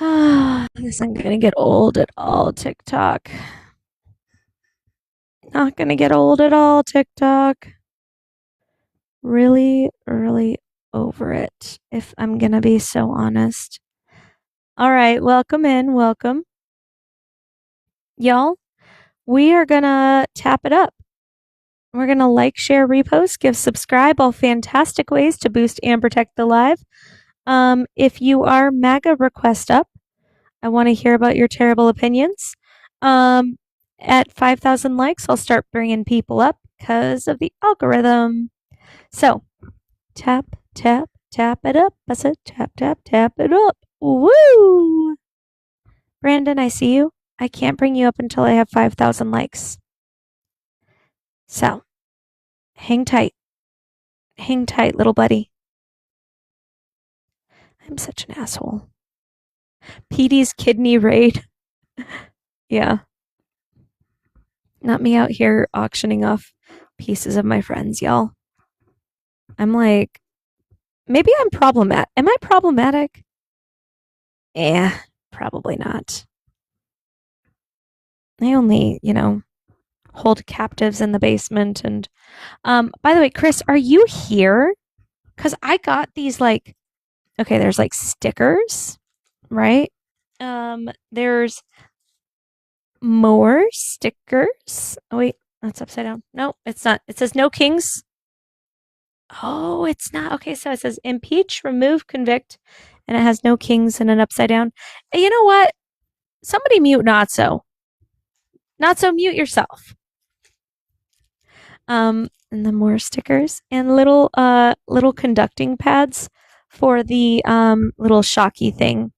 This isn't gonna get old at all, TikTok. Not gonna get old at all, TikTok. Really, really over it, if I'm gonna be so honest. All right, welcome in, welcome. Y'all, we are gonna tap it up. We're gonna like, share, repost, give, subscribe, all fantastic ways to boost and protect the live. If you are MAGA, request up. I want to hear about your terrible opinions. At 5,000 likes, I'll start bringing people up because of the algorithm. So, tap, tap, tap it up. I said tap, tap, tap it up. Woo! Brandon, I see you. I can't bring you up until I have 5,000 likes. So, hang tight. Hang tight, little buddy. I'm such an asshole. Petey's kidney raid. Yeah. Not me out here auctioning off pieces of my friends, y'all. I'm like, maybe I'm problematic. Am I problematic? Probably not. I only, hold captives in the basement. And by the way, Chris, are you here? Because I got these okay, there's stickers, right? There's more stickers. Oh wait, that's upside down. No, it's not. It says no kings. Oh, it's not. Okay, so it says impeach, remove, convict, and it has no kings and an upside down. And you know what? Somebody mute not so. Not so mute yourself. And then more stickers and little conducting pads for the little shocky thing.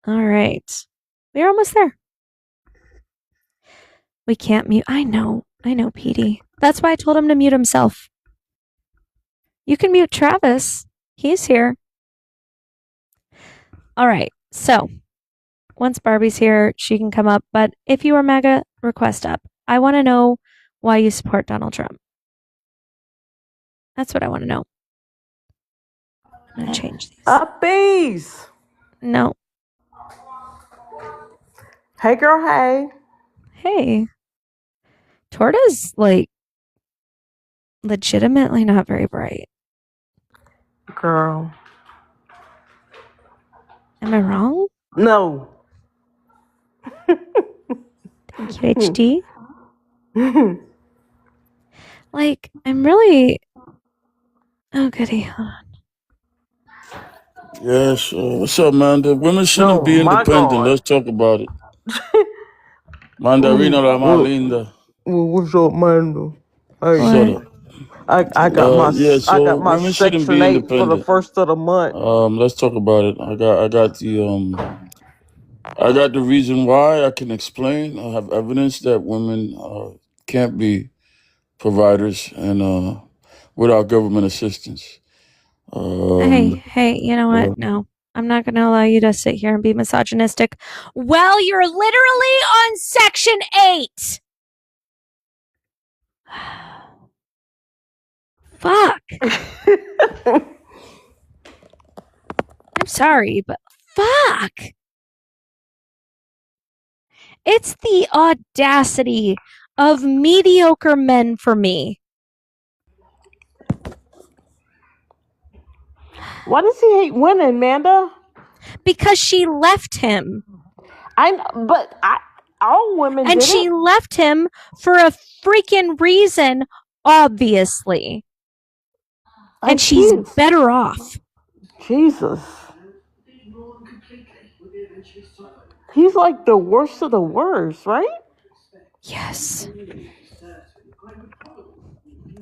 All right. We're almost there. We can't mute. I know, Petey. That's why I told him to mute himself. You can mute Travis. He's here. All right. So once Barbie's here, she can come up. But if you are MAGA, request up. I want to know why you support Donald Trump. That's what I want to know. I'm going to change these. Uppies! No. Hey, girl, hey. Hey. Torta's, legitimately not very bright. Girl. Am I wrong? No. Thank you, HD. I'm really... Oh, goody. Hold on. Yes. What's up, Manda? Women shouldn't be independent. Let's talk about it. Mandarina la más linda. What's up, Manda? Hey, shut up. I got my women shouldn't Section be 8 for the independent. first of the month. Let's talk about it. I got the reason why. I can explain. I have evidence that women can't be providers and without government assistance. Hey, you know what? No. I'm not going to allow you to sit here and be misogynistic. Well, you're literally on Section 8. Fuck. I'm sorry, but fuck. It's the audacity of mediocre men for me. Why does he hate women, Manda? Because she left him. All women and did she it. left him for a freaking reason, obviously. And she's better off. Jesus. He's like the worst of the worst, right? Yes.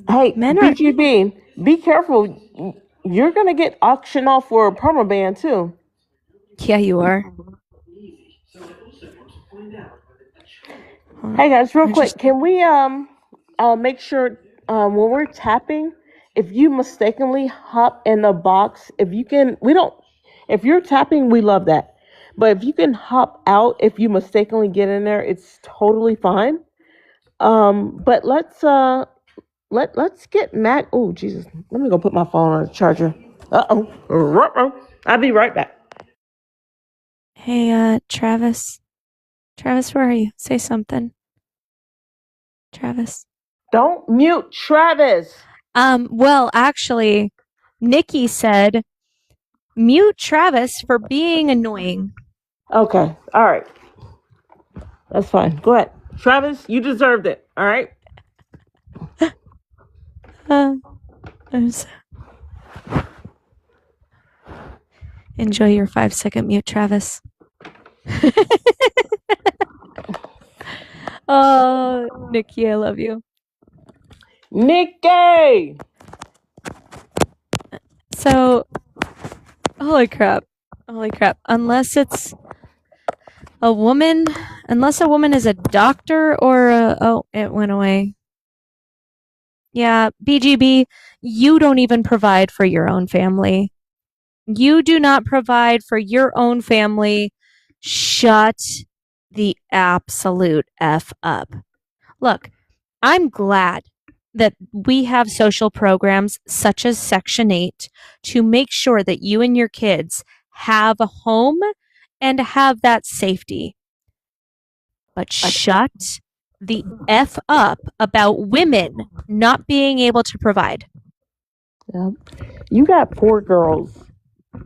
Hey, BGB, be careful. You're going to get auctioned off for a permaban, too. Yeah, you are. Hey, guys, real quick. Can we make sure when we're tapping, if you mistakenly hop in the box, if you're tapping, we love that. But if you can hop out, if you mistakenly get in there, it's totally fine. But let's get Mac. Oh, Jesus. Let me go put my phone on the charger. Uh-oh. Ruh-roh. I'll be right back. Hey, Travis. Travis, where are you? Say something. Travis. Don't mute Travis. Well, actually, Nikki said mute Travis for being annoying. Okay. All right. That's fine. Go ahead. Travis, you deserved it. All right? Enjoy your 5-second mute, Travis. Oh, Nikki, I love you. Nikki! So, holy crap. Unless it's a woman, unless a woman is a doctor or oh, it went away. Yeah, BGB, you don't even provide for your own family. You do not provide for your own family. Shut the absolute F up. Look, I'm glad that we have social programs such as Section 8 to make sure that you and your kids have a home and have that safety. But shut the F up about women not being able to provide. Yeah. You got 4 girls.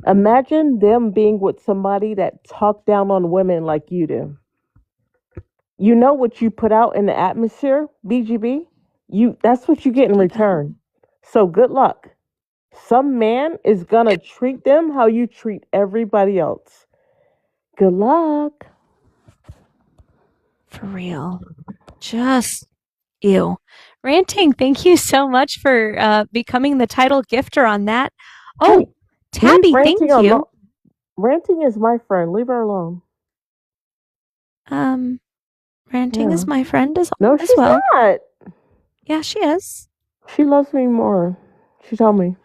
Imagine them being with somebody that talk down on women like you do. You know what you put out in the atmosphere, BGB? That's what you get in return. So good luck. Some man is gonna treat them how you treat everybody else. Good luck. For real. Just ew. Ranting, thank you so much for becoming the title gifter on that. Oh, Hey, Tabby, leave thank Ranting you. alone. Ranting is my friend. Leave her alone. Ranting Yeah. is my friend as No, she's well. not. Yeah, she is. She loves me more. She told me.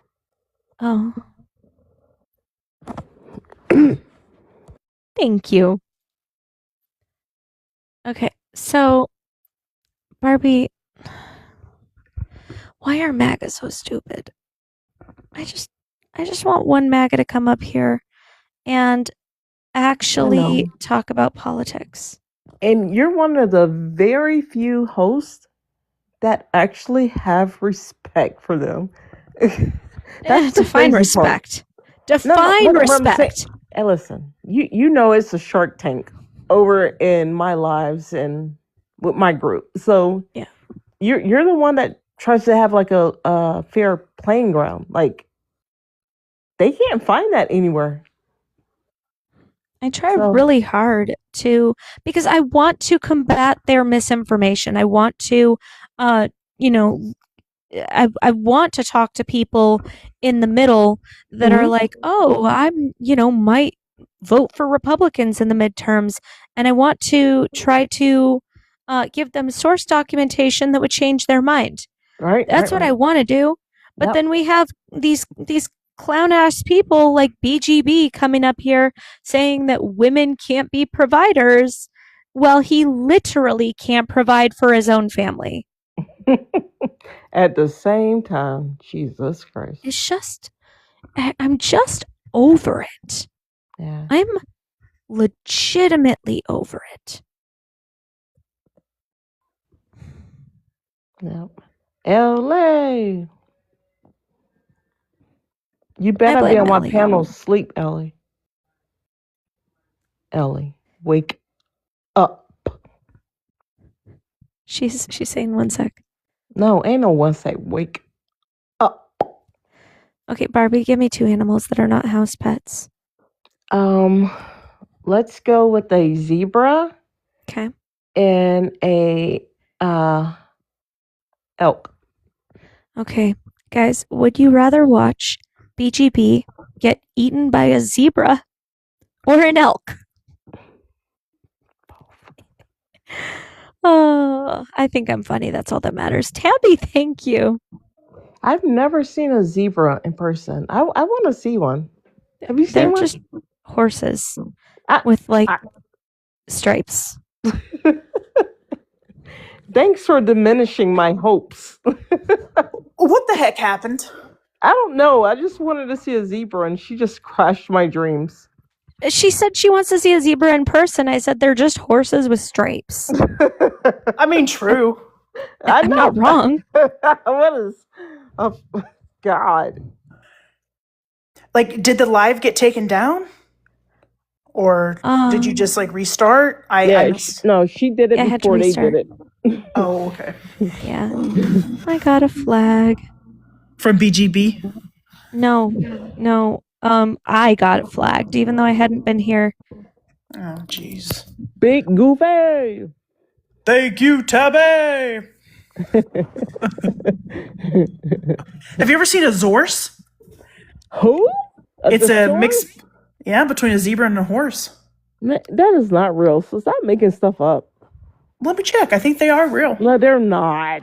Oh. Thank you. Okay, so Barbie, why are MAGA so stupid? I just want one MAGA to come up here and actually talk about politics. And you're one of the very few hosts that actually have respect for them. That's the Define crazy part. respect. Define what I'm saying- respect. Hey, listen, you know it's a Shark Tank over in my lives and with my group. So Yeah. you're the one that tries to have like a fair playing ground. Like they can't find that anywhere. I try really hard to, because I want to combat their misinformation. I want to, you know, I want to talk to people in the middle that are like, oh, I'm, might vote for Republicans in the midterms. And I want to try to give them source documentation that would change their mind. Right. That's what I want to do. But then we have these clown ass people like BGB coming up here saying that women can't be providers. Well, he literally can't provide for his own family. At the same time, Jesus Christ. It's just, I'm just over it. Yeah. I'm legitimately over it. Yep. LA. You better be on my panel. Sleep, Ellie. Ellie, wake up. She's saying 1 sec. No, ain't no 1 sec. Wake up. Okay, Barbie, give me 2 animals that are not house pets. Let's go with a zebra. Okay. And a elk. Okay, guys, would you rather watch BGB get eaten by a zebra or an elk? Oh, I think I'm funny. That's all that matters. Tabby, thank you. I've never seen a zebra in person. I want to see one. Have you seen They're one? just horses with stripes. Thanks for diminishing my hopes. What the heck happened? I don't know. I just wanted to see a zebra, and she just crashed my dreams. She said she wants to see a zebra in person. I said they're just horses with stripes. I mean, true. I'm not wrong. What is? Oh, God. Like, did the live get taken down? Or did you just like restart? No, she did it Yeah, I had to before they restart. did it. Oh, okay. Yeah. I got a flag. From BGB? No. I got it flagged, even though I hadn't been here. Oh, jeez. Big Goofy. Thank you, Tabby. Have you ever seen a Zorse? Who? It's a Thesaurus? mix, between a zebra and a horse. Man, that is not real. So stop making stuff up. Let me check. I think they are real. No, they're not.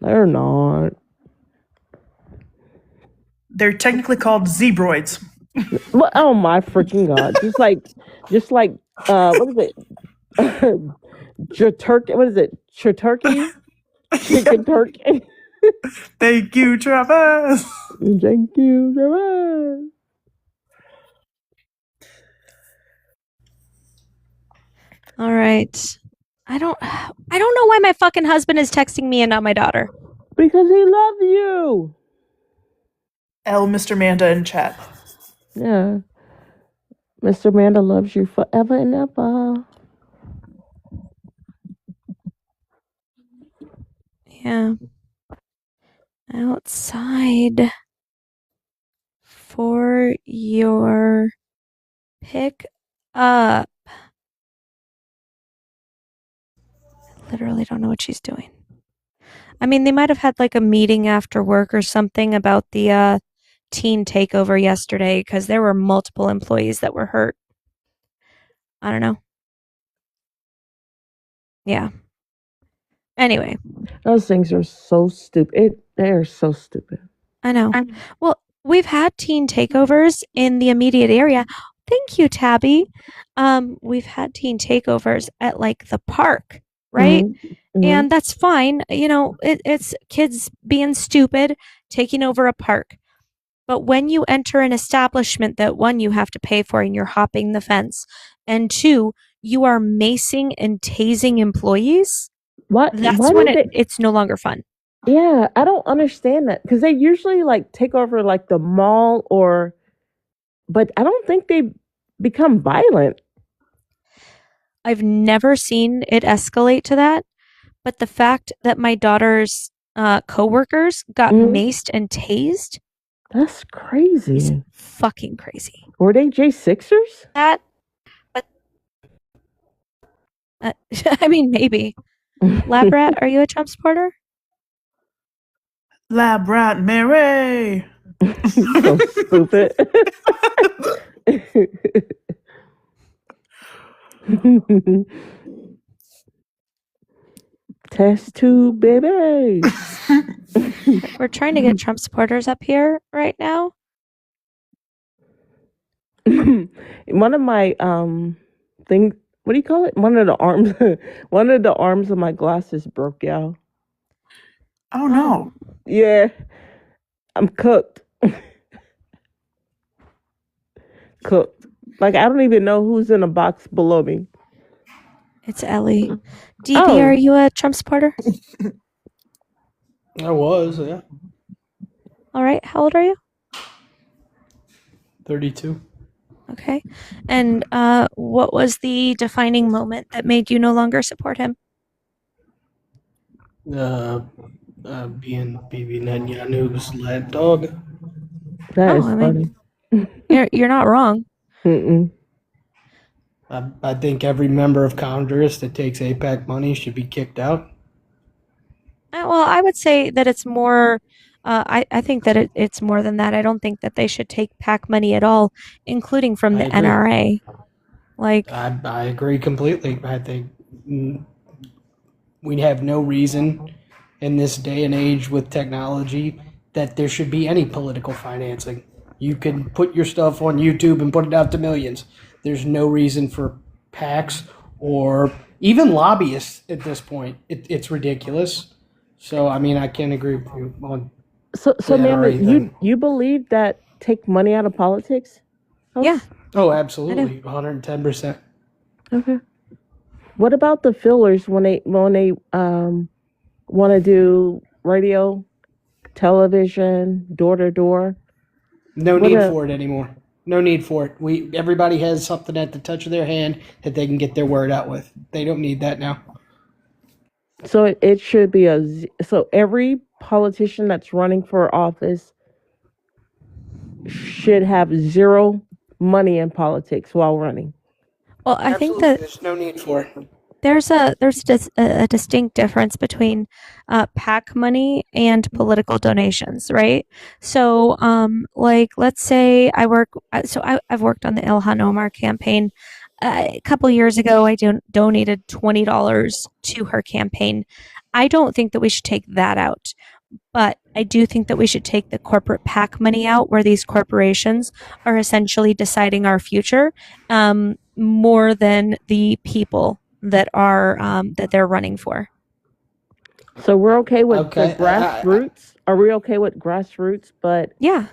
They're not. They're technically called zebroids. Well, oh my freaking God! Just like, what is it? Turkey? What is it? Turkey? Chicken turkey? Thank you, Travis. Thank you, Travis. All right. I don't know why my fucking husband is texting me and not my daughter. Because he loves you. L. Mr. Manda in chat. Yeah. Mr. Manda loves you forever and ever. Yeah. Outside for your pick up. I literally don't know what she's doing. I mean, they might have had like a meeting after work or something about the teen takeover yesterday because there were multiple employees that were hurt. I don't know. Yeah. Anyway. Those things are so stupid. They are so stupid. I know. Well, we've had teen takeovers in the immediate area. Thank you, Tabby. We've had teen takeovers at like the park, right? Mm-hmm. And that's fine. You know, it's kids being stupid, taking over a park. But when you enter an establishment that one, you have to pay for and you're hopping the fence, and two, you are macing and tasing employees, that's when it's no longer fun. Yeah, I don't understand that because they usually like take over like the mall but I don't think they become violent. I've never seen it escalate to that, but the fact that my daughter's coworkers got maced and tased, that's crazy. It's fucking crazy. Were they J6ers? But I mean, maybe. Lab Rat, are you a Trump supporter? Lab Rat Mary. So stupid. Test tube, baby. We're trying to get Trump supporters up here right now. One of my thing, what do you call it? One of the arms of my glasses broke out. Oh no. Yeah. I'm cooked. Cooked. Like I don't even know who's in a box below me. It's Ellie. DB, are you a Trump supporter? I was, yeah. All right. How old are you? 32. Okay. And what was the defining moment that made you no longer support him? Being Bibi Netanyahu's lap dog. That is funny. You're not wrong. I think every member of Congress that takes AIPAC money should be kicked out. Well, I would say that it's more. I think that it's more than that. I don't think that they should take PAC money at all, including from the NRA. Like I agree completely. I think we have no reason in this day and age with technology that there should be any political financing. You can put your stuff on YouTube and put it out to millions. There's no reason for PACs or even lobbyists at this point. It's ridiculous. So I mean, I can't agree with you on So, the Amanda, NRA thing. you believe that take money out of politics Yeah, helps? Oh, I do. absolutely, 110%. Okay. What about the fillers when they want to do radio, television, door to door? No What need a for it anymore. No need for it. Everybody has something at the touch of their hand that they can get their word out with. They don't need that now. so it should be so every politician that's running for office should have zero money in politics while running. Well, I think Absolutely, that there's no need for it. there's a distinct difference between PAC money and political donations, right? So, like, let's say I've worked on the Ilhan Omar campaign. A couple years ago, I donated $20 to her campaign. I don't think that we should take that out, but I do think that we should take the corporate PAC money out, where these corporations are essentially deciding our future, more than the people that they're running for. So we're okay with the Okay. grassroots. Are we okay with grassroots? But Yeah.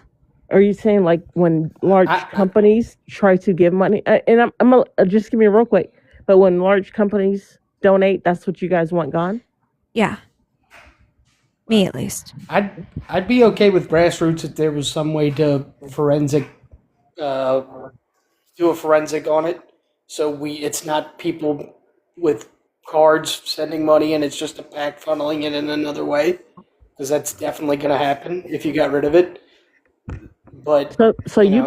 are you saying like when large companies try to give money? And just give me a real quick. But when large companies donate, that's what you guys want gone? Yeah. Me at least. I'd be okay with grassroots if there was some way to uh, do a forensic on it. So it's not people with cards sending money and it's just a PAC funneling it in another way, because that's definitely going to happen if you got rid of it. But So you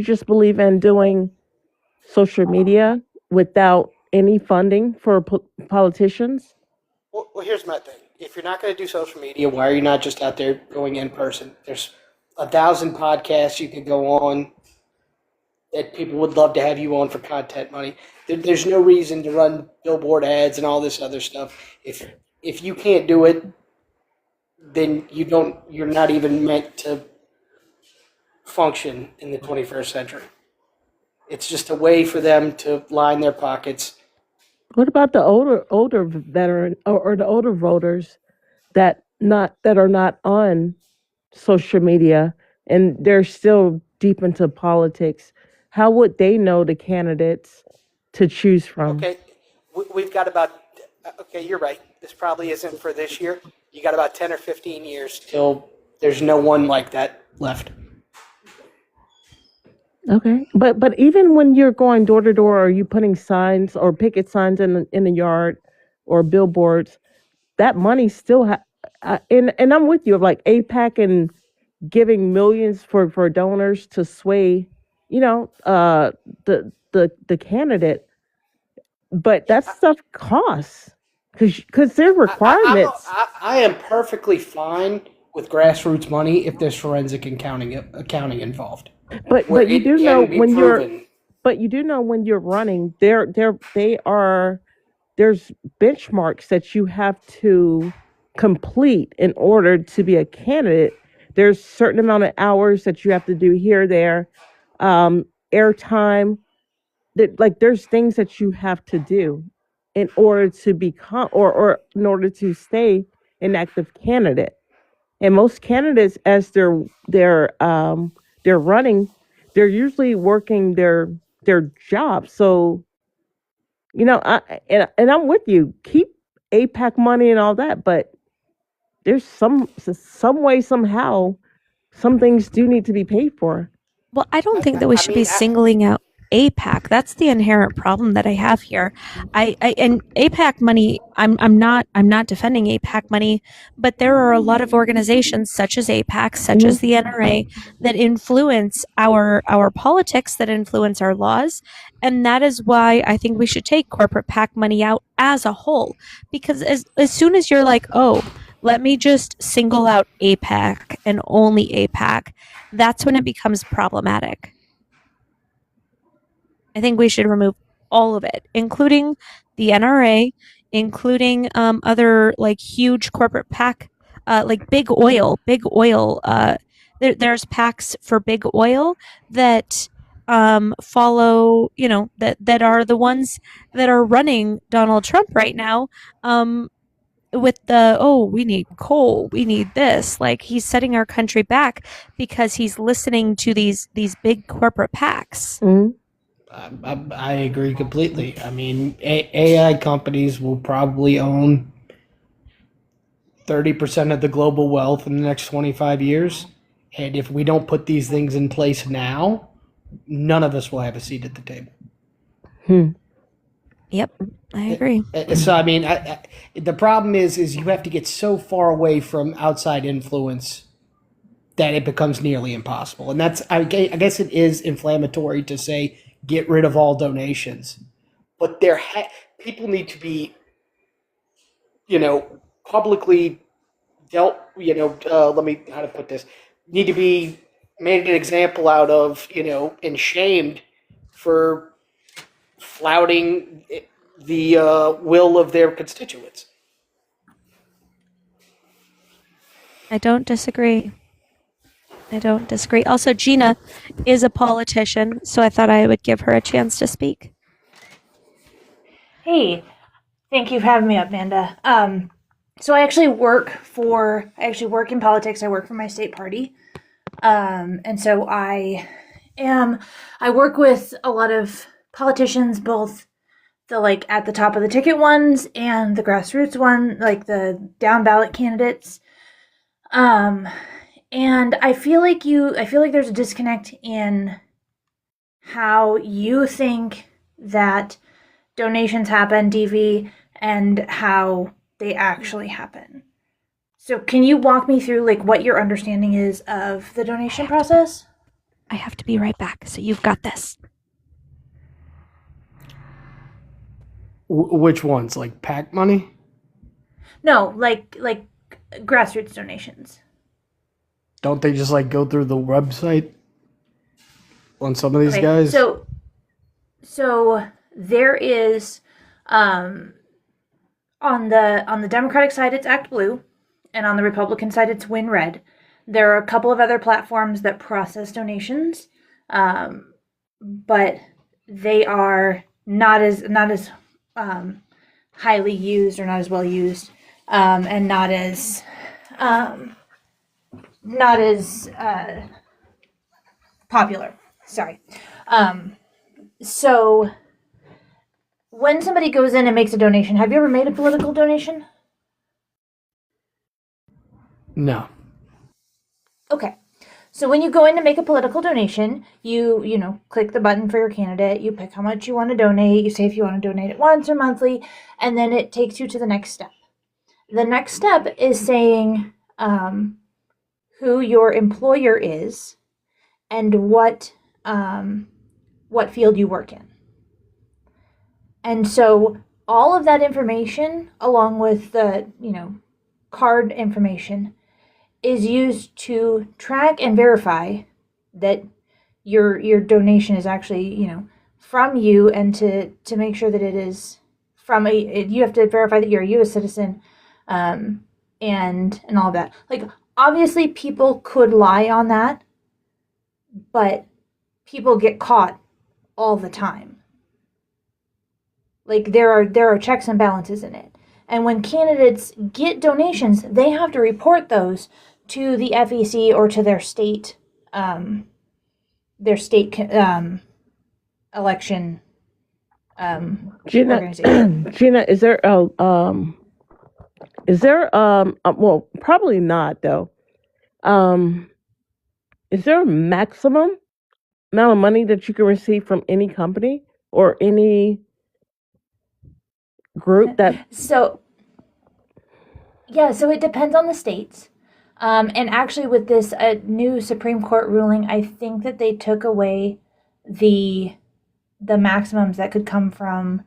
just believe in doing social media without any funding for politicians? Well, here's my thing. If you're not going to do social media, why are you not just out there going in person? There's 1,000 podcasts you could go on that people would love to have you on for content money. There's no reason to run billboard ads and all this other stuff. If you can't do it, then you're not even meant to function in the 21st century. It's just a way for them to line their pockets. What about the older veteran or the older voters that are not on social media and they're still deep into politics? How would they know the candidates to choose from? Okay, we've got about, okay, you're right. This probably isn't for this year. You got about 10 or 15 years till there's no one like that left. Okay, but even when you're going door to door, are you putting signs or picket signs in the yard or billboards? That money still and I'm with you of like APAC and giving millions for donors to sway, the candidate, but that stuff costs because there are requirements. I am perfectly fine with grassroots money if there's forensic accounting involved. But you do know when proven. you're running, there's benchmarks that you have to complete in order to be a candidate. There's certain amount of hours that you have to do here, there, airtime. There's things that you have to do in order to become or in order to stay an active candidate. And most candidates, as they're running, they're usually working their job. So and I'm with you. Keep APAC money and all that, but there's some way somehow some things do need to be paid for. Well, I don't think that we should be singling out APAC. That's the inherent problem that I have here. And APAC money, I'm not defending APAC money, but there are a lot of organizations such as APAC, such as the NRA, that influence our politics, that influence our laws, and that is why I think we should take corporate PAC money out as a whole. Because as soon as you're like, oh, let me just single out APAC and only APAC, that's when it becomes problematic. I think we should remove all of it, including the NRA, including other like huge corporate PAC, like big oil. There's PACs for big oil that follow, that are the ones that are running Donald Trump right now. with the, oh, we need coal, we need this. Like, he's setting our country back because he's listening to these big corporate PACs. Mhm. I agree completely. I mean, AI companies will probably own 30% of the global wealth in the next 25 years. And if we don't put these things in place now, none of us will have a seat at the table. Yep, I agree. So, I mean, the problem is you have to get so far away from outside influence that it becomes nearly impossible. And that's, I guess it is inflammatory to say, get rid of all donations. But people need to be, publicly dealt, how to put this, need to be made an example out of, and shamed for flouting the will of their constituents. I don't disagree. Also, Gina is a politician, so I thought I would give her a chance to speak. Hey, thank you for having me up, Amanda. So I actually work in politics. I work for my state party. And so I work with a lot of politicians, both the at the top of the ticket ones and the grassroots one, like the down ballot candidates. And I feel like there's a disconnect in how you think that donations happen, DV, and how they actually happen. So can you walk me through what your understanding is of the donation process? I have to be right back, so you've got this. Which ones? Like PAC money? No, like grassroots donations. Don't they just go through the website on some of these guys? So there is on the Democratic side it's Act Blue, and on the Republican side it's Win Red. There are a couple of other platforms that process donations, but they are not as highly used or not as well used, and not as popular. Sorry. So when somebody goes in and makes a donation, have you ever made a political donation? No. Okay. So when you go in to make a political donation, you click the button for your candidate, you pick how much you want to donate, you say if you want to donate it once or monthly, and then it takes you to the next step. The next step is saying who your employer is and what field you work in. And so all of that information, along with the, card information, is used to track and verify that your donation is actually, from you, and to make sure that it is you have to verify that you're a U.S. citizen, and all of that. Obviously people could lie on that, but people get caught all the time. There are checks and balances in it. And when candidates get donations, they have to report those to the FEC or to their state election organization. Gina, is there well, probably not though. Is there a maximum amount of money that you can receive from any company or any group that? So it depends on the states. And actually with this new Supreme Court ruling, I think that they took away the maximums that could come from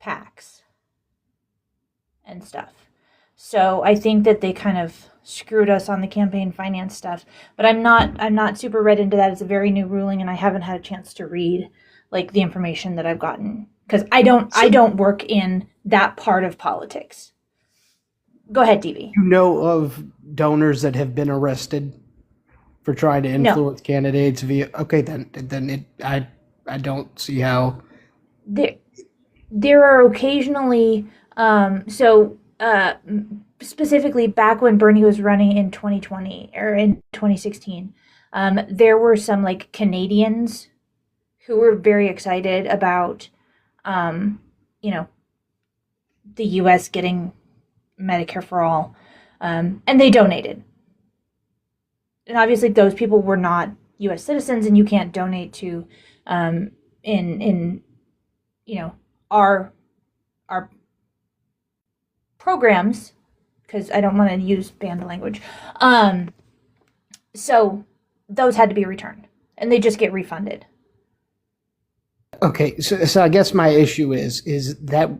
PACs and stuff. So I think that they kind of screwed us on the campaign finance stuff. But I'm not super read into that. It's a very new ruling, and I haven't had a chance to read the information that I've gotten, because I don't work in that part of politics. Go ahead, DV. You know of donors that have been arrested for trying to influence candidates via? Okay, then I don't see how. There are occasionally. So specifically back when Bernie was running in 2020 or in 2016, there were some like Canadians who were very excited about, you know, the U.S. getting Medicare for all, and they donated. And obviously, those people were not U.S. citizens, and you can't donate to, in you know, our programs, because I don't want to use banned language. So those had to be returned, and they just get refunded. Okay, so I guess my issue is that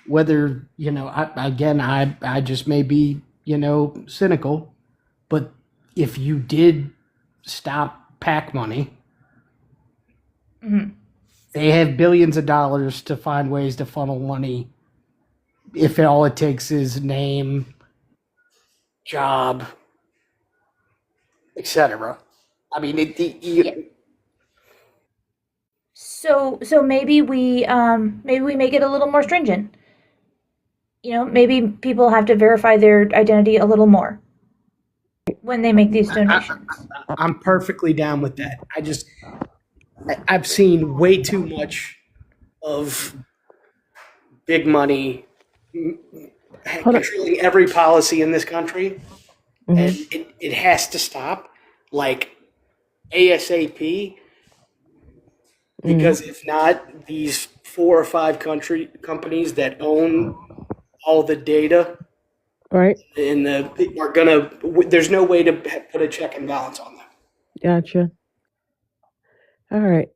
whether, you know, I just may be, you know, cynical, but if you did stop PAC money, they have billions of dollars to find ways to funnel money if all it takes is name, job, etc. I mean, So maybe we make it a little more stringent. You know, maybe people have to verify their identity a little more when they make these donations. I'm perfectly down with that. I've seen way too much of big money controlling every policy in this country, and it has to stop, like ASAP. Because if not, these 4 or 5 companies that own all the data, Right. are gonna. There's no way to put a check and balance on them. Gotcha. All right.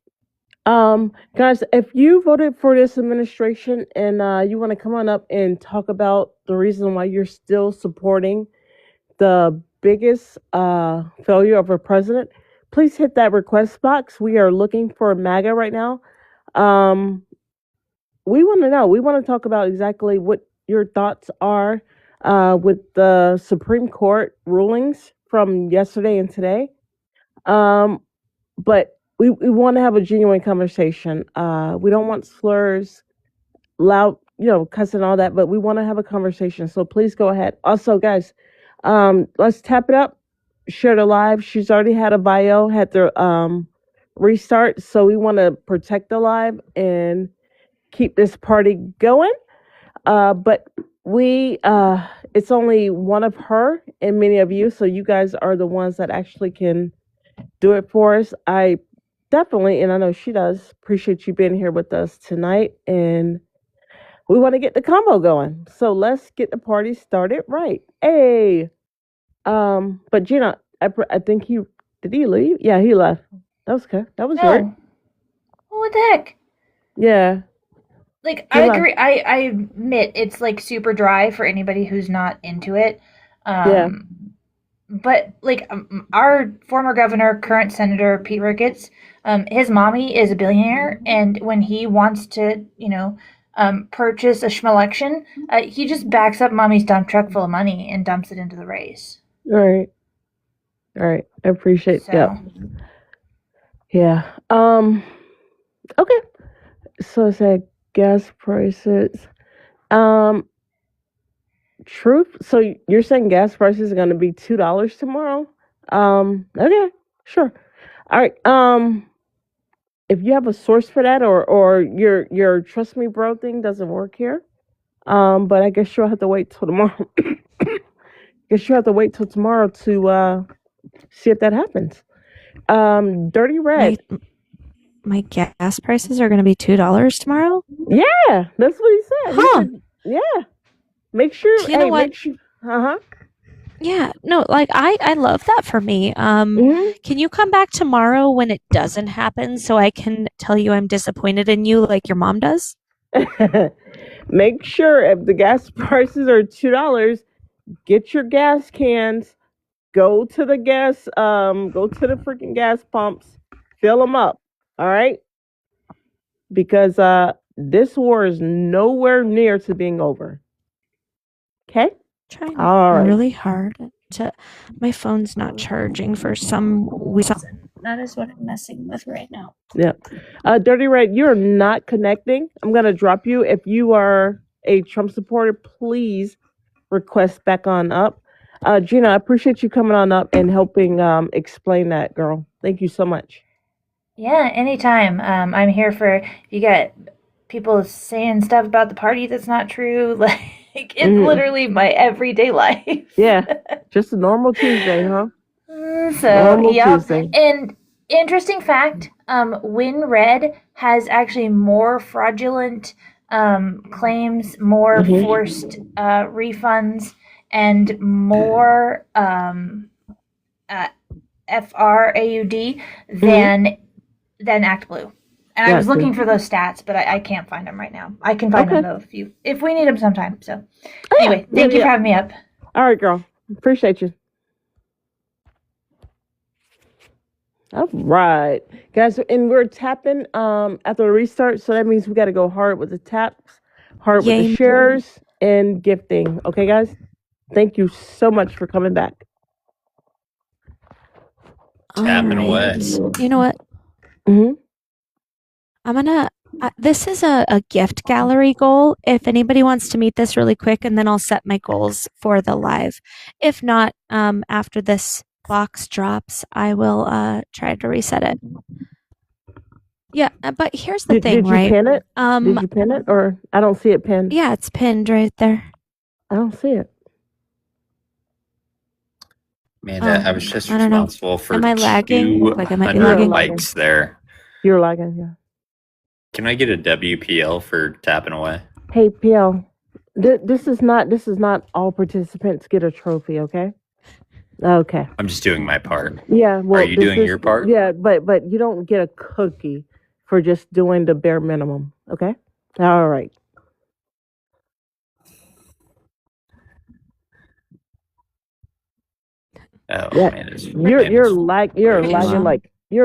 Guys, if you voted for this administration and you want to come on up and talk about the reason why you're still supporting the biggest failure of a president, please hit that request box. We are looking for MAGA right now. We want to know. We want to talk about exactly what your thoughts are with the Supreme Court rulings from yesterday and today. But we want to have a genuine conversation. We don't want slurs, loud, cussing, all that, but we want to have a conversation. So please go ahead. Also, guys, let's tap it up. Share the live. She's already had a bio, had the restart. So we want to protect the live and keep this party going. But it's only one of her and many of you. So you guys are the ones that actually can do it for us. I definitely, and I know she does, appreciate you being here with us tonight. And we want to get the combo going. So let's get the party started right. Hey. But Gina, I think did he leave? Yeah, he left. That was okay. That was No. weird. Well, what the heck? Yeah. Like, I agree. I admit it's like super dry for anybody who's not into it. Yeah. But like our former governor, current senator Pete Ricketts, his mommy is a billionaire, and when he wants to, purchase a schmelection, he just backs up mommy's dump truck full of money and dumps it into the race. All right. I appreciate that. Yeah. Okay. So it's like gas prices. Truth. So you're saying gas prices are going to be $2 tomorrow? Okay. Sure. All right. If you have a source for that, or your trust me bro thing doesn't work here, but I guess you'll have to wait till tomorrow. To see if that happens. Dirty Red. My gas prices are going to be $2 tomorrow? Yeah, that's what he said. Huh. Yeah. Make sure. You know what? Yeah, no, like I love that for me. Can you come back tomorrow when it doesn't happen so I can tell you I'm disappointed in you like your mom does? Make sure if the gas prices are $2, get your gas cans, go to the freaking gas pumps, fill them up. All right? Because this war is nowhere near to being over. Okay? Trying All right. really hard to. My phone's not charging for some reason. That is what I'm messing with right now. Yeah. Dirty Red, you're not connecting. I'm gonna drop you if you are a Trump supporter, please request back on up. Gina, I appreciate you coming on up and helping explain that, girl. Thank you so much. Yeah, anytime. I'm here for if you get people saying stuff about the party that's not true. Like it's literally my everyday life. Yeah, just a normal Tuesday, huh? So Normal yeah, Tuesday. and interesting fact, WinRed has actually more fraudulent claims, more forced refunds, and more FRAUD than ActBlue. And I was Gotcha. looking for those stats, but I can't find them right now. I can find Okay. them though if we need them sometime. So Oh, yeah. anyway, thank you for having me up. All right, girl. Appreciate you. All right, guys, and we're tapping after the restart, so that means we got to go hard with the taps, hard with Yay. the shares, and gifting. Okay, guys? Thank you so much for coming back. Tapping away. You know what? Mm-hmm. I'm gonna. This is a gift gallery goal. If anybody wants to meet this really quick, and then I'll set my goals for the live. If not, after this box drops, I will try to reset it. Yeah, but here's the thing, did you right? pin it? Did you pin it, or I don't see it pinned? Yeah, it's pinned right there. I don't see it. Amanda, I was just I don't know. responsible for Am I lagging? Like I might be 200 lagging. likes there. You're lagging, yeah. Can I get a WPL for tapping away? Hey, PL, this is not all participants get a trophy, okay? Okay. I'm just doing my part. Yeah. Well, Are you doing your part? Yeah, but you don't get a cookie for just doing the bare minimum, okay? All right. Oh, Yeah. Amanda's, You're Wow.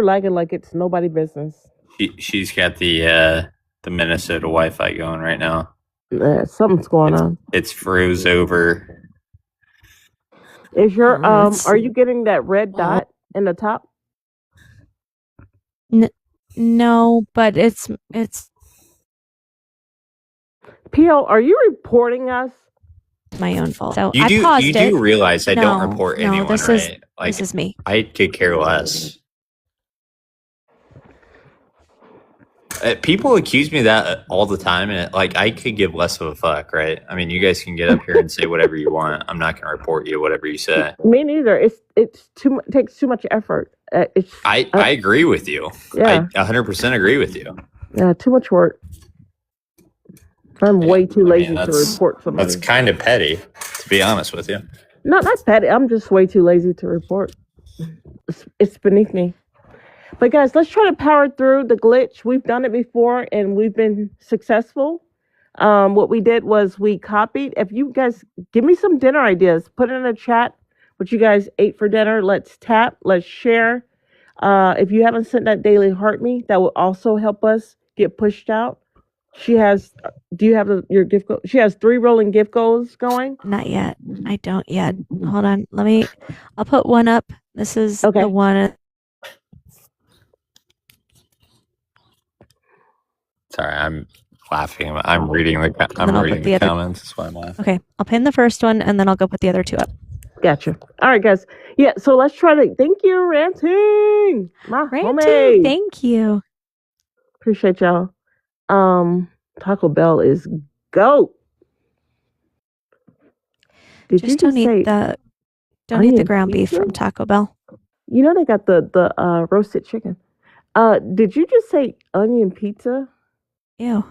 lagging like it's nobody business. she's got the Minnesota Wi-Fi going right now. Something's going on. It's froze over. Is your Let's are you getting that red dot in the top? No, but it's PL, are you reporting us? my own fault. So You I do paused you it. do realize I don't No, report no, anyone, this right? is- Like This is me. I could care less. People accuse me of that all the time, and I could give less of a fuck, right? I mean, you guys can get up here and say whatever you want. I'm not going to report you, whatever you say. Me neither. It's takes too much effort. I agree with you. Yeah. I 100% agree with you. Yeah, too much work. I'm way too I lazy mean, to report somebody. That's kind of petty, to be honest with you. No, not petty. I'm just way too lazy to report. It's beneath me. But guys, let's try to power through the glitch. We've done it before and we've been successful. What we did was we copied. If you guys give me some dinner ideas, put it in the chat what you guys ate for dinner. Let's tap, let's share. If you haven't sent that daily heart me, that will also help us get pushed out. She has, do you have your gift goal? She has 3 rolling gift goals going. Not yet. I don't yet. Hold on. I'll put one up. This is Okay. the one. Sorry, I'm laughing. I'm reading then I'll put the the other- comments. That's why I'm laughing. Okay. I'll pin the first one and then I'll go put the other 2 up. Gotcha. All right, guys. Yeah, so let's try to, thank you, Ranting. My Ranting, homie. thank you. Appreciate y'all. Taco Bell is GOAT. Did you Just don't just say, eat the onion ground beef pizza? from Taco Bell. you know they got the roasted chicken. Did you just say onion pizza? Ew.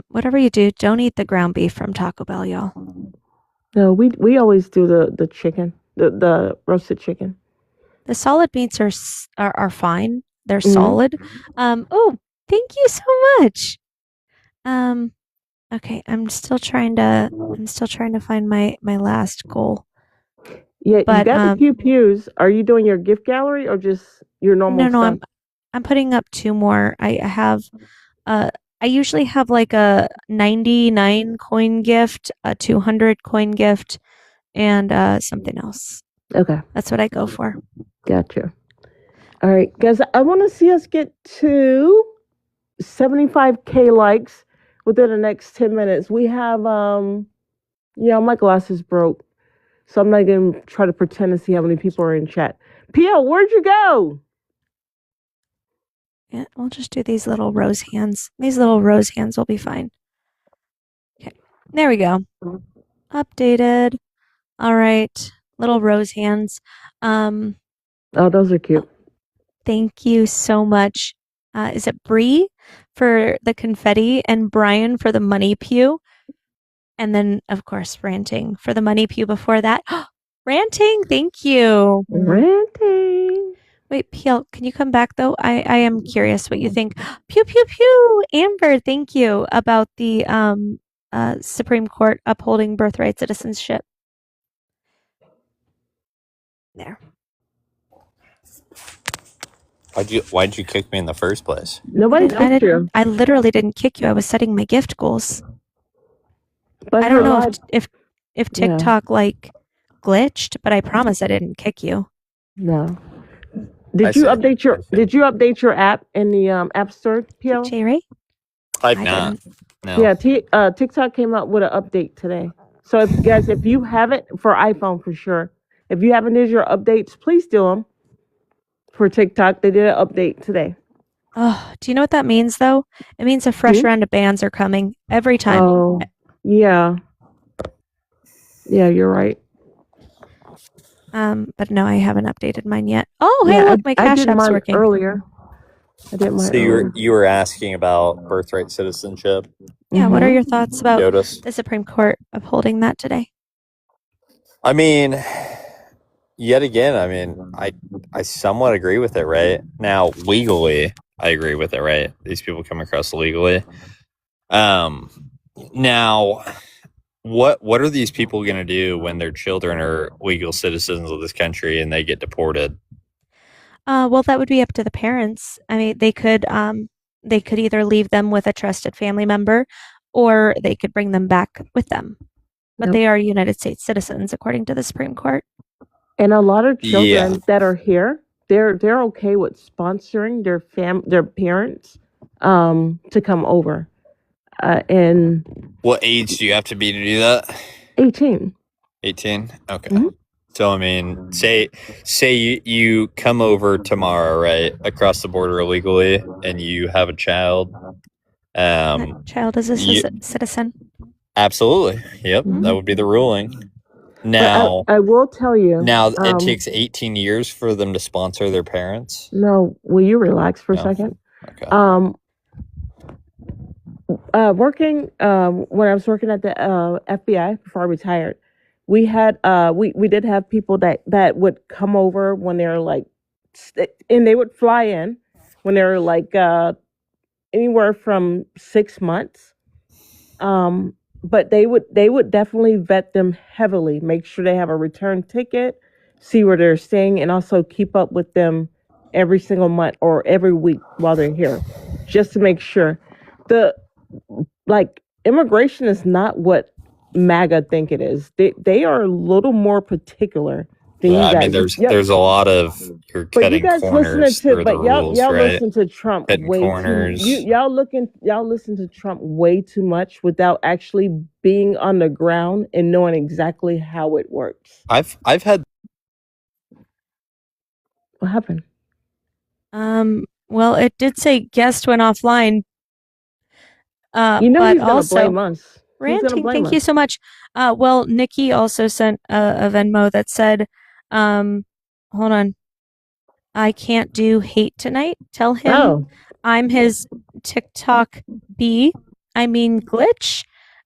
Whatever you do, don't eat the ground beef from Taco Bell, y'all. No, we always do the chicken, the roasted chicken. The solid meats are fine. They're Mhm. solid. Oh, thank you so much. Okay, I'm still trying to find my last goal. Yeah, you But, got the pew pews. Are you doing your gift gallery or just your normal No, stuff? I'm putting up 2 more. I have I usually have like a 99 coin gift, a 200 coin gift, and something else. Okay, That's what I go for. gotcha. All right, guys, I want to see us get to 75K likes within the next 10 minutes. We have, my glasses broke. So I'm not going to try to pretend to see how many people are in chat. PL, where'd you go? Yeah, we'll just do these little rose hands. These little rose hands will be fine. Okay, there we go. Updated. All right, little rose hands. Oh, those are cute. Thank you so much. Is it Bree for the confetti and Brian for the money pew? And then, of course, Ranting for the money pew before that. Ranting, thank you. Ranting. Wait, PL, can you come back though? I am curious what you think. Pew pew pew. Amber, thank you about the Supreme Court upholding birthright citizenship. There. Why'd you kick me in the first place? Nobody kicked you. I literally didn't kick you. I was setting my gift goals. But I don't know if TikTok like glitched, but I promise I didn't kick you. No. Did you update your app in the App Store, PL? J-Ray? I've not. No. Yeah, TikTok came out with an update today. So if you haven't, for iPhone for sure, if you haven't did your updates, please do them. For TikTok, they did an update today. Oh, do you know what that means though? It means a fresh round of bans are coming every time. Oh, yeah. Yeah, you're right. But no, I haven't updated mine yet. Oh, hey, look, my Cash App's working. Earlier. I did mine. So you were asking about birthright citizenship? Yeah, what are your thoughts about Yotis? the Supreme Court upholding that today? I mean, yet again, I somewhat agree with it, right? Now, legally, I agree with it, right? These people come across legally. Now, what are these people going to do when their children are legal citizens of this country and they get deported? Well, that would be up to the parents. I mean, they could either leave them with a trusted family member, or they could bring them back with them. But they are United States citizens, according to the Supreme Court. And a lot of children that are here, they're okay with sponsoring their parents to come over. And what age do you have to be to do that? 18. 18? Okay. Mm-hmm. So, I mean, say you come over tomorrow, right, across the border illegally, and you have a child. That child is a citizen. Absolutely. Yep, that would be the ruling. Now, I will tell you. Now, it takes 18 years for them to sponsor their parents? No, will you relax for a second? Okay. Working when I was working at the FBI before I retired, we had we did have people that would come over when they're like, and they would fly in when they're like anywhere from 6 months. But they would definitely vet them heavily, make sure they have a return ticket, see where they're staying, and also keep up with them every single month or every week while they're here, just to make sure. Immigration is not what MAGA think it is. They are a little more particular than you guys. I mean, there's a lot of you're cutting corners through the rules, y'all right? listen to Trump Cutting way corners. y'all listen to Trump way too much without actually being on the ground and knowing exactly how it works. I've had. What happened? Well, it did say guest went offline. He's gonna blame us. Ranting, thank you so much. Well, Nikki also sent a Venmo that said, hold on, I can't do hate tonight. Tell him I'm his TikTok glitch.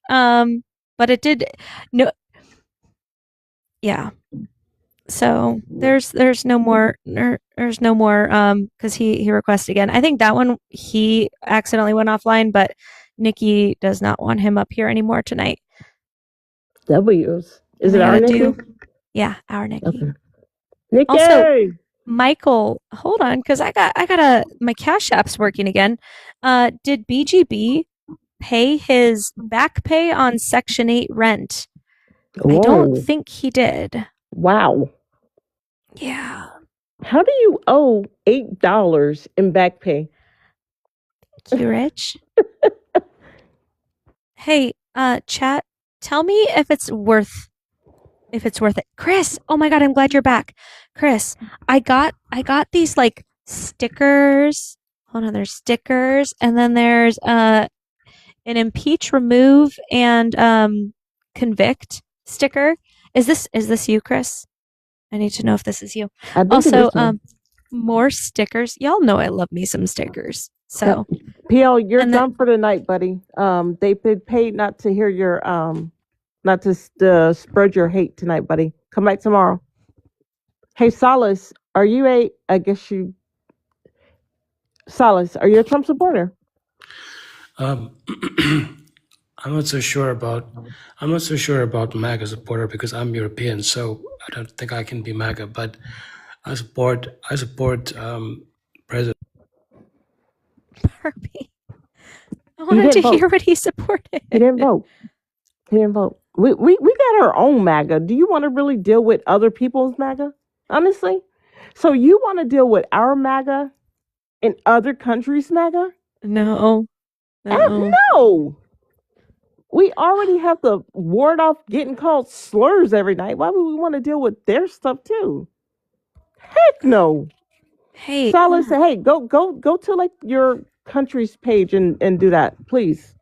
But it did yeah. So there's no more because he requested again. I think that one he accidentally went offline, but Nikki does not want him up here anymore tonight. W's. Is it our Nikki? Yeah, our Nikki. Okay. Nikki! Also, Michael, hold on, because I got my Cash App's working again. Did BGB pay his back pay on Section 8 rent? Whoa. I don't think he did. Wow. Yeah. How do you owe $8 in back pay? Thank you, Rich. Hey, chat, tell me if it's worth it. Chris, oh my god, I'm glad you're back. Chris, I got these like stickers. Hold on, there's stickers, and then there's an impeach, remove, and convict sticker. Is this you, Chris? I need to know if this is you. I think it Also, is me. more stickers. Y'all know I love me some stickers. So, PL, you're and then done for the night, buddy. They've been paid not to hear your not to spread your hate tonight, buddy. Come back tomorrow. Hey, Solace, are you a? I guess you. Solace, are you a Trump supporter? Um, I'm not so sure about MAGA supporter because I'm European, so I don't think I can be MAGA. But I support President. Barbie. I He wanted to didn't vote. hear what he supported. He didn't vote. He didn't vote. We got our own MAGA. Do you want to really deal with other people's MAGA? Honestly, so you want to deal with our MAGA in other countries' MAGA? No. No. We already have to ward off getting called slurs every night. Why would we want to deal with their stuff too? Heck no. Hey, Solace, hey, go to like your country's page and do that, please.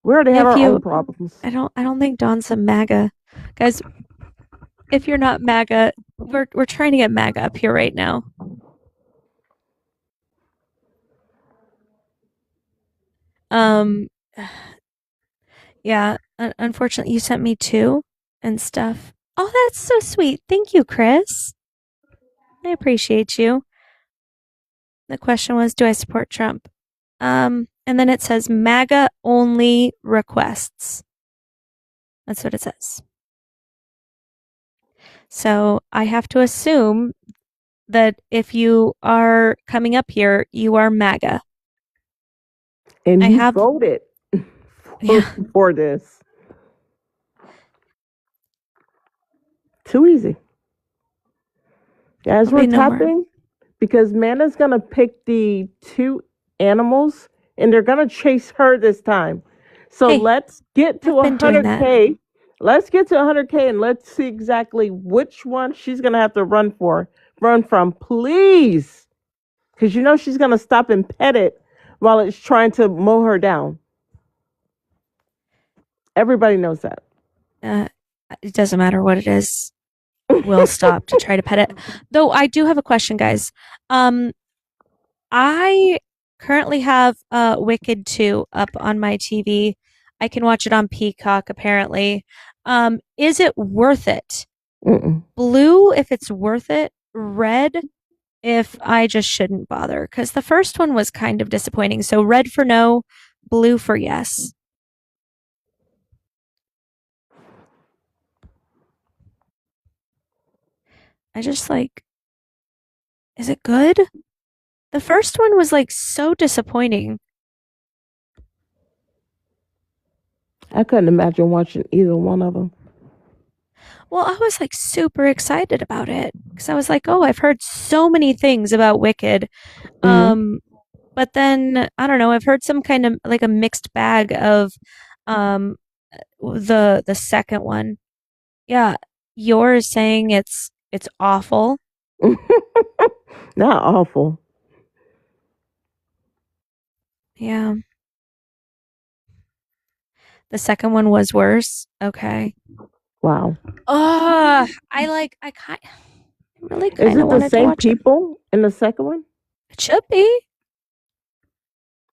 We already have If our you- own problems. I don't think Dawn's a MAGA. Guys, if you're not MAGA, we're trying to get MAGA up here right now. Yeah, unfortunately you sent me two and stuff. Oh, that's so sweet. Thank you, Chris. I appreciate you. The question was, do I support Trump? And then it says MAGA only requests. That's what it says. So I have to assume that if you are coming up here, you are MAGA. And I you have- voted Yeah. for this. Too easy. As Probably we're no more. tapping, because Mana's gonna pick the two animals and they're gonna chase her this time. So Hey, let's get to I've been doing 100K. Let's get to 100K and let's see exactly which one she's gonna have to run from, please. Because you know she's gonna stop and pet it while it's trying to mow her down. Everybody knows that. It doesn't matter what it is. We'll stop to try to pet it. Though I do have a question, guys. I currently have Wicked 2 up on my TV. I can watch it on Peacock, apparently. Is it worth it? Mm-mm. Blue, if it's worth it. Red, if I just shouldn't bother. Because the first one was kind of disappointing. So red for no, blue for yes. I just like, is it good? The first one was like so disappointing. I couldn't imagine watching either one of them. Well, I was like super excited about it because I was like, oh, I've heard so many things about Wicked. But then I don't know, I've heard some kind of like a mixed bag of the second one. Yeah, you're saying it's awful. Not awful. Yeah. The second one was worse. Okay. Wow. Oh, I really Is kind it of the wanted to same watch it. people in the second one? It should be.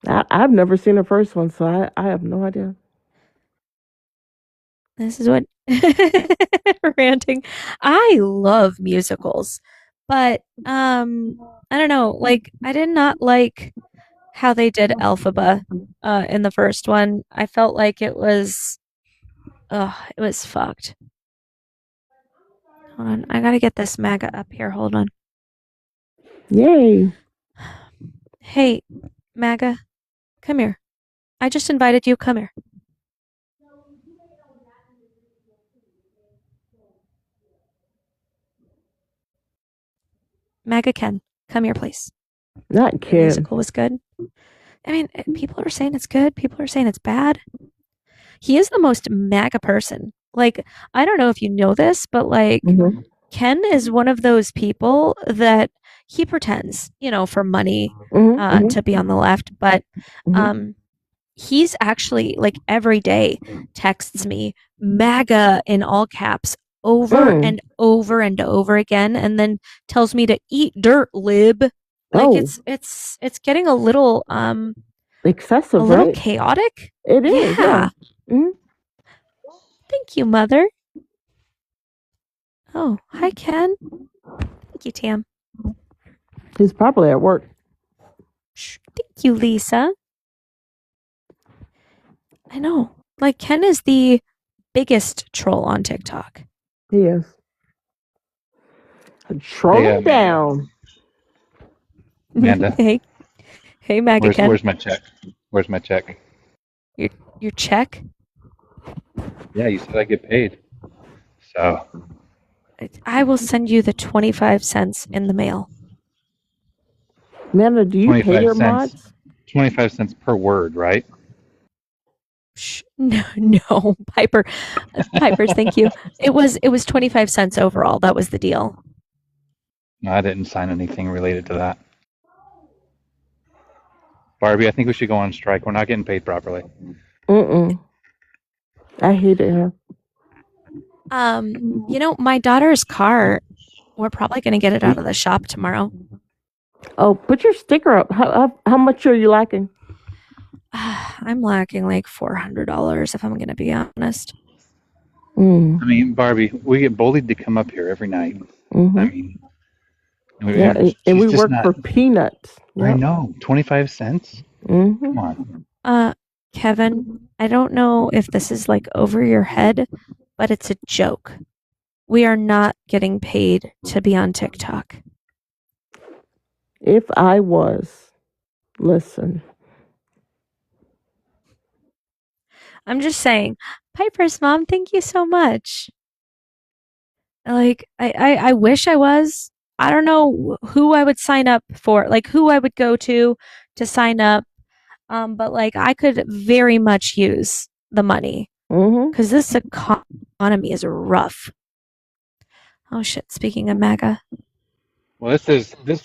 I've never seen the first one, so I have no idea. This is what ranting. I love musicals, but I don't know. Like, I did not like how they did Elphaba in the first one. I felt like it was fucked. Hold on, I gotta get this MAGA up here. Hold on. Yay. Hey, MAGA, come here. I just invited you. Come here. MAGA Ken, come here, please. Not The Ken. musical was good. I mean, people are saying it's good. People are saying it's bad. He is the most MAGA person. Like, I don't know if you know this, but like, Mhm. Ken is one of those people that he pretends, for money, Mhm. to be on the left, but Mhm. he's actually like every day texts me MAGA in all caps over Mm. and over and over again, and then tells me to eat dirt, lib. Like Oh, it's getting a little excessive, right? chaotic. It is, yeah. Yeah. Mhm. Thank you, Mother. Oh, hi, Ken. Thank you, Tam. He's probably at work. Thank you, Lisa. I know. Like, Ken is the biggest troll on TikTok. He is. Troll him down. Amanda, Hey, MAGA Ken. where's my check? Where's my check? Your check? Yeah, you said I get paid. So I will send you the 25 cents in the mail. Amanda, do you pay 25 your cents. mods? 25 cents per word, right? No, Piper. Pipers, thank you. It was 25 cents overall. That was the deal. No, I didn't sign anything related to that. Barbie, I think we should go on strike. We're not getting paid properly. Mm-mm. I hated her. My daughter's car, we're probably going to get it out of the shop tomorrow. Oh, put your sticker up. How much are you lacking? I'm lacking like $400 if I'm going to be honest. I mean, Barbie, we get bullied to come up here every night. Mm-hmm. I mean, yeah, and we work for peanuts. Yep. I know, 25 cents. Mm-hmm. Come on. Kevin, I don't know if this is like over your head, but it's a joke. We are not getting paid to be on TikTok. If I was, listen. I'm just saying, Piper's mom, thank you so much. Like, I wish I was. I don't know who I would sign up for, like who I would go to sign up. But like I could very much use the money because this economy is rough. Oh shit! Speaking of MAGA, Well, this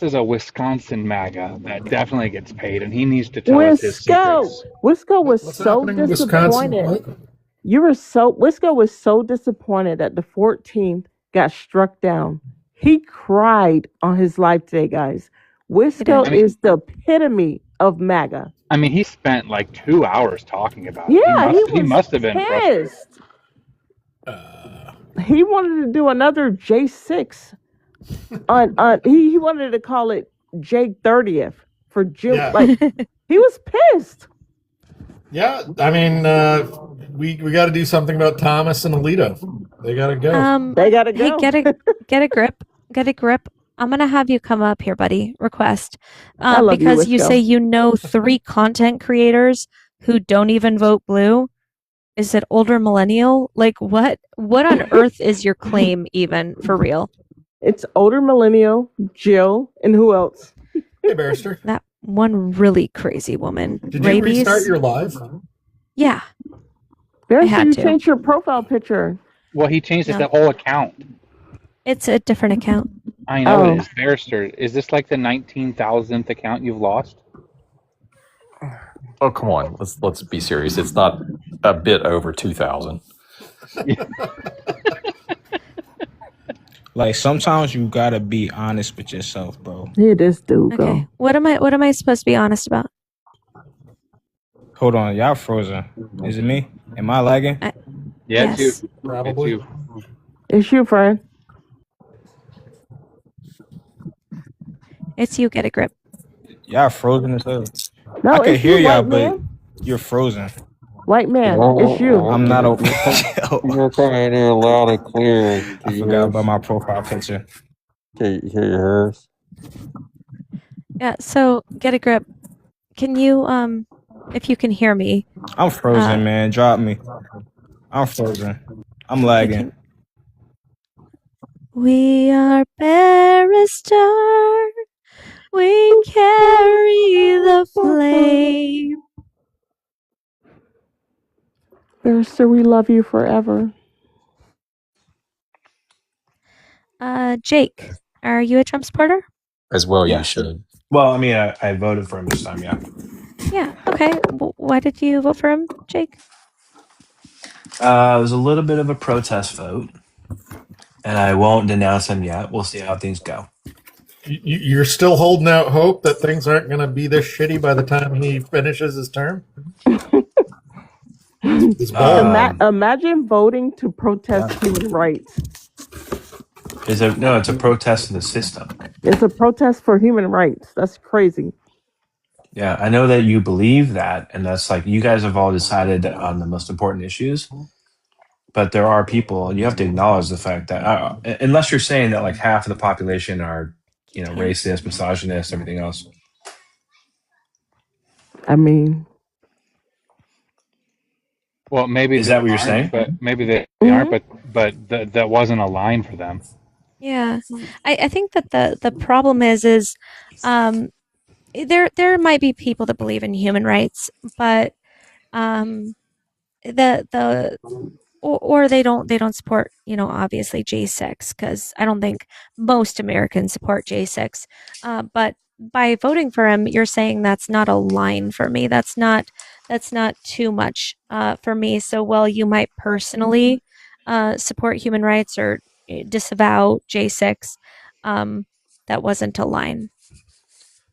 is a Wisconsin MAGA that definitely gets paid, and he needs to tell us his secrets. Wisco was What's so happening in disappointed. Wisconsin? Wisco was so disappointed that the 14th got struck down. He cried on his live today, guys. Wisco is the epitome of MAGA. I mean, he spent like 2 hours talking about it. Yeah, he must have been frustrated. pissed. He wanted to do another J6 on he wanted to call it J30th for June. Yeah. Like he was pissed. Yeah, I mean, we got to do something about Thomas and Alito. They got to go. They gotta go. Hey, get a grip. Get a grip. I'm gonna have you come up here, buddy. Request. I love because you Wisco. say you know 3 content creators who don't even vote blue. Is it older millennial? Like what? What on earth is your claim even for real? It's older millennial, Jill, and who else? Hey, Barrister. That one really crazy woman. Did you restart your live? Yeah. Barrister, had you to. changed your profile picture. Well, he changed No. the whole account. It's a different account. I know Oh. it is. Barrister, is this like the 19,000th account you've lost? Oh, come on. Let's be serious. It's not a bit over 2,000. Like sometimes you gotta be honest with yourself, bro. Here this dude Okay. go. What am I supposed to be honest about? Hold on, y'all frozen. Is it me? Am I lagging? Yeah, Yes. it's you. Probably. It's you. It's you, friend. It's you. Get a grip. Y'all frozen as hell. No, I can it's hear you, y'all, white but man. you're frozen. White man, it's you. I'm not over. You're coming in loud and clear. I forgot about my profile picture. Can you hear yours? Yeah. So get a grip. Can you if you can hear me? I'm frozen, man. Drop me. I'm frozen. I'm lagging. We are Barrister. We carry the flame. Barrister, we love you forever. Jake, are you a Trump supporter? As well, Yeah. you should. Well, I mean, I voted for him this time. Yeah. Yeah. Okay. Why did you vote for him, Jake? It was a little bit of a protest vote, and I won't denounce him yet. We'll see how things go. You're still holding out hope that things aren't going to be this shitty by the time he finishes his term? It's bold. Imagine voting to protest human rights. It's a protest in the system. It's a protest for human rights. That's crazy. Yeah, I know that you believe that, and that's like you guys have all decided on the most important issues. But there are people, and you have to acknowledge the fact that unless you're saying that like half of the population are, racist, misogynist, everything else. I mean, well, maybe is that what you're saying? But maybe they aren't. But that wasn't a line for them. Yeah, I think that the problem is there might be people that believe in human rights, but or they don't support, obviously J6, because I don't think most Americans support J6. But by voting for him, you're saying that's not a line for me. That's not too much for me. So while you might personally support human rights or disavow J6, that wasn't a line.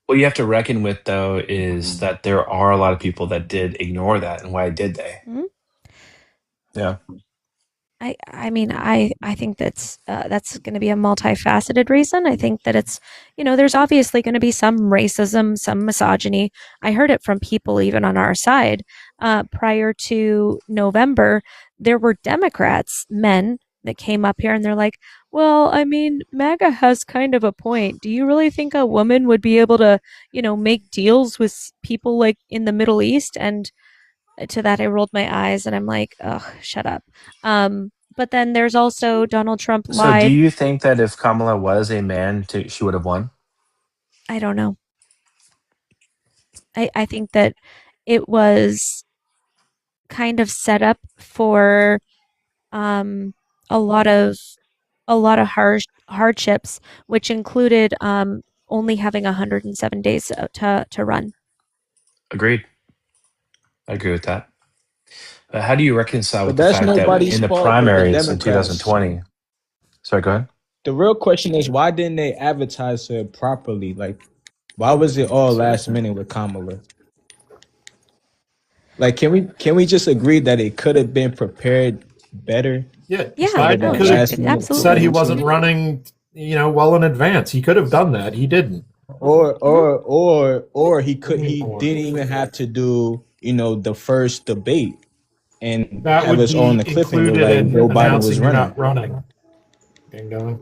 What you have to reckon with, though, is that there are a lot of people that did ignore that, and why did they? Mm-hmm. Yeah. I mean, I think that's going to be a multifaceted reason. I think that it's, there's obviously going to be some racism, some misogyny. I heard it from people even on our side. Prior to November, there were Democrats, men, that came up here and they're like, well, I mean, MAGA has kind of a point. Do you really think a woman would be able to, make deals with people like in the Middle East? And to that, I rolled my eyes and I'm like, ugh, shut up. But then there's also Donald Trump lied. So do you think that if Kamala was a man, she would have won? I don't know. I think that it was kind of set up for a lot of hardships, which included only having 107 days to run. Agreed. I agree with that. But how do you reconcile with the that's fact that nobody's in the fault but the primaries in Democrats. 2020? Sorry, go ahead. The real question is, why didn't they advertise her properly? Like, why was it all last minute with Kamala? Like, can we just agree that it could have been prepared better? Yeah, Biden could have absolutely said he wasn't running, well in advance. He could have done that. He didn't. Or he didn't even have to do, the first debate and That have would us be on the cliffhanger included like in Joe Biden announcing was you're running. not running. Getting going.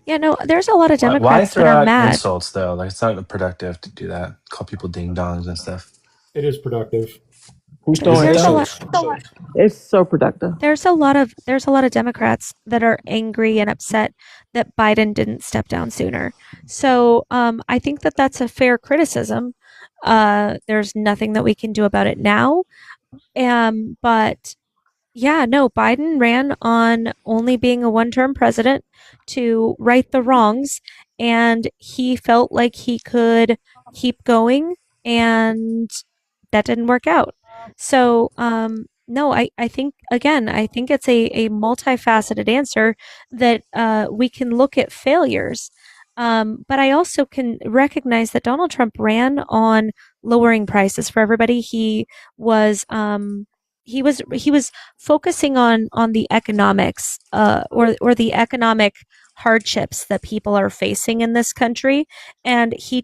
Yeah, no, there's a lot of Why Democrats throw that are out mad. insults, though? Like, it's not productive to do that. Call people ding-dongs and stuff. It is productive. Who's throwing There's a insults? lot. It's so productive. There's a lot of Democrats that are angry and upset that Biden didn't step down sooner. So I think that that's a fair criticism. There's nothing that we can do about it now. But yeah, no, Biden ran on only being a one-term president to right the wrongs, and he felt like he could keep going, and that didn't work out. So no, I think, again, I think it's a multifaceted answer that we can look at failures. But I also can recognize that Donald Trump ran on lowering prices for everybody. He was focusing on the economics or the economic hardships that people are facing in this country, and he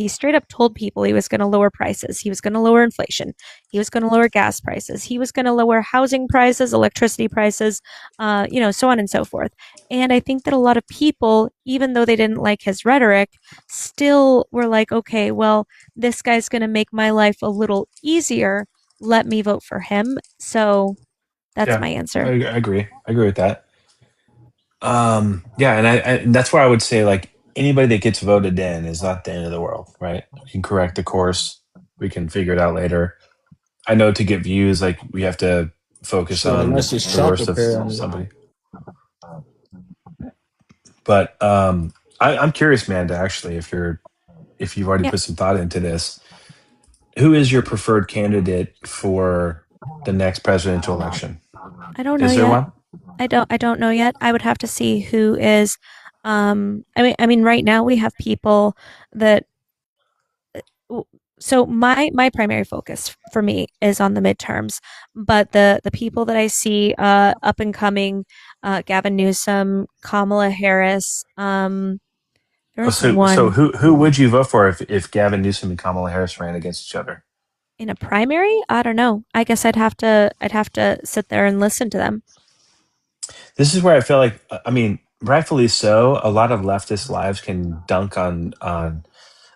straight up told people he was going to lower prices, he was going to lower inflation, he was going to lower gas prices, he was going to lower housing prices, electricity prices, so on and so forth. And I think that a lot of people, even though they didn't like his rhetoric, still were like, okay, well, this guy's going to make my life a little easier, let me vote for him. So that's my answer. I agree with that. And I that's why I would say, like, anybody that gets voted in is not the end of the world, right? We can correct the course. We can figure it out later. I know to get views, like we have to focus Shit, on unless it's the Trump worst of apparently. somebody. But I'm curious, Manda, actually, if you've already Yeah. put some thought into this, who is your preferred candidate for the next presidential election? I don't know Is there yet. one? I don't know yet. I would have to see who is. I mean, right now we have people that. So my primary focus for me is on the midterms, but the people that I see up and coming, Gavin Newsom, Kamala Harris. There was So one who would you vote for if Gavin Newsom and Kamala Harris ran against each other? in a primary. I don't know. I guess I'd have to sit there and listen to them. This is where I feel like, I mean, rightfully so, a lot of leftist lives can dunk on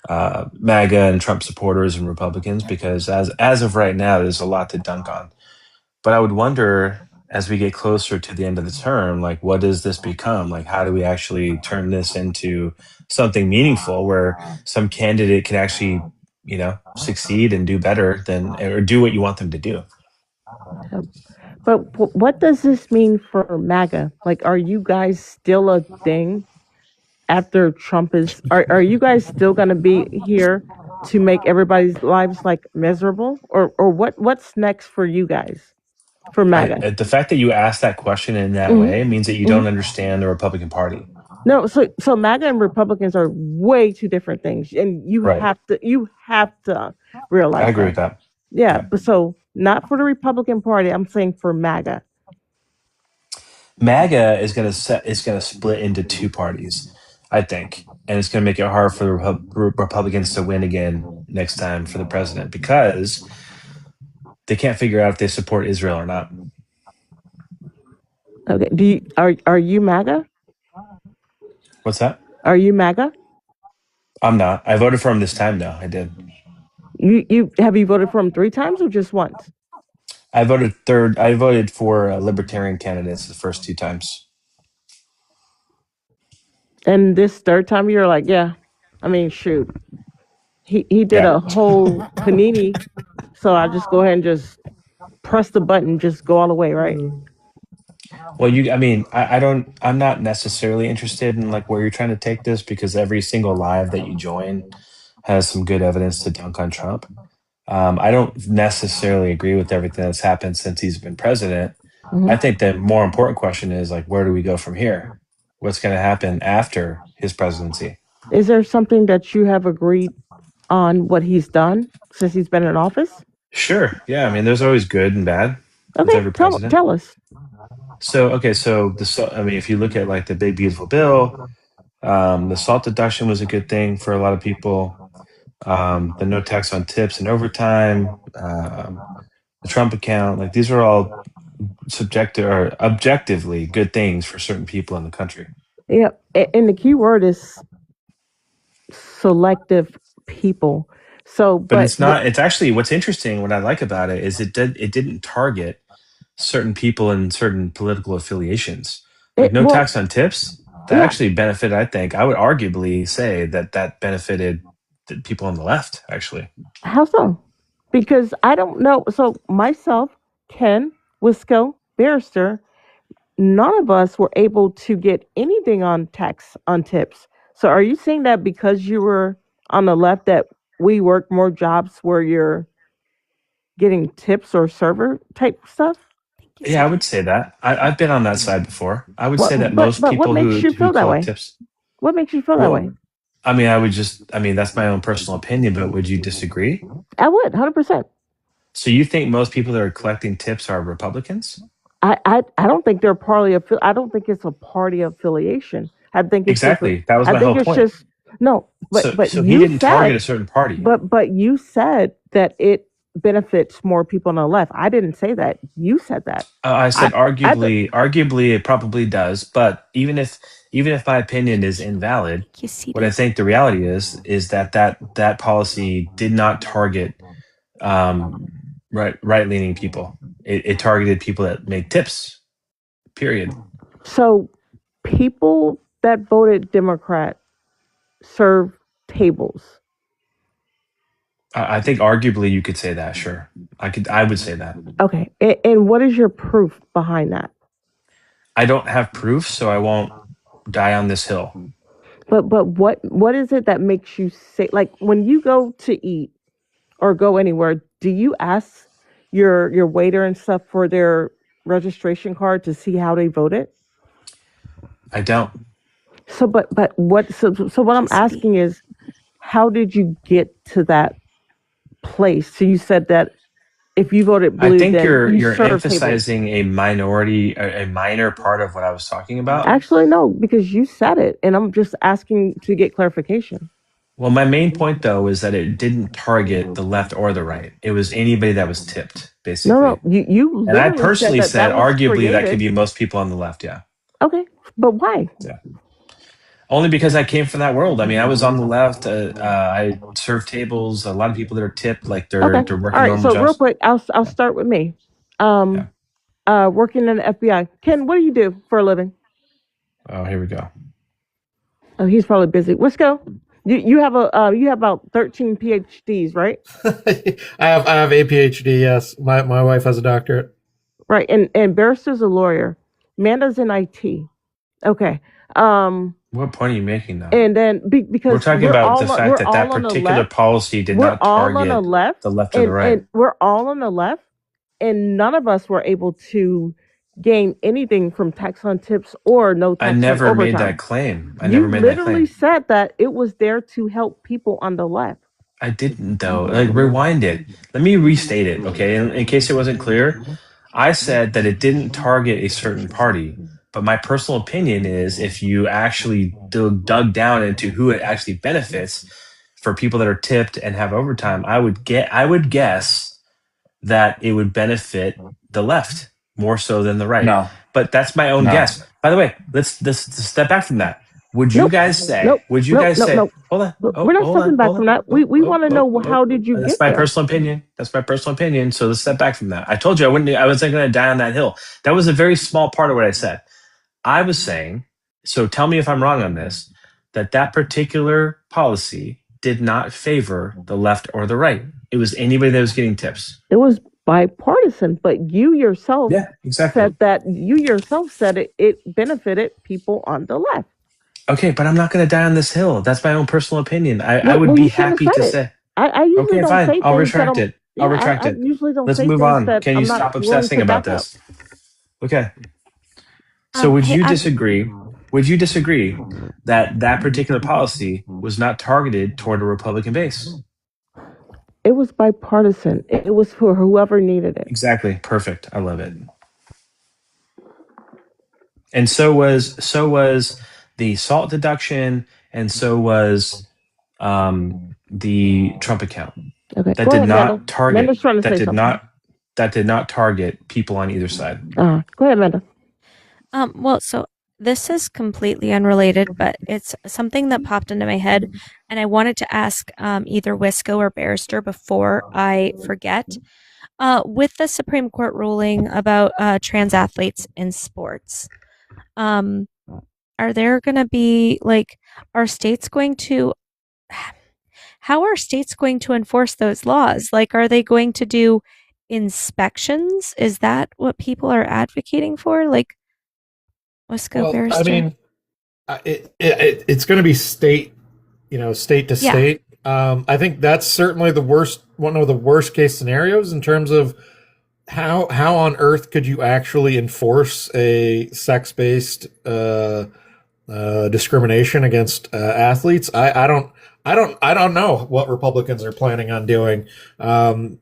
MAGA and Trump supporters and Republicans because as of right now, there's a lot to dunk on. But I would wonder as we get closer to the end of the term, like what does this become? Like how do we actually turn this into something meaningful where some candidate can actually, succeed and do better than or do what you want them to do? But what does this mean for MAGA? Like, are you guys still a thing after Trump is? Are you guys still going to be here to make everybody's lives like miserable, or what's next for you guys for MAGA? The fact that you asked that question in that way means that you don't understand the Republican Party. No, so MAGA and Republicans are way two different things, and you Right. have to realize. I agree with that. Yeah, but so not for the Republican Party. I'm saying for MAGA. MAGA is going to split into two parties, I think, and it's going to make it hard for the Republicans to win again next time for the president because they can't figure out if they support Israel or not. Okay. Are you MAGA? What's that? Are you MAGA? I'm not. I voted for him this time. No, I did. You have you voted for him 3 times or just once? I voted third. I voted for libertarian candidates the first 2 times. And this third time you're like, yeah. I mean, shoot. He did a whole panini, so I just go ahead and just press the button, just go all the way, right? Well, I'm not necessarily interested in like where you're trying to take this because every single live that you join has some good evidence to dunk on Trump. I don't necessarily agree with everything that's happened since he's been president. I think the more important question is like, where do we go from here? What's going to happen after his presidency? Is there something that you have agreed on what he's done since he's been in office? Sure. Yeah. I mean, there's always good and bad with Okay, every president. tell us. So if you look at like the big beautiful bill, the SALT deduction was a good thing for a lot of people. The no tax on tips and overtime, the Trump account, like these are all subjective or objectively good things for certain people in the country. Yeah, and the key word is selective people. So, but it's not. It's actually what's interesting. What I like about it is it didn't target certain people and certain political affiliations. Like tax on tips, that actually benefited. I think I would arguably say that benefited the people on the left. Actually, how so? Because I don't know. So myself, Ken, Wisco, Barrister, none of us were able to get anything on tax on tips. So are you saying that because you were on the left that we work more jobs where you're getting tips or server type stuff? Yeah, I would say that. I've been on that side before. I would say that most people what makes you feel that way? Tips. What makes you feel that way? I mean, that's my own personal opinion, but would you disagree? I would, 100%. So you think most people that are collecting tips are Republicans? I don't think they're I don't think it's a party affiliation. I think it's exactly that was my whole point. So he didn't target a certain party. But you said that it benefits more people on the left. I didn't say that. You said that. I said arguably it probably does. But even if my opinion is invalid, what I think the reality is that policy did not target right-leaning people. It targeted people that make tips. Period. So people that voted Democrat serve tables. I think arguably you could say that. Sure, I would say that. Okay, and what is your proof behind that? I don't have proof, so I won't die on this hill. But what is it that makes you say, like, when you go to eat or go anywhere, do you ask your waiter and stuff for their registration card to see how they voted? I don't. So what I'm asking is, how did you get to that place? So you said that if you voted blue, I think then you're you serve emphasizing a minor part of what I was talking about. Actually, no, because you said it, and I'm just asking to get clarification. Well, my main point though is that it didn't target the left or the right. It was anybody that was tipped, basically. No, you. And I literally personally said that was arguably that created. could be most people on the left. Yeah. Okay, but why? Yeah. Only because I came from that world. I mean, I was on the left. I served tables. A lot of people that are tipped, like they're Okay. working All right. normal So jobs. real quick, I'll start with me. Working in the FBI. Ken, what do you do for a living? Oh, here we go. Oh, he's probably busy. Let's go. You have about 13 PhDs, right? I have a PhD. Yes, my wife has a doctorate. Right, and Barrister's a lawyer. Amanda's in IT. Okay. What point are you making now? And then because we're talking about the fact that particular policy did not target the left or the right. And we're all on the left, and none of us were able to gain anything from tax on tips or no tax I on never overtime. made that claim. You literally said that it was there to help people on the left. I didn't though. Like, rewind it. Let me restate it, okay? In case it wasn't clear, I said that it didn't target a certain party. But my personal opinion is, if you actually dug down into who it actually benefits for people that are tipped and have overtime, I would guess that it would benefit the left more so than the right. No. But that's my own No. guess. By the way, let's step back from that. Would you guys say? Would you guys say? Nope. Hold on. We're not stepping back from that. We want to know how did you That's get my there? personal opinion. That's my personal opinion. So let's step back from that. I told you I wasn't going to die on that hill. That was a very small part of what I said. I was saying, so tell me if I'm wrong on this, that particular policy did not favor the left or the right. It was anybody that was getting tips. It was bipartisan, but you yourself said that it benefited people on the left. Okay, but I'm not going to die on this hill. That's my own personal opinion. I would be happy to say. I usually don't fine. say I'll things that retract I'm- it. I'll yeah, retract I it. usually don't Let's say move things on. that Can I'm you not stop willing obsessing to about back up. this? Okay. So would hey, you disagree? Would you disagree that particular policy was not targeted toward a Republican base? It was bipartisan. It was for whoever needed it. Exactly. Perfect. I love it. And so was the SALT deduction, and so was the Trump account. Okay. That Go did ahead, not Amanda. target. Amanda's trying to That say did something. not target people on either side. Go ahead, Amanda. Well, so this is completely unrelated, but it's something that popped into my head, and I wanted to ask either Wisco or Barrister before I forget. With the Supreme Court ruling about trans athletes in sports, are there going to be are states going to? How are states going to enforce those laws? Like, are they going to do inspections? Is that what people are advocating for? Like, Wisco, Barrister? I mean, it's going to be state to state. I think that's certainly one of the worst case scenarios in terms of how on earth could you actually enforce a sex-based discrimination against athletes? I don't know what Republicans are planning on doing. During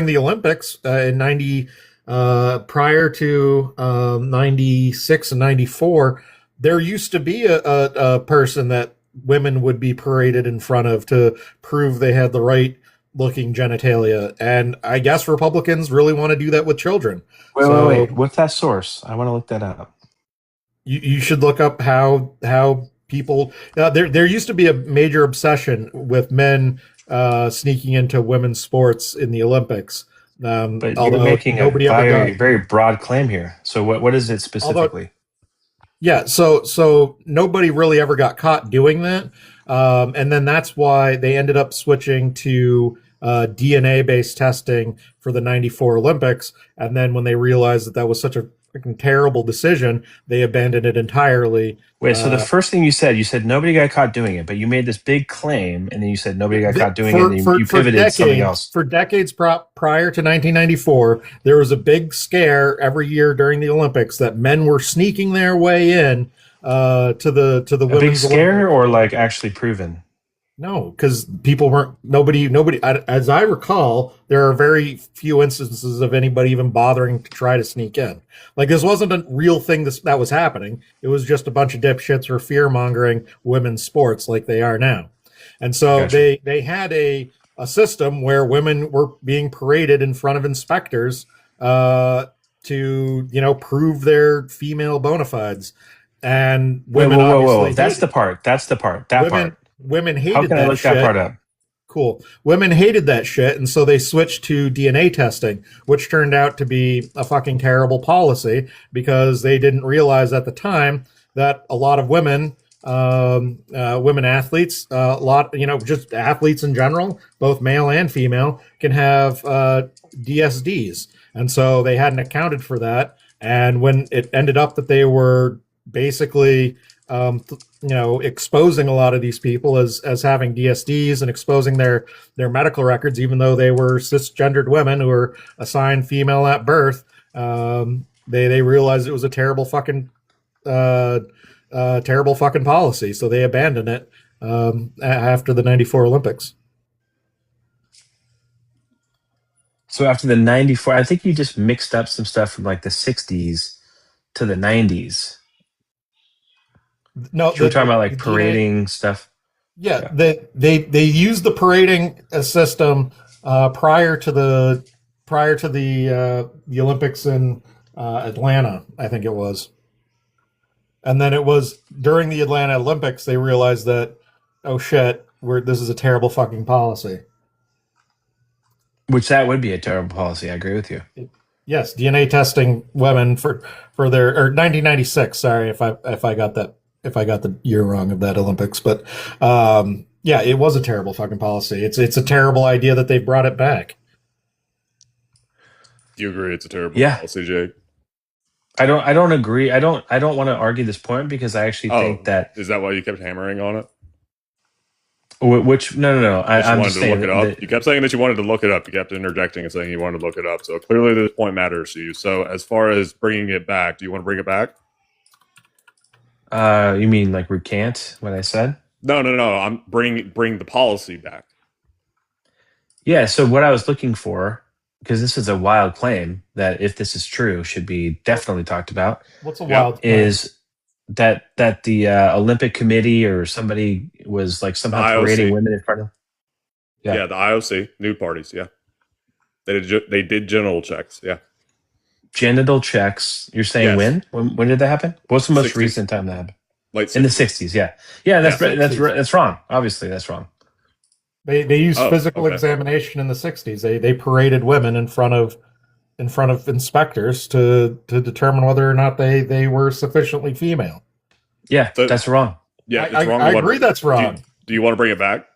the Olympics in 90, prior to 96 and 94, there used to be a person that women would be paraded in front of to prove they had the right looking genitalia. And I guess Republicans really want to do that with children. Wait. What's that source? I want to look that up. You should look up how people there used to be a major obsession with men sneaking into women's sports in the Olympics. But you're making a very broad claim here. So what is it specifically? Yeah, so nobody really ever got caught doing that, and then that's why they ended up switching to DNA-based testing for the '94 Olympics. And then when they realized that that was such a freaking terrible decision, they abandoned it entirely. Wait, so the first thing you said nobody got caught doing it, but you made this big claim, and then you said nobody got caught doing it, and you pivoted to something else. For decades prior to 1994, there was a big scare every year during the Olympics that men were sneaking their way in to the A big women's scare, or like actually proven? No, because people weren't. Nobody. As I recall, there are very few instances of anybody even bothering to try to sneak in. Like, this wasn't a real thing that was happening. It was just a bunch of dipshits who were fear mongering women's sports like they are now. And so Gotcha. they had a system where women were being paraded in front of inspectors to prove their female bona fides, and Wait, women whoa. obviously That's hated the part. That's the part. That part. Women How hated can I that look shit. that part up? Cool. Women hated that shit, and so they switched to DNA testing, which turned out to be a fucking terrible policy because they didn't realize at the time that a lot of women, women athletes, just athletes in general, both male and female, can have DSDs, and so they hadn't accounted for that. And when it ended up that they were basically exposing a lot of these people as having DSDs and exposing their medical records, even though they were cisgendered women who were assigned female at birth. They realized it was a terrible fucking policy, so they abandoned it after the '94 Olympics. So after the '94, I think you just mixed up some stuff from like the '60s to the '90s. No, we're talking about like parading stuff. Yeah, they used the parading system prior to the Olympics in Atlanta, I think it was. And then it was during the Atlanta Olympics they realized that, oh shit, this is a terrible fucking policy. Which that would be a terrible policy. I agree with you. Yes, DNA testing women for their 1996. Sorry if I got the year wrong of that Olympics, but yeah, it was a terrible fucking policy. It's a terrible idea that they brought it back. Do you agree it's a terrible policy, Jake? I don't agree. I don't want to argue this point because I actually think that. Is that why you kept hammering on it? Which no. I'm just saying to look it up. You kept saying that you wanted to look it up. You kept interjecting and saying you wanted to look it up. So clearly this point matters to you. So as far as bringing it back, do you want to bring it back? You mean like recant what I said? No. I'm bring the policy back. Yeah. So what I was looking for, because this is a wild claim that if this is true should be definitely talked about. What's a wild claim? Is that the Olympic Committee or somebody was like somehow parading women in front of? Yeah, the IOC nude parties. Yeah, they did genital checks. Yeah, genital checks. You're saying when did that happen? What's the most 60s. Recent time that happened? In the '60s. Yeah. That's wrong. Obviously, that's wrong. They used physical examination in the '60s. They paraded women in front of inspectors to determine whether or not they were sufficiently female. Yeah, that's wrong. Yeah, it's wrong. I agree that's wrong. Do you want to bring it back?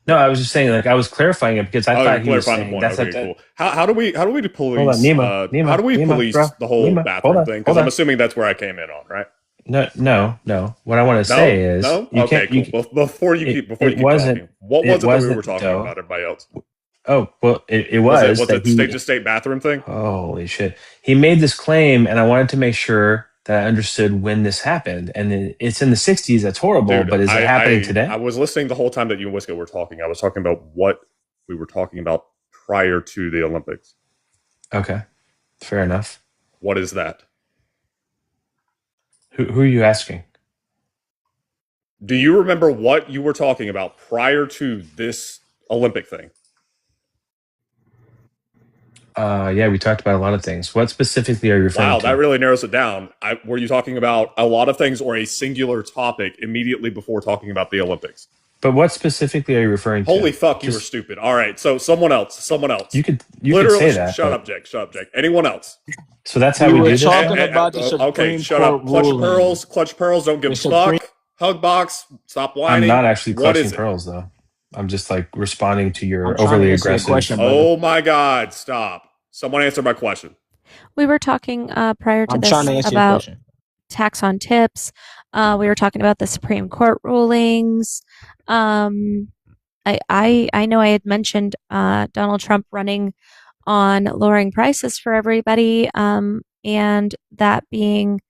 No, I was just saying, like, I was clarifying it because I thought he was saying that's cool. How do we police? Hold on, Nima, how do we police the whole bathroom thing? Because I'm assuming that's where I came in on, right? No. What I want to say is, cool. Before you keep talking, what was it that we were talking about? Everybody else. Oh, well, it was. Was it state bathroom thing? Holy shit. He made this claim, and I wanted to make sure that I understood when this happened. And it's in the '60s. That's horrible, dude, but is it happening today? I was listening the whole time that you and Whiskey were talking. I was talking about what we were talking about prior to the Olympics. Okay. Fair enough. What is that? Who are you asking? Do you remember what you were talking about prior to this Olympic thing? Yeah, we talked about a lot of things. What specifically are you referring to? Wow, that really narrows it down. Were you talking about a lot of things or a singular topic immediately before talking about the Olympics? But what specifically are you referring to? Holy fuck, you were stupid. All right, so someone else. You could Literally, say that. shut but- up, Jake. Shut up, Jake. Anyone else? So that's how We we were do this. talking about the Supreme Okay, shut Court up. Clutch ruling. pearls. Don't give a The Supreme- fuck. Hug box. Stop I'm whining. not actually What clutching is it? pearls though. I'm just like responding to your I'm trying to overly answer your aggressive. question, brother. Oh my god! Stop. Someone answer my question. We were talking prior to I'm this trying to answer your about question. tax on tips. We were talking about the Supreme Court rulings. I know I had mentioned Donald Trump running on lowering prices for everybody, and that being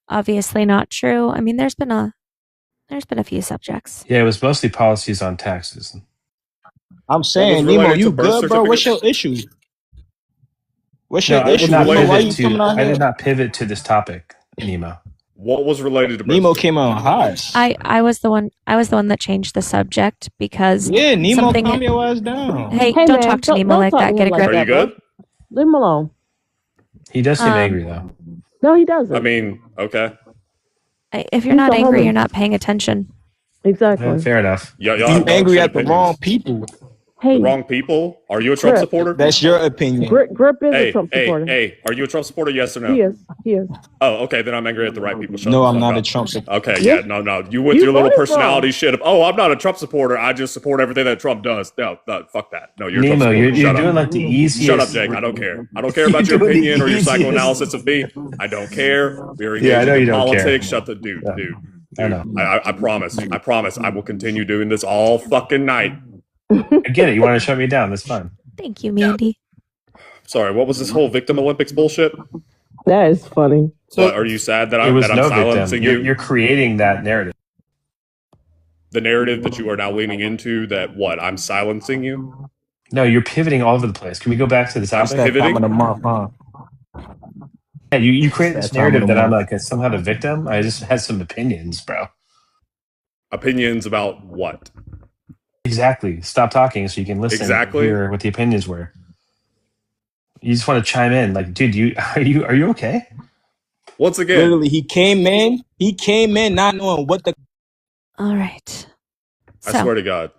obviously not true. I mean, there's been a few subjects. Yeah, it was mostly policies on taxes. I'm saying, related Nemo, to you birth good, bro? What's your certificates? issue? What's No, your I issue? did not Nemo, why you pivot coming to. out I here? did not pivot to this topic, Nemo. What was related to birth Nemo certificates? came on hot. I was the one that changed the subject because Yeah, Nemo, something. calm your ass down. Hey, Hey, don't man, talk to Nemo don't like talk that. to Get a him like grip. Are you that, bro. good? Leave him alone. He does seem Um, angry though. No, he doesn't. I mean, okay. If you're He's not a angry, homie. you're not paying attention. Exactly. Fair enough. Y'all You have angry shit at the opinions. wrong people. Hey, The wrong people? Are you a Trump Grip. supporter? That's your opinion. Grip is a Hey, Trump supporter. hey, are you a Trump supporter? Yes or no? He is. He is. Oh, okay, then I'm angry at the right people. Shut No, the I'm fuck not up. a Trump supporter. Okay, Yes. yeah, no. You with You your little voted for personality him. shit of, oh, I'm not a Trump supporter. I just support everything that Trump does. No, fuck that. No, you're a Trump Nemo, supporter. you're Shut doing up. like the easiest. Shut up, Jake. I don't care. I don't care about You're your doing the opinion or your easiest. psychoanalysis of me. I don't care. We are Yeah, I engaging know in you don't care. politics. Shut the dude. I know. I promise. I promise. I will continue doing this all fucking night. I get it. You want to shut me down? That's fine. Thank you, Mandy. Sorry, what was this whole victim Olympics bullshit? That is funny. What, are you sad that It I'm was no silencing victim. you? You're creating that narrative. The narrative that you are now leaning into that what? I'm silencing you? No, you're pivoting all over the place. Can we go back to the It's topic? that time pivoting? of the month, huh? Yeah, you created It's this that time of narrative the that I'm month. like somehow the victim. I just had some opinions, bro. Opinions about what? Exactly. Stop talking so you can listen. Exactly. Hear what the opinions were. You just want to chime in, like, dude, are you okay? Once again, Literally, he came in not knowing what the All right. I So, swear to God.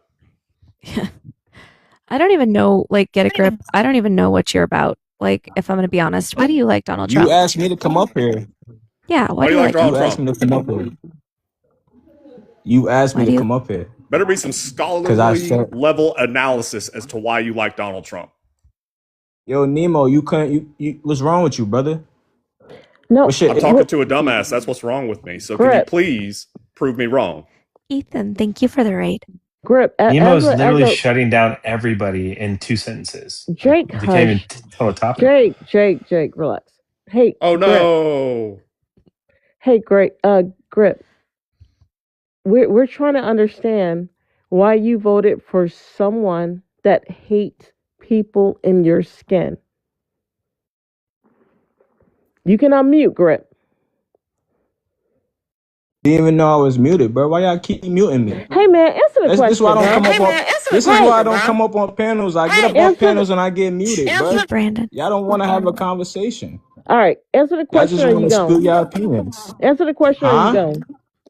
I don't even know, like, get a grip. I don't even know what you're about. Like, if I'm going to be honest, why do you like Donald Trump? you asked me to come up here. Yeah, why do you like him? Donald You asked me to come up here. You asked me Why do to you- come up here. Better be some 'Cause I scholarly said- level analysis as to why you like Donald Trump. Yo, Nemo, you couldn't. You what's wrong with you, brother? No, What shit? I'm talking to a dumbass. That's what's wrong with me. So can you Grip. please prove me wrong? Ethan, thank you for the raid. Grip. Nemo's literally shutting down everybody in 2 sentences. Jake, You can't even hush. tell a topic. Jake, relax. Hey. Oh Grip. no. Hey, Grip. We're trying to understand why you voted for someone that hates people in your skin. You can unmute, Grip. Didn't even know I was muted, bro. Why y'all keep muting me? Hey, man, answer the question. This is why I don't bro. come up on. This is why I don't come up on panels. I get up on Answer panels and I get muted, bro. Brandon. Y'all don't want to have a conversation. All right, answer the Y'all question just or want you to spill go. your opinions. Answer the question or Huh? you go.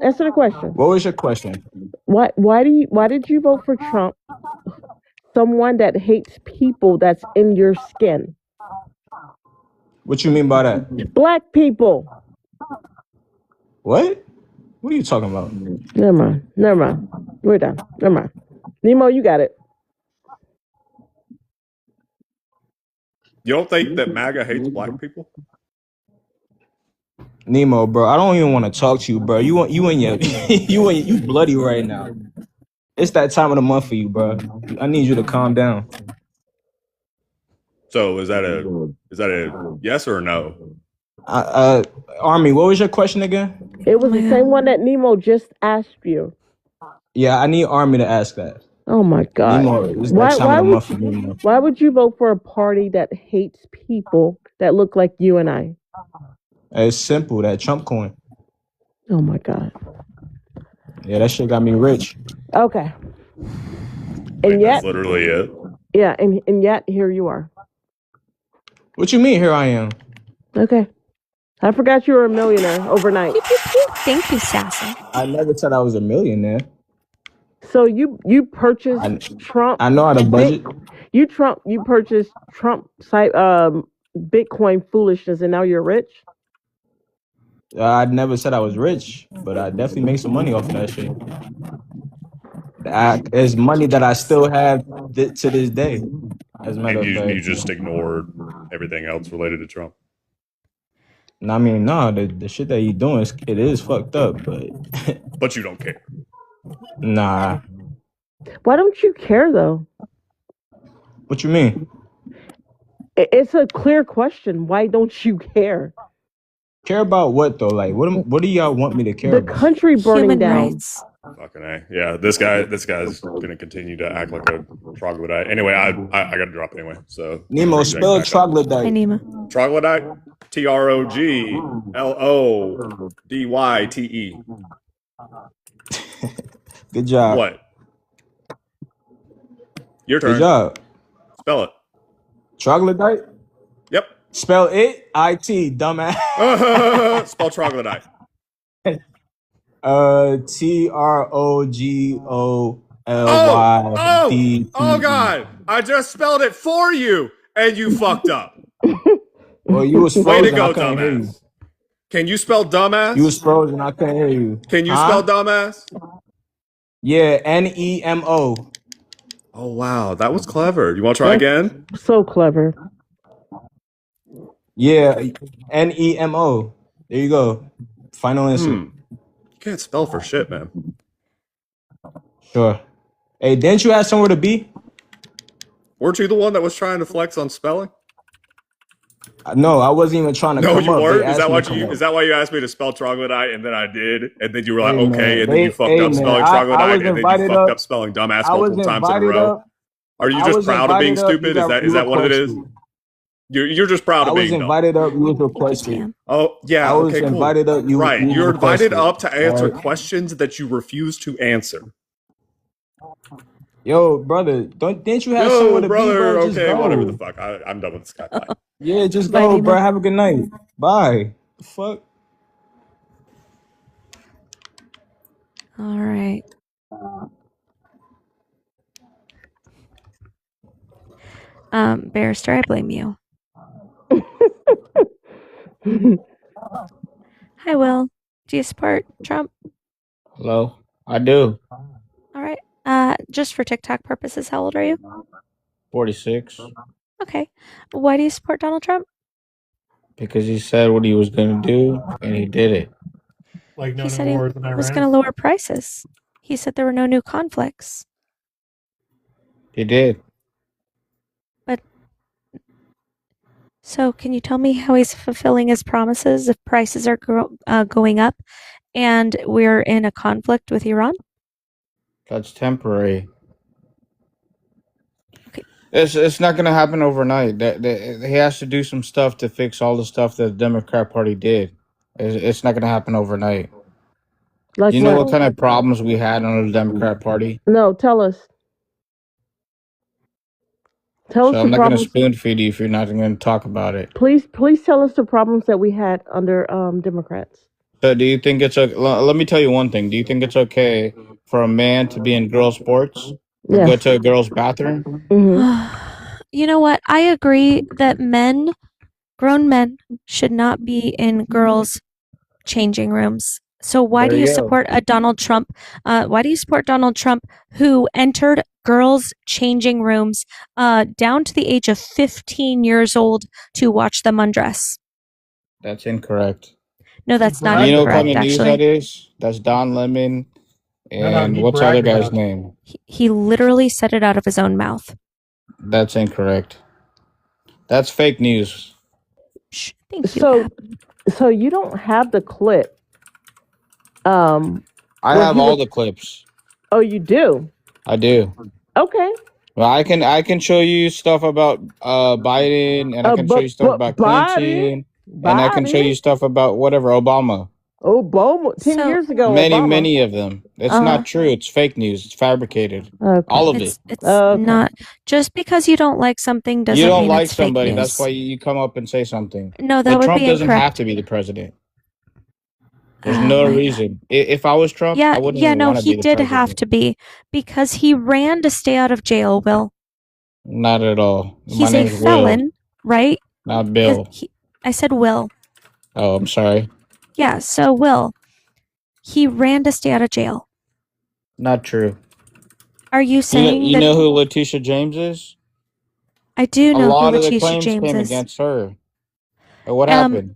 Answer the question. What was your question? Why did you vote for Trump? Someone that hates people that's in your skin. What you mean by that? Black people. What? What are you talking about? Never mind. We're done. Never mind. Nemo, you got it. You don't think that MAGA hates black people? Nemo, bro, I don't even want to talk to you, bro. You and your you bloody right now. It's that time of the month for you, bro. I need you to calm down. So is that a yes or a no? Army, what was your question again? It was the same one that Nemo just asked you. Yeah, I need Army to ask that. Oh my God. Nemo, it's that time of the month for Nemo. Why would you vote for a party that hates people that look like you and I? It's simple, that Trump coin. Oh my God. Yeah, that shit got me rich. Okay. Like, And yet, that's literally it. yeah, and yet here you are. What you mean here I am? Okay. I forgot you were a millionaire overnight. Thank you, Sassy. I never said I was a millionaire. So you purchased Trump. I know how to budget. You purchased Trump site Bitcoin foolishness, and now you're rich. I never said I was rich, but I definitely make some money off of that shit. It's money that I still have to this day. As a matter And of fact, you just ignored everything else related to Trump. I mean, no, the shit that you doing it is fucked up, but you don't care. Nah. Why don't you care though? What you mean? It's a clear question. Why don't you care? Care about what though? Like, what do y'all want me to care about? The country burning Human down. rights. Fucking A. Yeah, this guy's gonna continue to act like a troglodyte. Anyway, I gotta drop anyway. So Nemo, spell troglodyte. Hi, Nemo. Troglodyte? TROGLODYTE. Good job. What? Your turn. Good job. Spell it. Troglodyte? Yep. Spell it I-T, dumbass. Spell troglodyte. TROGOLYD. Oh God! I just spelled it for you, and you fucked up. Well, you was frozen. Way to go, I couldn't hear you. dumbass. Can you spell dumbass? You was frozen. I couldn't hear you. Can you spell dumbass? Yeah, NEMO. Oh wow, that was clever. You want to try again? So clever. Yeah, NEMO. There you go. Final answer. You can't spell for shit, man. Sure. Hey, didn't you have somewhere to be? Weren't you the one that was trying to flex on spelling? No, I wasn't even trying to come up. No, you weren't. They Is that asked me what to come you? up. Is that why you asked me to spell troglodyte, and then I did, and then you were like, Hey, okay, man, and then you fucked up spelling I troglodyte, was and then you invited fucked up. up spelling dumbass I was multiple times in a invited row. up. Are you I just was proud of being invited up. stupid? You Is got- that you what it is? requested. You're just proud I of was being dumb. invited up. You was requested. Oh yeah, I was okay, cool. invited up. Right, you you're invited requested. up to answer Alright. questions that you refuse to answer. Yo, brother, didn't you have somewhere to brother. be, bro? Just Okay, go. whatever the fuck. I'm done with this guy. Bye. Yeah, just Bye, go, Nemo. bro. Have a good night. Bye. The fuck. All right. Barrister, I blame you. Hi, Will. Do you support Trump? Hello? I do. All right. Just for TikTok purposes, how old are you? 46. Okay. Why do you support Donald Trump? Because he said what he was going to do, and he did it. Like no He new said he wars in was Iran. going to lower prices. He said there were no new conflicts. He did. But so, can you tell me how he's fulfilling his promises if prices are going up and we're in a conflict with Iran? That's temporary. Okay. It's not going to happen overnight. He has to do some stuff to fix all the stuff that the Democrat Party did. It's not going to happen overnight. Like Do you know what? what kind of problems we had under the Democrat Party? No, tell us. Tell So us I'm the not going to problems. spoon feed you if you're not going to talk about it. Please tell us the problems that we had under Democrats. So do you think it's okay? Let me tell you one thing. Do you think it's okay for a man to be in girl sports or go Yes. to a girl's bathroom? You know what? I agree that grown men, should not be in girls' changing rooms. So why do There you you go. support a Donald Trump? Why do you support Donald Trump, who entered girls' changing rooms down to the age of 15 years old to watch them undress? That's incorrect. No, that's not You know what incorrect. kind of news that Actually, is? That's Don Lemon No, and he what's the other bragged guy's about it. name? he literally said it out of his own mouth. That's incorrect. That's fake news. Shh, thank you. So you don't have the clip. I Where have he all was- the clips. Oh, you do. I do. Okay. Well, I can show you stuff about Biden, and I can show you stuff about Clinton, and I can show you stuff about whatever Obama. Obama 10 So- years ago. Many, Obama. many of them. It's Uh-huh. not true. It's fake news. It's fabricated. Okay. All of It's it. Okay. not just because you don't like something doesn't You don't mean like it's fake somebody. news. That's why you come up and say something. No, that But would Trump be doesn't have incorrect. to be the president. There's no my God. reason. If I was Trump, I wouldn't even No, want to he be the did have president. to be because he ran to stay out of jail, Will. Not at all. My He's a name's Will, felon, right? not Bill. I said Will. Oh, I'm sorry. Yeah, so Will. He ran to stay out of jail. Not true. Are you saying You that know who Letitia James is? I do A know who lot of the Letitia claims James came is? against her. And what happened?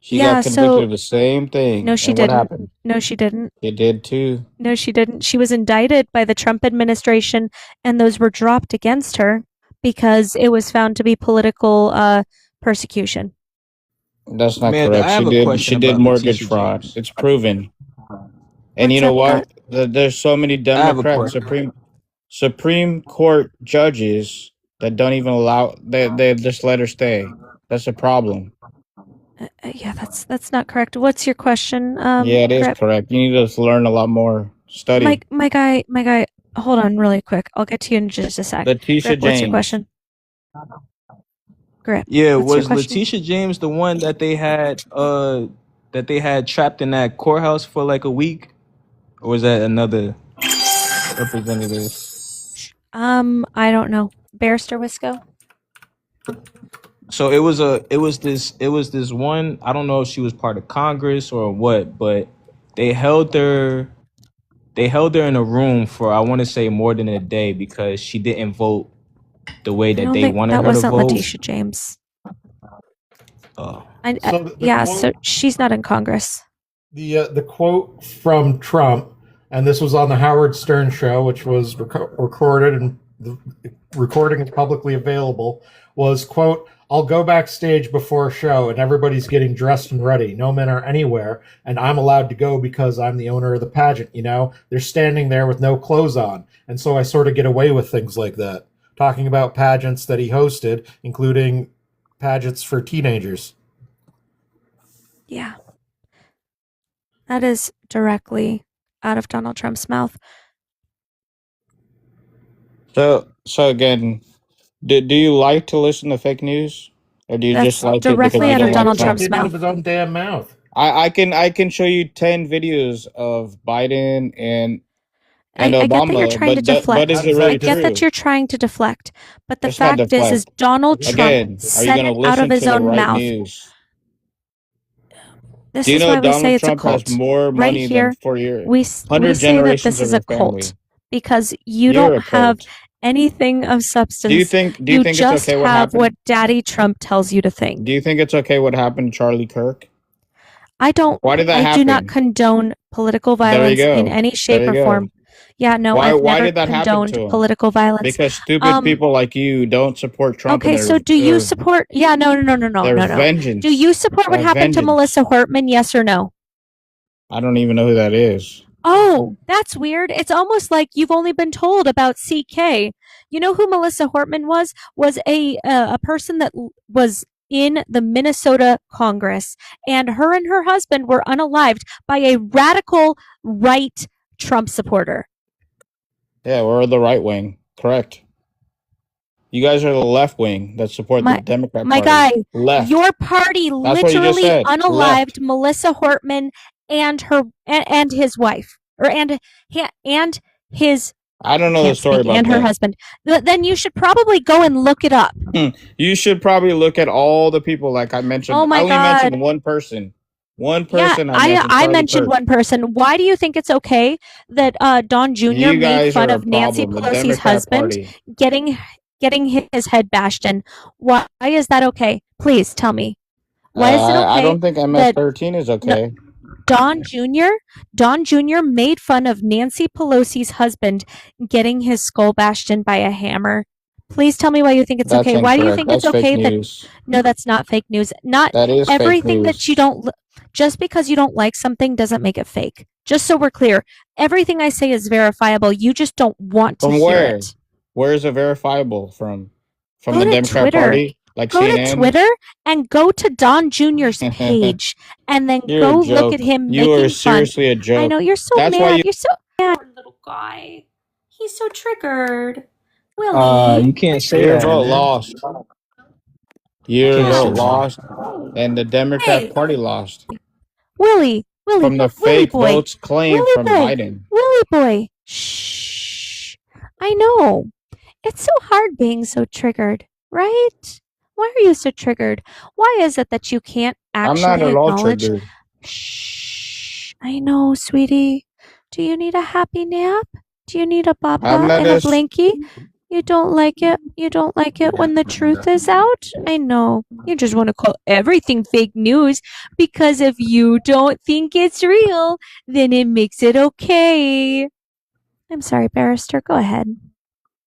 She Yeah, got convicted so of the same thing. no, she And what didn't. happened? No, she didn't. She did too. No, she didn't. She was indicted by the Trump administration, and those were dropped against her because it was found to be political persecution. That's not Amanda, I correct. have a question She did about mortgage Letitia fraud. James. It's proven. And What's you know up, what? There's so many I have a Democrat question. Supreme Court judges that don't even allow they just let her stay. That's a problem. Yeah, that's not correct. What's your question? Yeah, it is Crip? correct. You need to learn a lot more. Study. My guy. Hold on, really quick. I'll get to you in just a sec. Letitia Grip, what's your James. question? Grip. Yeah, what's your was question? Letitia James the one that they had trapped in that courthouse for like a week? Or was that another representative? I don't know. Barrister Wisco? So it was this one, I don't know if she was part of Congress or what, but they held her in a room for, I want to say, more than a day because she didn't vote the way I that don't they think wanted that her to wasn't vote. Letitia James. Oh. So she's not in Congress. The quote from Trump, and this was on the Howard Stern show, which was recorded, and the recording is publicly available, was, quote, "I'll go backstage before a show and everybody's getting dressed and ready. No men are anywhere, and I'm allowed to go because I'm the owner of the pageant, you know? They're standing there with no clothes on, and so I sort of get away with things like that." Talking about pageants that he hosted, including pageants for teenagers. Yeah. That is directly out of Donald Trump's mouth. So again, do you like to listen to fake news? Or do you just like it because directly you out don't of like Donald Trump? Trump's Out of mouth. his own damn mouth. I can show you 10 videos of Biden and I get that you're Obama, trying to deflect. but is it really I get that true? you're trying to deflect. But the It's not fact is deflect. Donald Trump Again, are you said going to it out of listen his to the own right mouth. news? This Do you is know why we say Donald it's a Trump has cult. more Right money here, than for your we 100 say that generations this of is your a cult family? because you You're a don't have cult. anything of substance. Do you think it's just okay what have happened? what Daddy Trump tells you to think. Do you think it's okay what happened to Charlie Kirk? I don't. Why did that I do not happen? condone political There you violence in go. any There shape you or go. form. Yeah, no, Why I've never did that happen condoned to him? political violence. Because stupid people like you don't support Trump Okay, and so do you support? Yeah, no. there's vengeance. Do you support what happened to Vengeance. Melissa Hortman? Yes or no? I don't even know who that is. Oh, that's weird. It's almost like you've only been told about CK. You know who Melissa Hortman was? Was a person that was in the Minnesota Congress, and her husband were unalived by a radical right Trump supporter. Yeah, we're the right wing. Correct. You guys are the left wing that support the Democrat My Party. guy, Left. your party That's what you just literally said. unalived Melissa Hortman and her and his wife, or and his I don't know the can't story speak, about and her that. husband. Then you should probably go and look it up. You should probably look at all the people like I mentioned. Oh my I only God. mentioned one person. One Yeah, person I Charlie mentioned Kirk. one person. Why do you think it's okay that Don Jr. You made guys fun are of a Nancy problem. The Pelosi's Democrat husband Party. getting his head bashed in? Why is that okay? Please tell me. Why is it okay? I don't think MS-13 is okay. Don Jr. made fun of Nancy Pelosi's husband getting his skull bashed in by a hammer. Please tell me why you think it's That's okay. Why do you incorrect. think it's That's fake okay news. that no, that's not fake news. Not That is fake everything news. that you don't just because you don't like something doesn't make it fake. Just so we're clear, everything I say is verifiable. You just don't want to From hear where? it. Where is it verifiable from? From Go the to Democrat Twitter. Party? Like Go CNN? to Twitter and go to Don Jr.'s page and then You're go a look at joke. him You making are fun. seriously a joke. I know you're so That's mad. why you You're so mad, little guy. He's so triggered. Willie. You can't say your that, vote man. lost. You Your can't say vote that. lost, and the Democrat Hey. Party lost. Willie, Willie, from the Willie fake boy, votes claimed Willie from boy, Biden. Willie boy. Shh. I know. It's so hard being so triggered, right? Why are you so triggered? Why is it that you can't I'm not actually at all acknowledge? triggered. Shh. I know, sweetie. Do you need a happy nap? Do you need a I'm papa not and a as blankie? You don't like it? You don't like it when the truth is out? I know. You just want to call everything fake news because if you don't think it's real, then it makes it okay. I'm sorry, Barrister. Go ahead.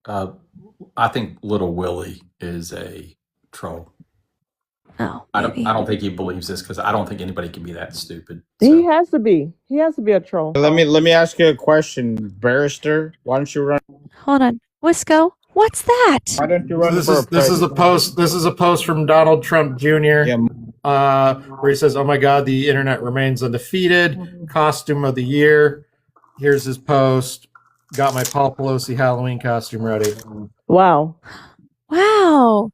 I think little Willie is a troll. Oh, I maybe. don't think he believes this because I don't think anybody can be that stupid. He has to be. He has to be a troll. Let me ask you a question, Barrister. Why don't you run? Hold on. Wisco, what's that? Why don't you run This for is a president? This is a post from Donald Trump Jr. Yeah. Where he says, "Oh my God, the internet remains undefeated. Costume of the year." Here's his post. Got my Paul Pelosi Halloween costume ready. Wow. Wow.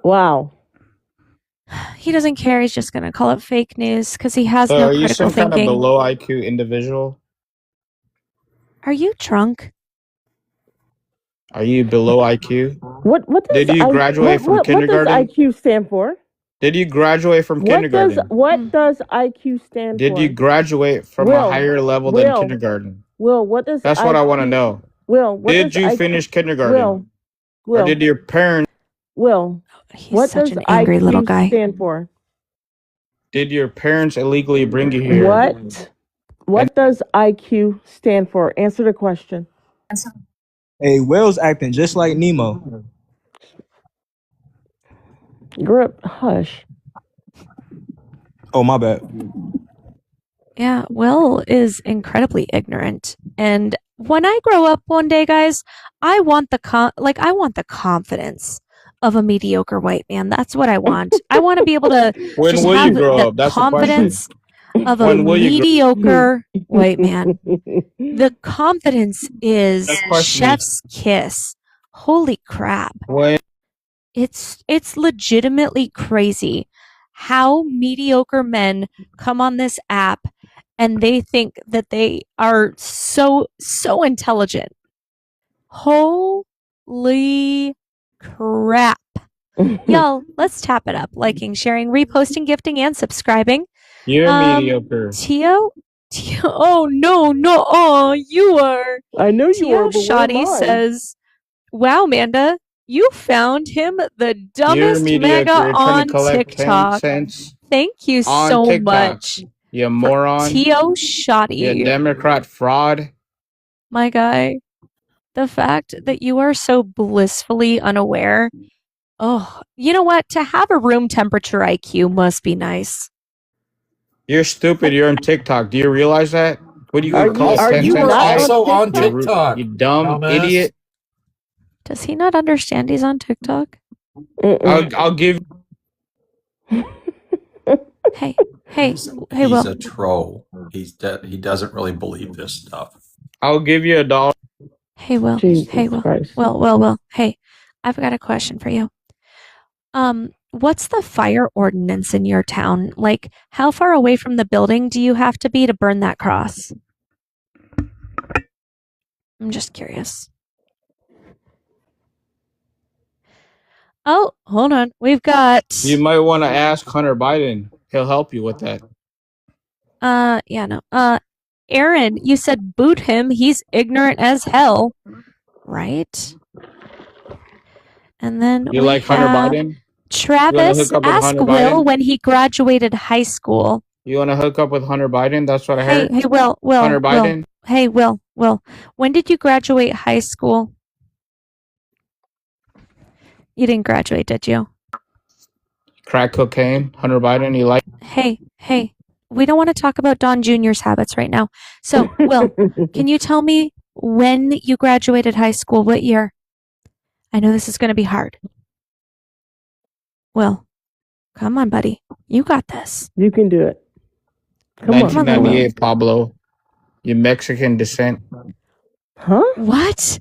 Wow. He doesn't care. He's just going to call it fake news because he has So no are you critical some kind of thinking. below IQ individual? Are you drunk? Are you below IQ? What does Did you graduate from kindergarten? What does IQ stand for? Did you graduate from kindergarten? What does IQ stand Did for? you graduate from a higher level than kindergarten? Will, what does That's what I want to know. Will, what Did does you IQ finish kindergarten? Will, Or did your parents? Will, He's what such does an angry IQ little guy. stand for? Did your parents illegally bring you here? What does IQ stand for? Answer the question. Hey, Will's acting just like Nemo. Grip, hush. Oh, my bad. Yeah, Will is incredibly ignorant. And when I grow up one day, guys, I want the confidence of a mediocre white man. That's what I want. I want to be able to When just will have you grow the up? That's the confidence of a When will you grow- mediocre white man. The confidence is Next question. chef's kiss. Holy crap. When It's legitimately crazy how mediocre men come on this app and they think that they are so intelligent. Holy crap. Y'all, let's tap it up. Liking, sharing, reposting, gifting, and subscribing. you're mediocre. Tio, oh no, you are. I know you Tio are, but what am Shoddy I? says, "Wow, Manda, you found him the You're dumbest mediocre. mega You're trying on to collect 10 TikTok." cents Thank you on so TikTok. much, You moron. Tio You Shoddy. Democrat fraud. My guy, the fact that you are so blissfully unaware. Oh, you know what? To have a room temperature IQ must be nice. You're stupid. You're on TikTok. Do you realize that? What do you Are call you- it? are 10 you cents not back? Also on You TikTok. You dumb dumbass. idiot. Does he not understand he's on TikTok? I'll give. Hey, He's Will. a troll. He doesn't really believe this stuff. I'll give you $1. Hey, Will. Jesus Hey, Will. Christ. Will. Hey, I've got a question for you. What's the fire ordinance in your town? Like, how far away from the building do you have to be to burn that cross? I'm just curious. Oh, hold on. We've got You might want to ask Hunter Biden. He'll help you with that. yeah, no. Aaron, you said boot him. He's ignorant as hell. Right? And then You we like Hunter have Biden? Travis, hook up with ask Hunter Will Biden? when he graduated high school. You want to hook up with Hunter Biden? That's what I Hey, heard. Will. Hunter Biden? Hey, Will. When did you graduate high school? You didn't graduate, did you? Crack cocaine. Hunter Biden. You like? Hey. We don't want to talk about Don Jr.'s habits right now. So, Will, can you tell me when you graduated high school? What year? I know this is going to be hard. Will, come on, buddy. You got this. You can do it. Come on. 1998, Pablo. You Mexican descent. Huh? What?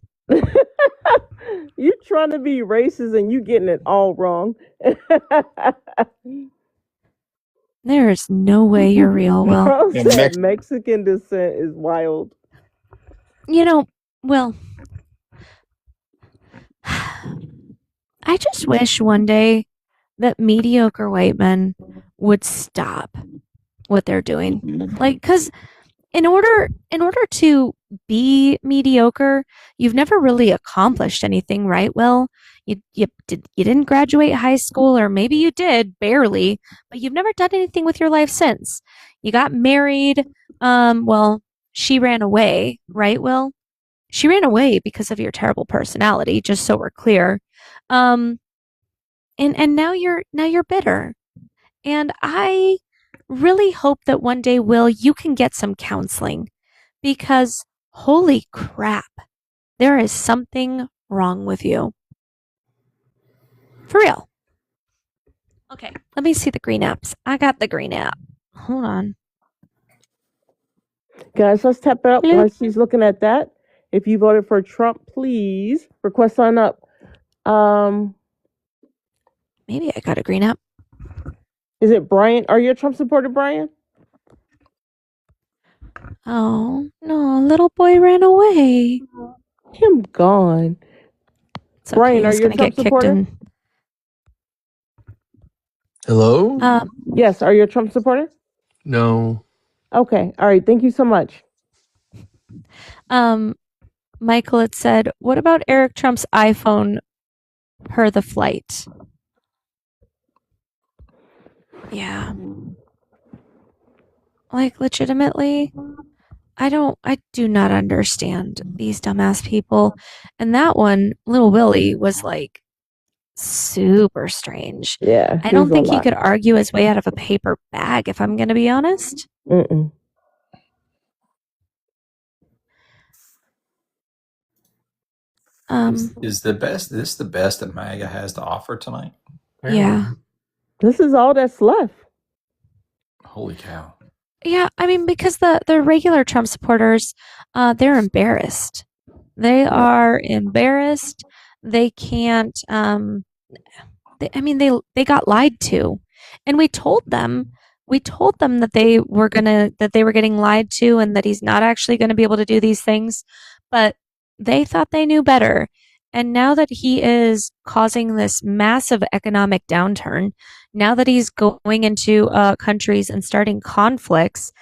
You trying to be racist and you getting it all wrong. There's no way you're real, Will. Trump Yeah, said Mexican descent is wild. You know, Will, I just wish one day that mediocre white men would stop what they're doing. Like, because in order to be mediocre, you've never really accomplished anything, right, Will? You didn't graduate high school, or maybe you did, barely, but you've never done anything with your life since. You got married. Well, she ran away, right, Will? She ran away because of your terrible personality, just so we're clear. And now you're bitter. And I really hope that one day, Will, you can get some counseling, because holy crap, there is something wrong with you. For real. Okay, let me see the green apps. I got the green app. Hold on. Guys, let's tap it up while she's looking at that. If you voted for Trump, please request sign up. Maybe I got a green app. Is it Brian? Are you a Trump supporter, Brian? Oh, no, little boy ran away. Him gone. It's okay, Brian, are he's you a gonna Trump get kicked supporter? in. Hello? Yes, are you a Trump supporter? No. Okay, all right, thank you so much. Michael had said, what about Eric Trump's iPhone per the flight? Yeah. Like, legitimately, I do not understand these dumbass people. And that one, Little Willie, was like super strange. Yeah, I don't he's a think he lot. could argue his way out of a paper bag, if I'm going to be honest. Mm-mm. Is this the best that MAGA has to offer tonight? Yeah. This is all that's left. Holy cow. Yeah, I mean, because the regular Trump supporters, they're embarrassed. They are embarrassed. They can't. They got lied to, and we told them that they were getting lied to, and that he's not actually going to be able to do these things, but they thought they knew better. And now that he is causing this massive economic downturn, now that he's going into countries and starting conflicts,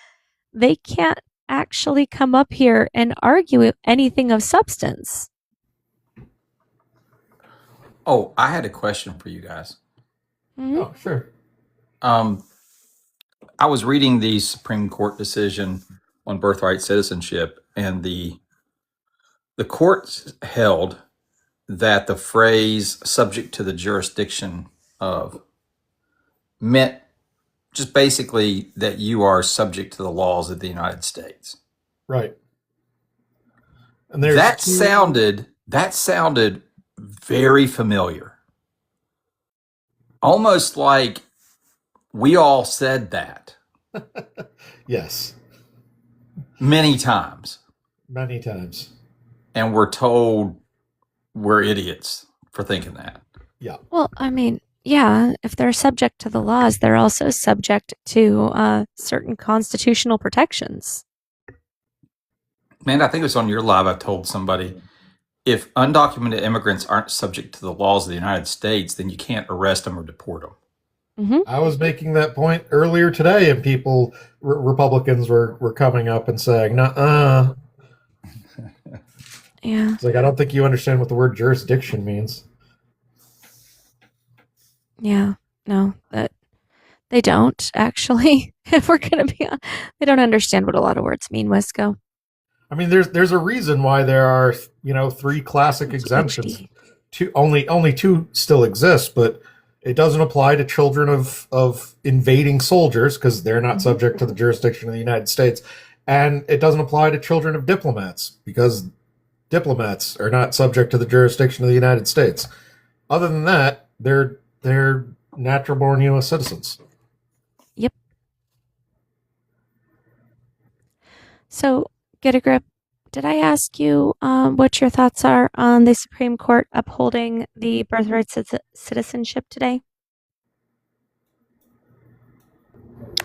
they can't actually come up here and argue anything of substance. Oh, I had a question for you guys. Mm-hmm. Oh, sure. I was reading the Supreme Court decision on birthright citizenship, and the court held that the phrase subject to the jurisdiction of meant just basically that you are subject to the laws of the United States. Right. And That sounded very familiar. Almost like we all said that Yes, many times, many times. and we're told we're idiots for thinking that. Yeah. Well, I mean, yeah, if they're subject to the laws, they're also subject to certain constitutional protections. Man, I think it was on your live. I told somebody, if undocumented immigrants aren't subject to the laws of the United States, then you can't arrest them or deport them. Mm-hmm. I was making that point earlier today, and people, Republicans, were coming up and saying, "Nuh-uh." Yeah. It's like, I don't think you understand what the word jurisdiction means. Yeah. No, that they don't actually. If we're gonna be honest, they don't understand what a lot of words mean, Wisco. I mean, there's a reason why there are 3 classic exemptions. Only 2 still exist, but it doesn't apply to children of invading soldiers because they're not subject to the jurisdiction of the United States, and it doesn't apply to children of diplomats because diplomats are not subject to the jurisdiction of the United States. Other than that, they're natural-born U.S. citizens. Yep. So, get a grip. Did I ask you what your thoughts are on the Supreme Court upholding the birthright citizenship today?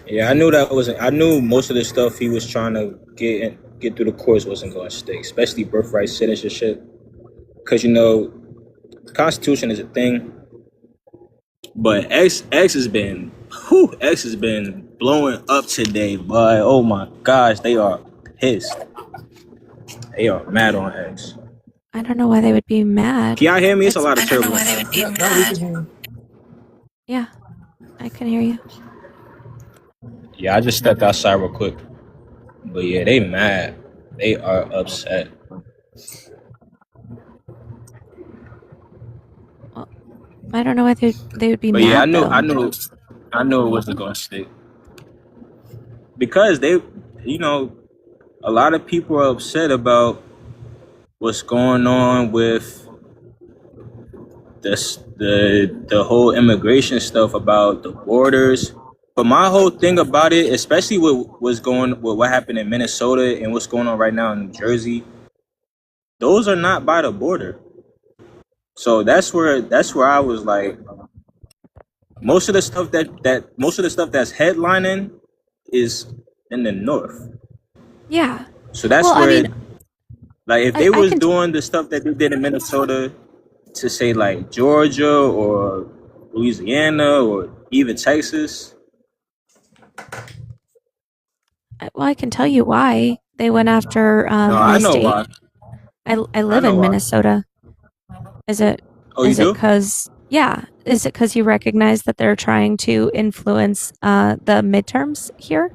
Yeah, I knew that wasn't. I knew most of the stuff he was trying to get through the courts wasn't going to stick, especially birthright citizenship, because the Constitution is a thing. But X has been blowing up today, boy. Oh my gosh, they are pissed. They are mad on X. I don't know why they would be mad. Can y'all hear me? It's a lot of turbulence. Yeah, I can hear you. Yeah, I just stepped outside real quick. But yeah, they mad. They are upset. Well, I don't know why they would be But mad. yeah, I knew it wasn't gonna stick. Because they, a lot of people are upset about what's going on with the whole immigration stuff about the borders. But my whole thing about it, especially with what happened in Minnesota and what's going on right now in New Jersey, those are not by the border. So that's where I was like, most of the stuff that's headlining is in the north. Yeah. So that's if they was doing the stuff that they did in Minnesota to say like Georgia or Louisiana or even Texas. Well, I can tell you why they went after I know state. why. I live in Minnesota. Is it? Oh, you do? Is it because you recognize that they're trying to influence the midterms here?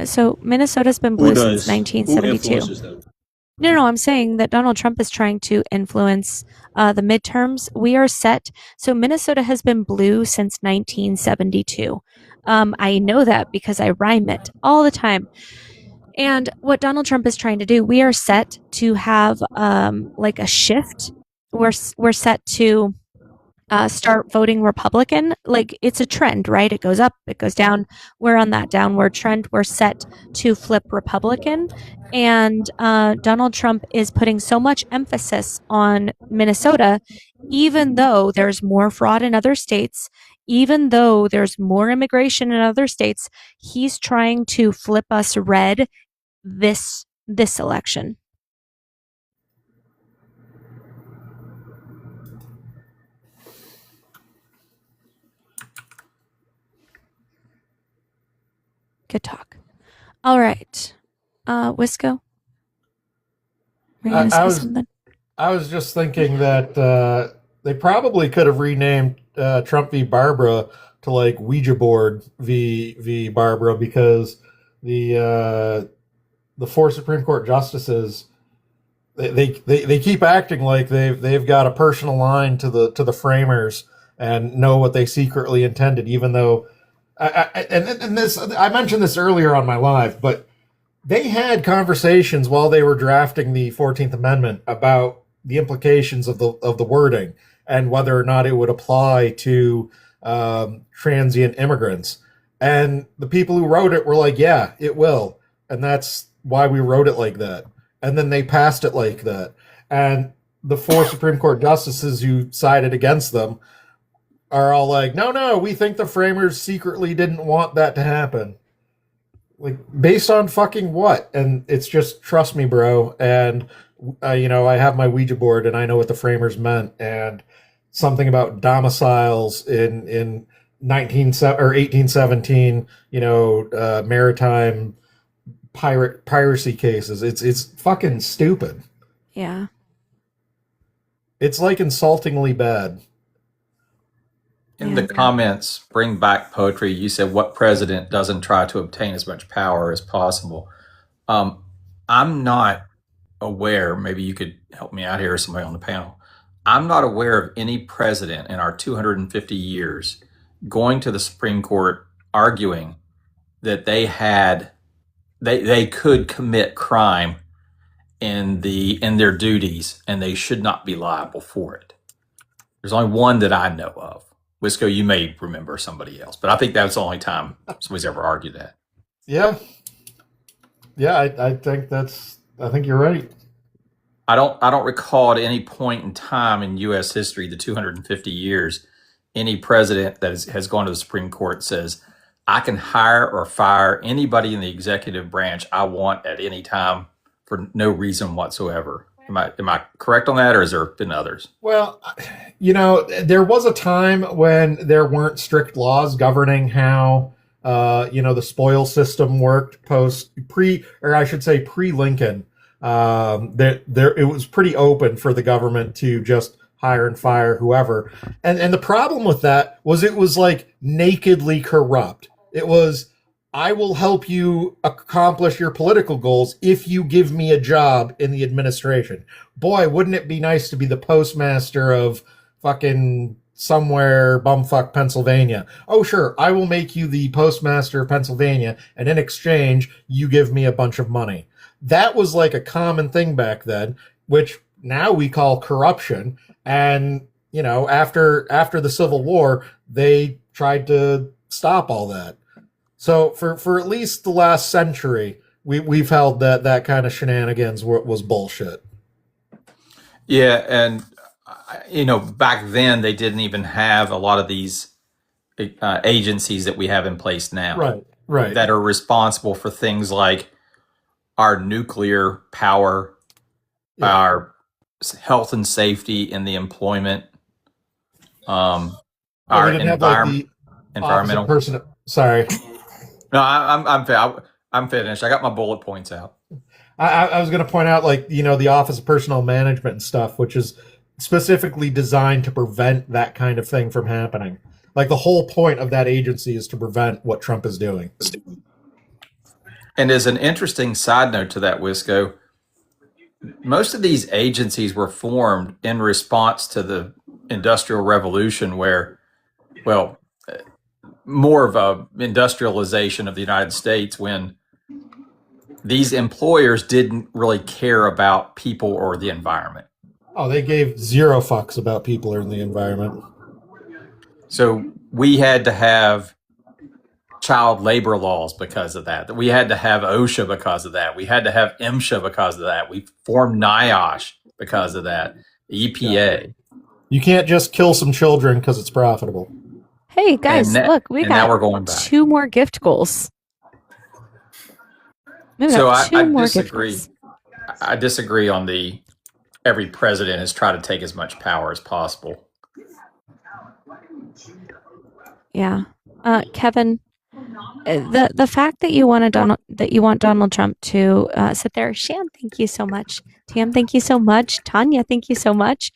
So Minnesota's been blue since 1972. No, I'm saying that Donald Trump is trying to influence the midterms. We are set. So Minnesota has been blue since 1972. I know that because I rhyme it all the time. And what Donald Trump is trying to do, we are set to have like a shift. We're set to start voting Republican. Like it's a trend, right? It goes up, it goes down. We're on that downward trend. We're set to flip Republican. And Donald Trump is putting so much emphasis on Minnesota, even though there's more fraud in other states, even though there's more immigration in other states, he's trying to flip us red this election. Good talk. All right. Wisco? Were you gonna say something? I was just thinking that they probably could have renamed Trump v. Barbara to like Ouija board v. Barbara, because the four Supreme Court justices they keep acting like they've got a personal line to the framers and know what they secretly intended, even though I mentioned this earlier on my live, but they had conversations while they were drafting the 14th Amendment about the implications of the wording and whether or not it would apply to transient immigrants. And the people who wrote it were like, yeah, it will. And that's why we wrote it like that. And then they passed it like that. And the four Supreme Court justices who sided against them are all like, no, we think the framers secretly didn't want that to happen. Like, based on fucking what? And it's just, trust me, bro. And, I have my Ouija board and I know what the framers meant. And something about domiciles in 1817, maritime piracy cases. It's fucking stupid. Yeah. It's like insultingly bad. In the comments, bring back poetry. You said, what president doesn't try to obtain as much power as possible? I'm not aware, maybe you could help me out here or somebody on the panel. I'm not aware of any president in our 250 years going to the Supreme Court arguing that they could commit crime in their duties and they should not be liable for it. There's only one that I know of. Wisco, you may remember somebody else, but I think that's the only time somebody's ever argued that. Yeah. Yeah, I think you're right. I don't recall at any point in time in U.S. history, the 250 years, any president that has gone to the Supreme Court says, I can hire or fire anybody in the executive branch I want at any time for no reason whatsoever. Am I correct on that, or has there been others? Well, there was a time when there weren't strict laws governing how the spoil system worked pre-Lincoln. It was pretty open for the government to just hire and fire whoever. And the problem with that was it was like nakedly corrupt. It was, I will help you accomplish your political goals if you give me a job in the administration. Boy, wouldn't it be nice to be the postmaster of fucking somewhere bumfuck Pennsylvania. Oh, sure, I will make you the postmaster of Pennsylvania, and in exchange, you give me a bunch of money. That was like a common thing back then, which now we call corruption. And, after the Civil War, they tried to stop all that. So for at least the last century, we've held that kind of shenanigans was bullshit. Yeah, and back then they didn't even have a lot of these agencies that we have in place now. Right. That are responsible for things like our nuclear power, our health and safety in the employment, our environmental. Sorry. No, I'm finished. I got my bullet points out. I was going to point out, the Office of Personnel Management and stuff, which is specifically designed to prevent that kind of thing from happening. Like, the whole point of that agency is to prevent what Trump is doing. And as an interesting side note to that, Wisco, most of these agencies were formed in response to the Industrial Revolution, where, more of a industrialization of the United States, when these employers didn't really care about people or the environment. Oh, they gave zero fucks about people or the environment. So we had to have child labor laws because of that. We had to have OSHA because of that. We had to have MSHA because of that. We formed NIOSH because of that. The EPA. You can't just kill some children because it's profitable. Hey guys, look, we now we're got going back. 2 more gift goals. So I disagree. I disagree on every president has tried to take as much power as possible. Yeah, Kevin, the fact that you want Donald Trump to sit there, Shan, thank you so much. Tam, thank you so much. Tanya, thank you so much.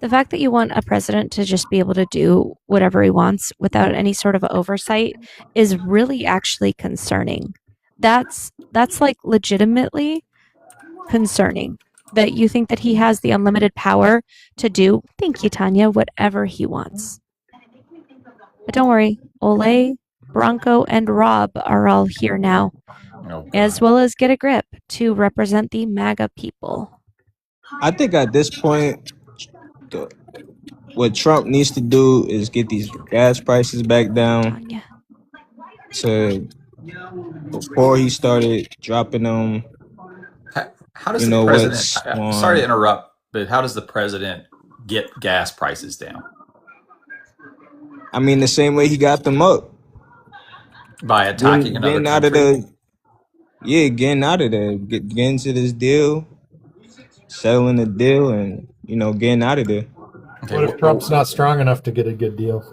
The fact that you want a president to just be able to do whatever he wants without any sort of oversight is really actually concerning. That's like legitimately concerning that you think that he has the unlimited power to do, thank you, Tanya, whatever he wants. But don't worry, Ole, Bronco, and Rob are all here now, as well as Get a Grip to represent the MAGA people. I think at this point, what Trump needs to do is get these gas prices back down to before he started dropping them. How does the president? Sorry to interrupt, but how does the president get gas prices down? I mean, the same way he got them up by attacking another country. Getting out of there, getting to this deal, settling the deal, and getting out of there. Okay, what if Trump's not strong enough to get a good deal?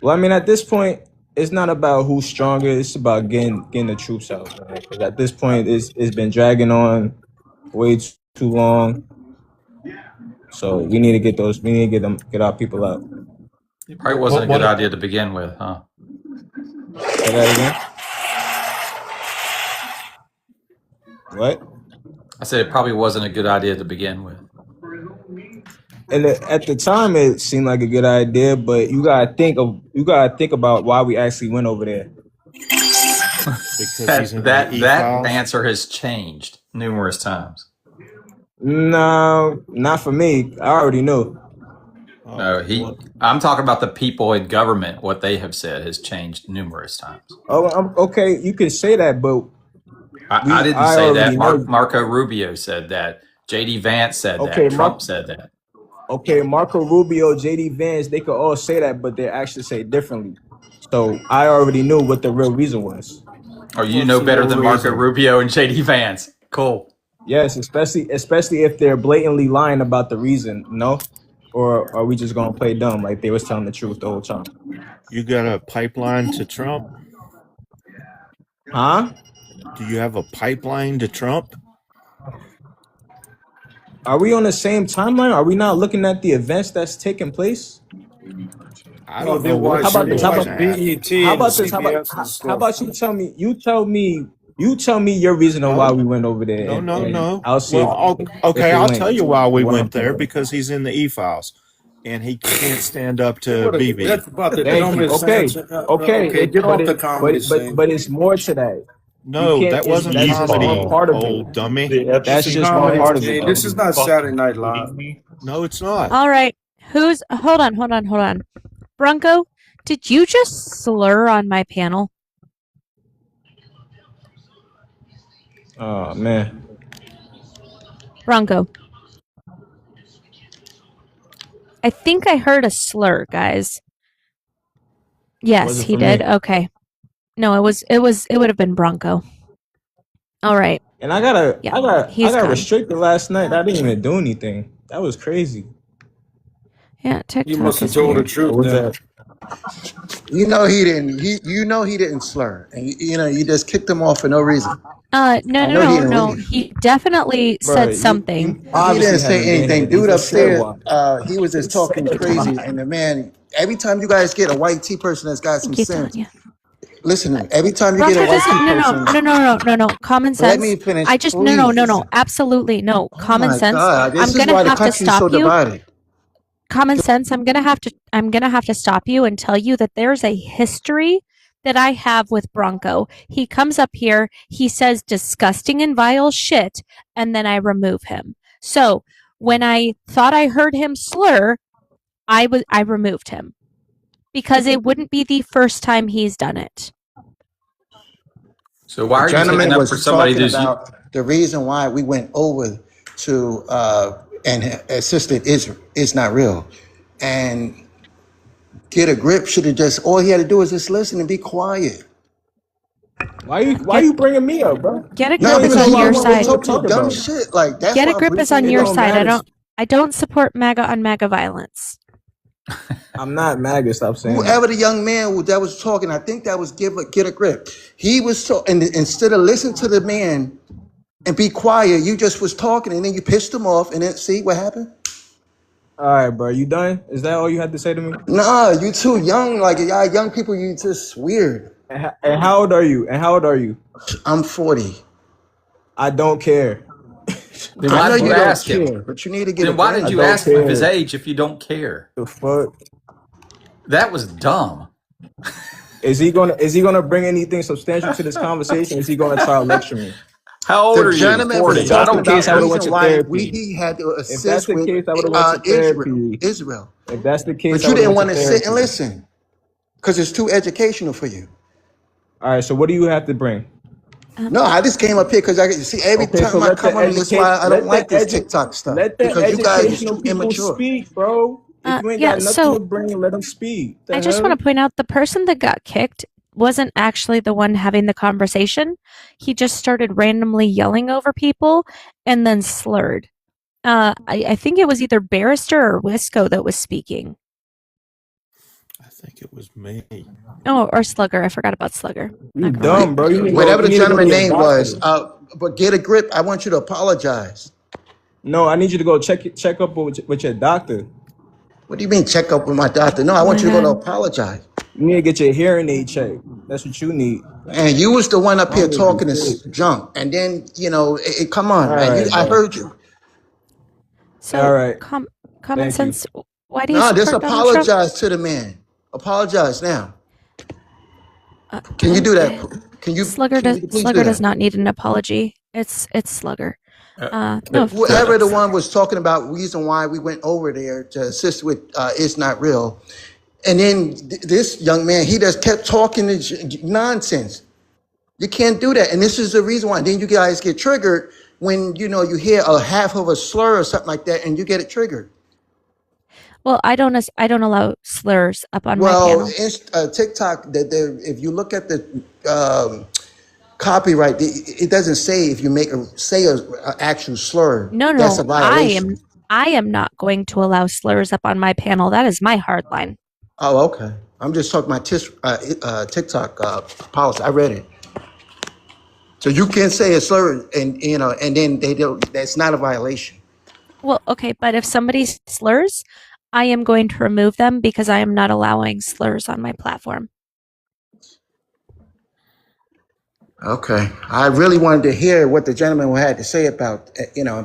Well, I mean, at this point, it's not about who's stronger. It's about getting the troops out. Right? 'Cause at this point, it's been dragging on way too long. So we need to get those. We need to get our people out. Probably wasn't a good idea to begin with, huh? Say that again. What? I said it probably wasn't a good idea to begin with. And at the time, it seemed like a good idea, but you gotta think about why we actually went over there. that answer has changed numerous times. No, not for me. I already knew. No, I'm talking about the people in government. What they have said has changed numerous times. Oh, okay, you can say that, but I didn't I say that. already know. Marco Rubio said that. JD Vance said Okay, that. Trump said that. Okay, Marco Rubio, JD Vance, they could all say that, but they actually say it differently. So I already knew what the real reason was. Or you know better than Marco Rubio and JD Vance. Cool. Yes, especially if they're blatantly lying about the reason, no? Or are we just gonna play dumb like they was telling the truth the whole time? You got a pipeline to Trump? Huh? Do you have a pipeline to Trump? Are we on the same timeline? Are we not looking at the events that's taking place? I don't know what How about you're this? How looking about at. how about this? How about you tell me? You tell me your reason on why we went over there. No. I'll see. Well, if okay, it I'll links tell you why we with what I'm went there, saying. because he's in the E-files, and he can't stand up to BB. That's about the Thank you. dumbest Okay, answer. okay. Get but off the it- comedy scene. but it's more to that. No, You can't- that wasn't that's just comedy, one part of old it. dummy. That's just one part of it. This is not Saturday Night Live. No, it's not. All right. Hold on. Bronco, did you just slur on my panel? Oh man. Bronco. I think I heard a slur, guys. Yes, Wasn't he for did. me. Okay. No, it would have been Bronco. All right. And I got he's gone. restricted last night. I didn't even do anything. That was crazy. Yeah, TikTok. You must have is told the weird. truth. What was Then. that? You know he didn't. He didn't slur, and you just kicked him off for no reason. No. He definitely said something. He didn't say anything. Dude upstairs, Why? he was just talking crazy, and the man. Every time you guys get a white T person that's got some Thank you, sense, Tanya. listen to me. Every time you Bronco get a white doesn't. T person, No. Common let sense. me finish. I just please. no. Absolutely no. Common My sense. God, this I'm is gonna why the have to country's so stop you. divided. Common sense. I'm gonna have to stop you and tell you that there's a history that I have with Bronco. He comes up here, he says disgusting and vile shit, and then I remove him. So when I thought I heard him slur, I removed him because it wouldn't be the first time he's done it. So why are you Gentleman taking up was for somebody talking who's about the reason why we went over to and assisted is not real, and Get a Grip should have just all he had to do is just listen and be quiet. Why you bringing me up, bro? Get a No, Grip is because on your you side. talk to dumb shit like that's. Get a why I'm Grip is bringing on it your up. side. I don't support MAGA on MAGA violence. I'm not MAGA. Stop saying that. Whoever the young man that was talking, I think that was Get a Grip. He was talking, and instead of listening to the man and be quiet, you just was talking, and then you pissed him off, and then see what happened. All right, bro. You done? Is that all you had to say to me? Nah, you too young. Like y'all young people, you just weird. And how old are you? I'm 40. I don't care. Then I why know did you you don't ask him? care, but you need to get. Then a why grip. did you ask him his age if you don't care? The fuck? That was dumb. Is he gonna bring anything substantial to this conversation? Is he gonna try to lecture me? How old The are you? gentleman 40. was I talking don't about case, the I would've reason went to why therapy. we had to If that's assist the with case, I would've went to therapy. Israel. If that's the case, But I you would've didn't went want to to sit and therapy. listen because it's too educational for you. All right. So what do you have to bring? No, I just came up here because I see every Okay, time so I let the come on this why I don't like this TikTok stuff let the because you guys are educational too people immature. speak, bro. If you ain't Yeah, got nothing so to bring, let them speak. The I just hell? want to point out the person that got kicked wasn't actually the one having the conversation. He just started randomly yelling over people and then slurred. I think it was either Barrister or Wisco that was speaking. I think it was me. Oh, or Slugger. I forgot about Slugger. You dumb, bro. Whatever the you need to go to gentleman's your name doctor. was, but Get a Grip. I want you to apologize. No, I need you to go check up with your doctor. What do you mean check up with my doctor? No, I want you to go to apologize. You need to get your hearing aid checked. That's what you need. And you was the one up I here don't need talking this this junk, and then come on, All man. right, I bro. heard you. So, All right. common Thank you. sense. Why do you No, just support Donald Trump? apologize to the man. Apologize now. Can you do that? Can you? Slugger Can does you please Slugger do does that? not need an apology. It's Slugger. No, Whoever the one was talking about reason why we went over there to assist with It's Not Real. And then this young man, he just kept talking nonsense. You can't do that. And this is the reason why. Then you guys get triggered when, you hear a half of a slur or something like that and you get it triggered. Well, I don't allow slurs up on my Well, panel. TikTok, if you look at the copyright, it doesn't say if you say an actual slur. No, That's a violation. I am not going to allow slurs up on my panel. That is my hard line. Oh, okay. I'm just talking about TikTok policy. I read it. So you can say a slur, and then they don't. That's not a violation. Well, okay, but if somebody slurs, I am going to remove them because I am not allowing slurs on my platform. Okay. I really wanted to hear what the gentleman had to say about,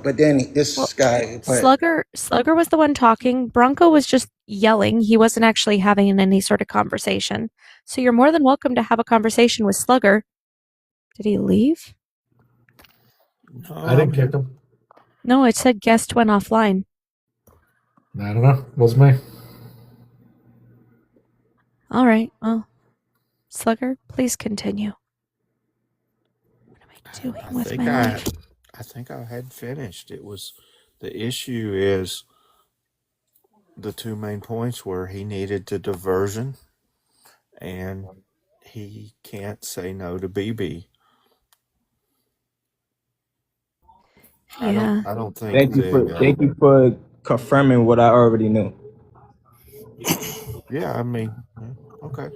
but then this guy. Slugger was the one talking. Bronco was just yelling. He wasn't actually having any sort of conversation. So you're more than welcome to have a conversation with Slugger. Did he leave? I didn't kick him. No, it said guest went offline. I don't know. Was me. All right. Well, Slugger, please continue. What am I doing with my life? I think I had finished. It was the issue is the two main points were he needed the diversion and he can't say no to BB. Yeah. I don't think. Thank you for confirming what I already knew. Yeah, I mean, okay.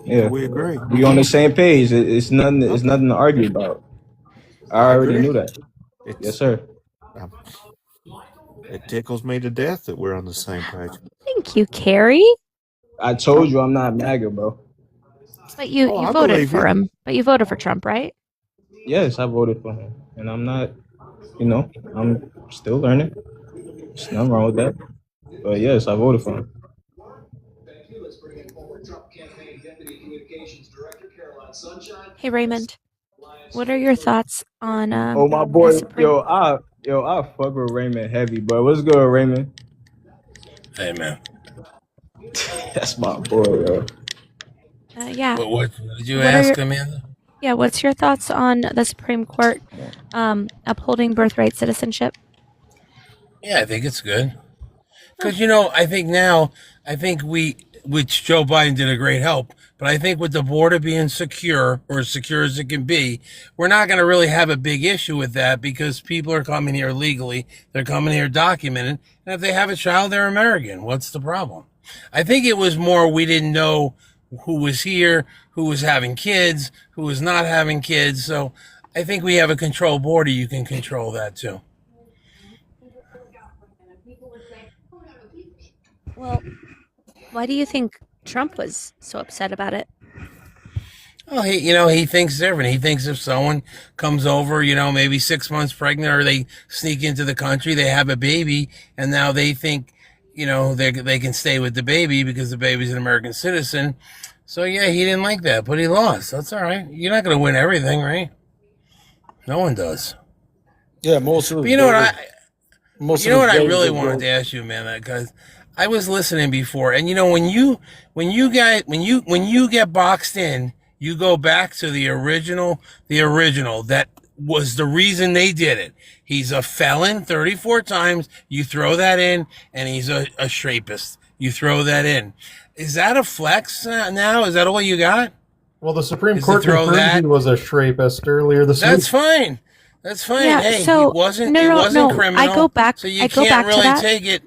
Yeah, we agree. We on the same page. It's nothing. It's nothing to argue about. I already knew that. Yes, sir. It tickles me to death that we're on the same page. Thank you, Carrie. I told you I'm not MAGA, bro. But you voted for him. But you voted for Trump, right? Yes, I voted for him, and I'm not. I'm still learning. There's nothing wrong with that. But yes, I voted for him. Hey, Raymond. What are your thoughts on Oh my boy, I fuck with Raymond heavy, bro. What's good, Raymond? Hey man. That's my boy, bro. Yeah. But what did you ask, Amanda? Yeah, what's your thoughts on the Supreme Court upholding birthright citizenship? Yeah, I think it's good. Because, I think which Joe Biden did a great help, but I think with the border being secure, or as secure as it can be, we're not going to really have a big issue with that because people are coming here legally. They're coming here documented. And if they have a child, they're American. What's the problem? I think it was more we didn't know who was here, who was having kids, who was not having kids. So I think we have a controlled border. You can control that too. Well, why do you think Trump was so upset about it? Well, he thinks different. He thinks if someone comes over, maybe 6 months pregnant, or they sneak into the country, they have a baby, and now they think, they can stay with the baby because the baby's an American citizen. So yeah, he didn't like that, but he lost. That's all right. You're not going to win everything, right? No one does. Yeah, most of the. But you know what I really wanted to ask you, man, because I was listening before, and when you get boxed in, you go back to the original. That was the reason they did it. He's a felon 34 times. You throw that in, and he's a rapist. You throw that in. Is that a flex now? Is that all you got? Well, the Supreme Court confirmed he was a rapist earlier this week. That's fine. That's fine. Yeah, hey, so he wasn't criminal. I go back. So you I go can't back really to that. take it.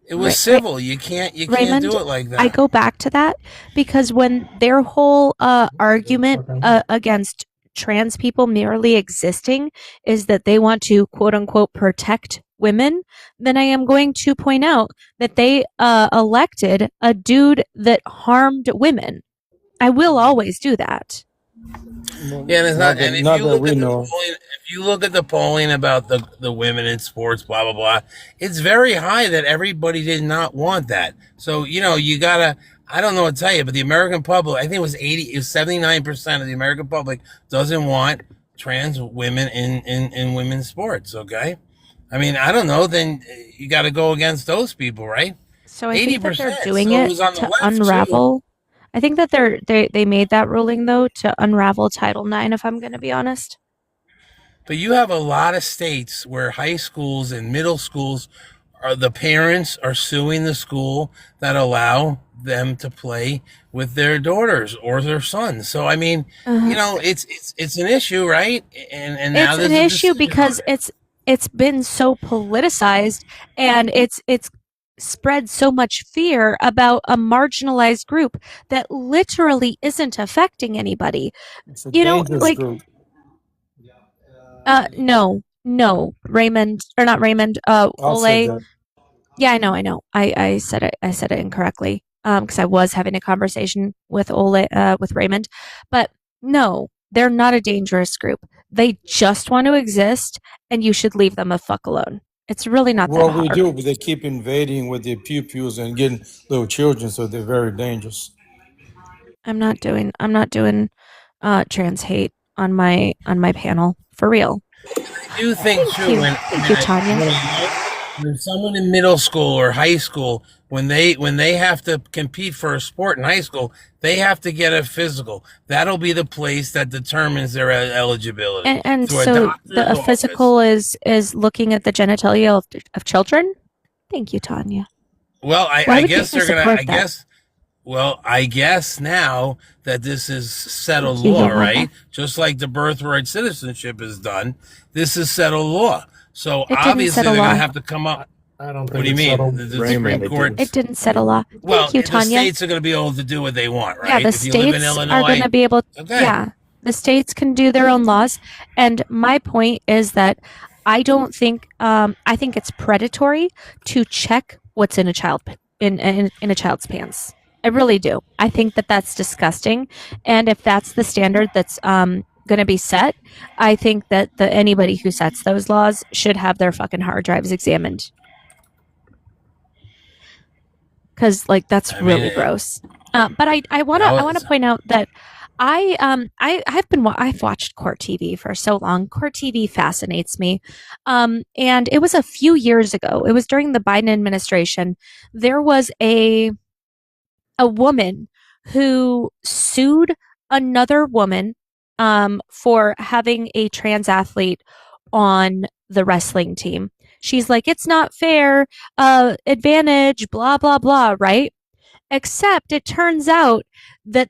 It was civil. You can't Raymond, do it like that. I go back to that because when their whole argument against trans people merely existing is that they want to quote unquote protect women, then I am going to point out that they elected a dude that harmed women. I will always do that. Yeah, and it's not. And if you look at the polling about the women in sports, blah blah blah, it's very high that everybody did not want that. So you gotta. I don't know what to tell you, but the American public, I think it was 79% of the American public doesn't want trans women in women's sports. Okay, I mean I don't know. Then you got to go against those people, right? So I think that they're doing it to unravel. I think that they made that ruling though to unravel Title IX, if I'm going to be honest. But you have a lot of states where high schools and middle schools the parents are suing the school that allow them to play with their daughters or their sons. So I mean, it's an issue, right? And now it's an issue because it's been so politicized and it's spread so much fear about a marginalized group that literally isn't affecting anybody. It's a You know, dangerous like group. no, Raymond or not Raymond, I said Ole. that. Yeah, I know. I said it incorrectly. Because I was having a conversation with Ole, with Raymond, but no, they're not a dangerous group. They just want to exist, and you should leave them the fuck alone. It's really not that Well, we hard. do, but they keep invading with their pew-pews and getting little children, so they're very dangerous. I'm not doing trans hate on my panel for real. I do think Thank too you. when Thank you, Tanya. when someone in middle school or high school when they have to compete for a sport in high school, they have to get a physical. That'll be the place that determines their eligibility. And To a so doctor's the office. physical is looking at the genitalia of children. Thank you, Tanya. Well, Why I would guess you they're gonna. support I that? guess. Well, I guess now that this is settled Thank you, law, Yolanda. right? Just like the birthright citizenship is done, this is settled law. So It didn't obviously settle they're going law. to have to come up. I don't What do you mean? The Supreme Court. It didn't settle law. Well, Thank you, the Tanya. states are going to be able to do what they want, right? Yeah, the If you live in states Illinois, are going to be able. okay. Yeah, the states can do their own laws, and my point is that I don't think. I think it's predatory to check what's in a child in a child's pants. I really do. I think that that's disgusting, and if that's the standard that's going to be set, I think that anybody who sets those laws should have their fucking hard drives examined. Because like that's really gross. But I want to point out that I've watched court TV for so long. Court TV fascinates me. And it was a few years ago. It was during the Biden administration. There was a woman who sued another woman for having a trans athlete on the wrestling team. She's like, it's not fair, advantage, blah, blah, blah, right? Except it turns out that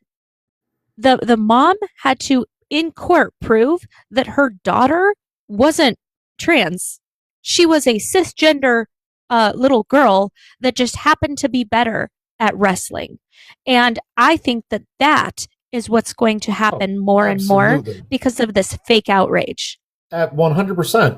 the mom had to, in court, prove that her daughter wasn't trans. She was a cisgender little girl that just happened to be better at wrestling. And I think that is what's going to happen more and more absolutely. because of this fake outrage. At 100%.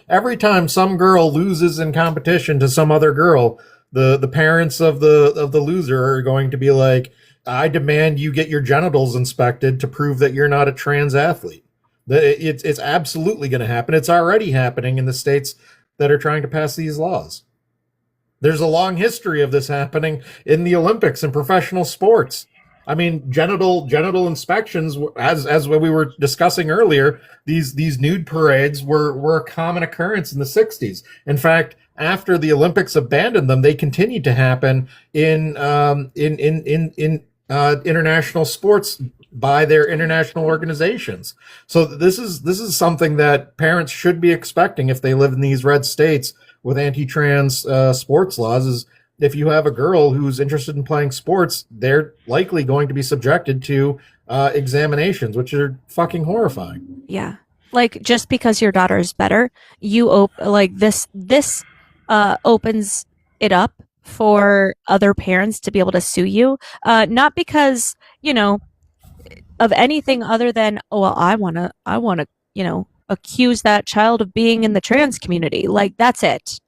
Every time some girl loses in competition to some other girl, the parents of the loser are going to be like, I demand you get your genitals inspected to prove that you're not a trans athlete. It's absolutely going to happen. It's already happening in the states that are trying to pass these laws. There's a long history of this happening in the Olympics and professional sports. I mean, genital inspections, as we were discussing earlier, these nude parades were a common occurrence in the 60s. In fact, after the Olympics abandoned them, they continued to happen in international sports by their international organizations. So this is something that parents should be expecting if they live in these red states with anti-trans sports laws. Is if you have a girl who's interested in playing sports, they're likely going to be subjected to examinations, which are fucking horrifying. Yeah. Like just because your daughter is better, this opens it up for other parents to be able to sue you. Not because, of anything other than, oh, well, I want to, accuse that child of being in the trans community. Like that's it.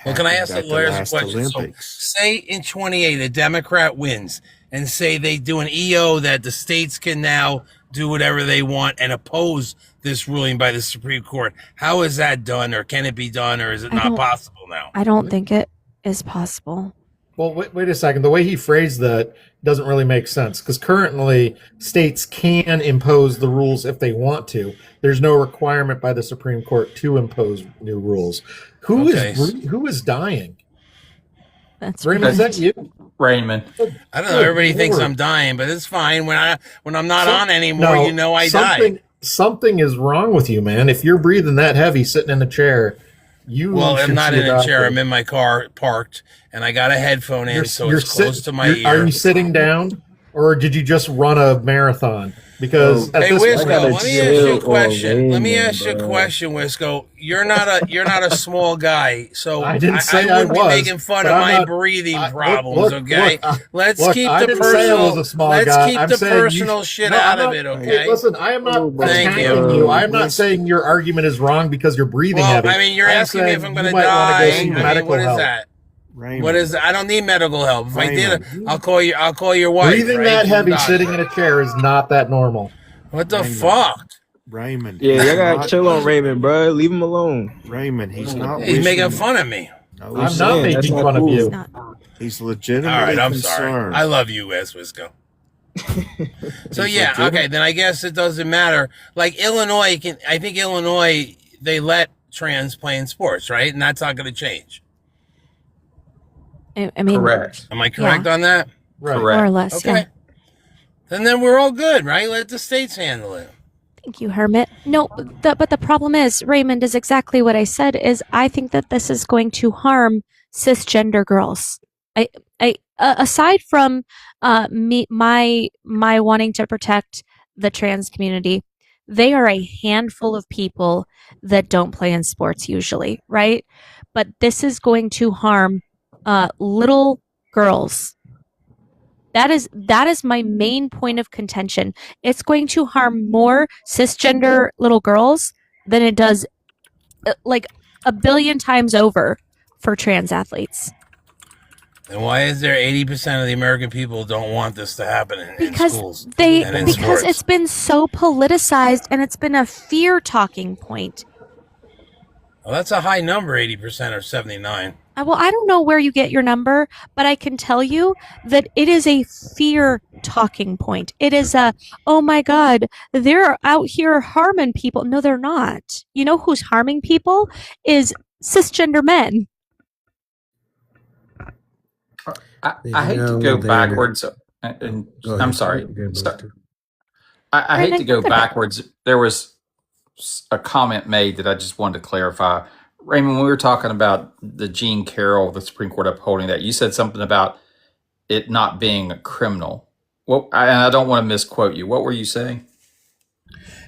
Well, can I ask the at the lawyers a last question? So, Olympics. say in 28 a Democrat wins, and say they do an EO that the states can now do whatever they want and oppose this ruling by the Supreme Court. How is that done, or can it be done, or is it not possible now? I don't think it is possible. Well, wait a second. The way he phrased that doesn't really make sense because currently states can impose the rules if they want to. There's no requirement by the Supreme Court to impose new rules. Who is dying? That's Raymond, is that you? Raymond. I don't know. Everybody thinks I'm dying, but it's fine. When I'm not on anymore, No, you know I something, die. Something is wrong with you, man. If you're breathing that heavy sitting in a chair, you Well, I'm should not see in a chair. doctor. I'm in my car parked, and I got a headphone in, so it's close to my ear. Are you sitting down, or did you just run a marathon? Because at Hey, this Wisco, point, let me ask you a question. Let me ask you a question, Wisco. You're not a small guy, so I didn't say I I wouldn't was, be making fun but of I'm my not- breathing look, problems, okay? Let's look, keep I the didn't say I personal. was a small Let's guy. keep I'm the saying you personal sh- shit No, out I'm of not- it, Hey, okay? listen, I am not Thank attacking you. you. I am not saying your argument is wrong because you're breathing Well, heavy. I mean, you're I am asking me if saying I'm you going to might wanna die. go see I mean, medical what is help. that? Raymond. What is that? I don't need medical help. If I did, Raymond. I'll call you. I'll call your wife. Breathing right? that She's a heavy doctor. sitting in a chair is not that normal. What the Raymond. fuck? Raymond. Yeah, he's y'all gotta not- chill on Raymond, bro. Leave him alone. Raymond, he's not He's making wishing- fun of me. No, I'm he's not saying that's making not fun of cool. you. He's All legitimately right, I'm concerned. sorry. I love you, Wes Wisco. So He's yeah, legitimate. okay. Then I guess it doesn't matter. Like Illinois, I think Illinois they let trans play in sports, right? And that's not going to change. I mean, Correct. Am I correct on that? Right. Correct. more or less. Okay. Yeah. Then we're all good, right? Let the states handle it. Thank you, Hermit. No, but the problem is, Raymond, is exactly what I said. Is I think that this is going to harm cisgender girls. Aside from my wanting to protect the trans community, they are a handful of people that don't play in sports usually, right? But this is going to harm little girls. That is my main point of contention. It's going to harm more cisgender little girls than it does like a billion times over for trans athletes. And why is there 80% of the American people don't want this to happen in Because schools and in sports? it's been so politicized and it's been a fear talking point. Well, that's a high number, 80% or 79. Well, I don't know where you get your number, but I can tell you that it is a fear talking point. It is a, oh my God, they're out here harming people. No, they're not. You know who's harming people is cisgender men. I hate to go backwards, and I'm sorry. I hate to go backwards. There was a comment made that I just wanted to clarify. Raymond, when we were talking about the Jean Carroll, the Supreme Court upholding that, you said something about it not being a criminal. Well, and I don't want to misquote you. What were you saying?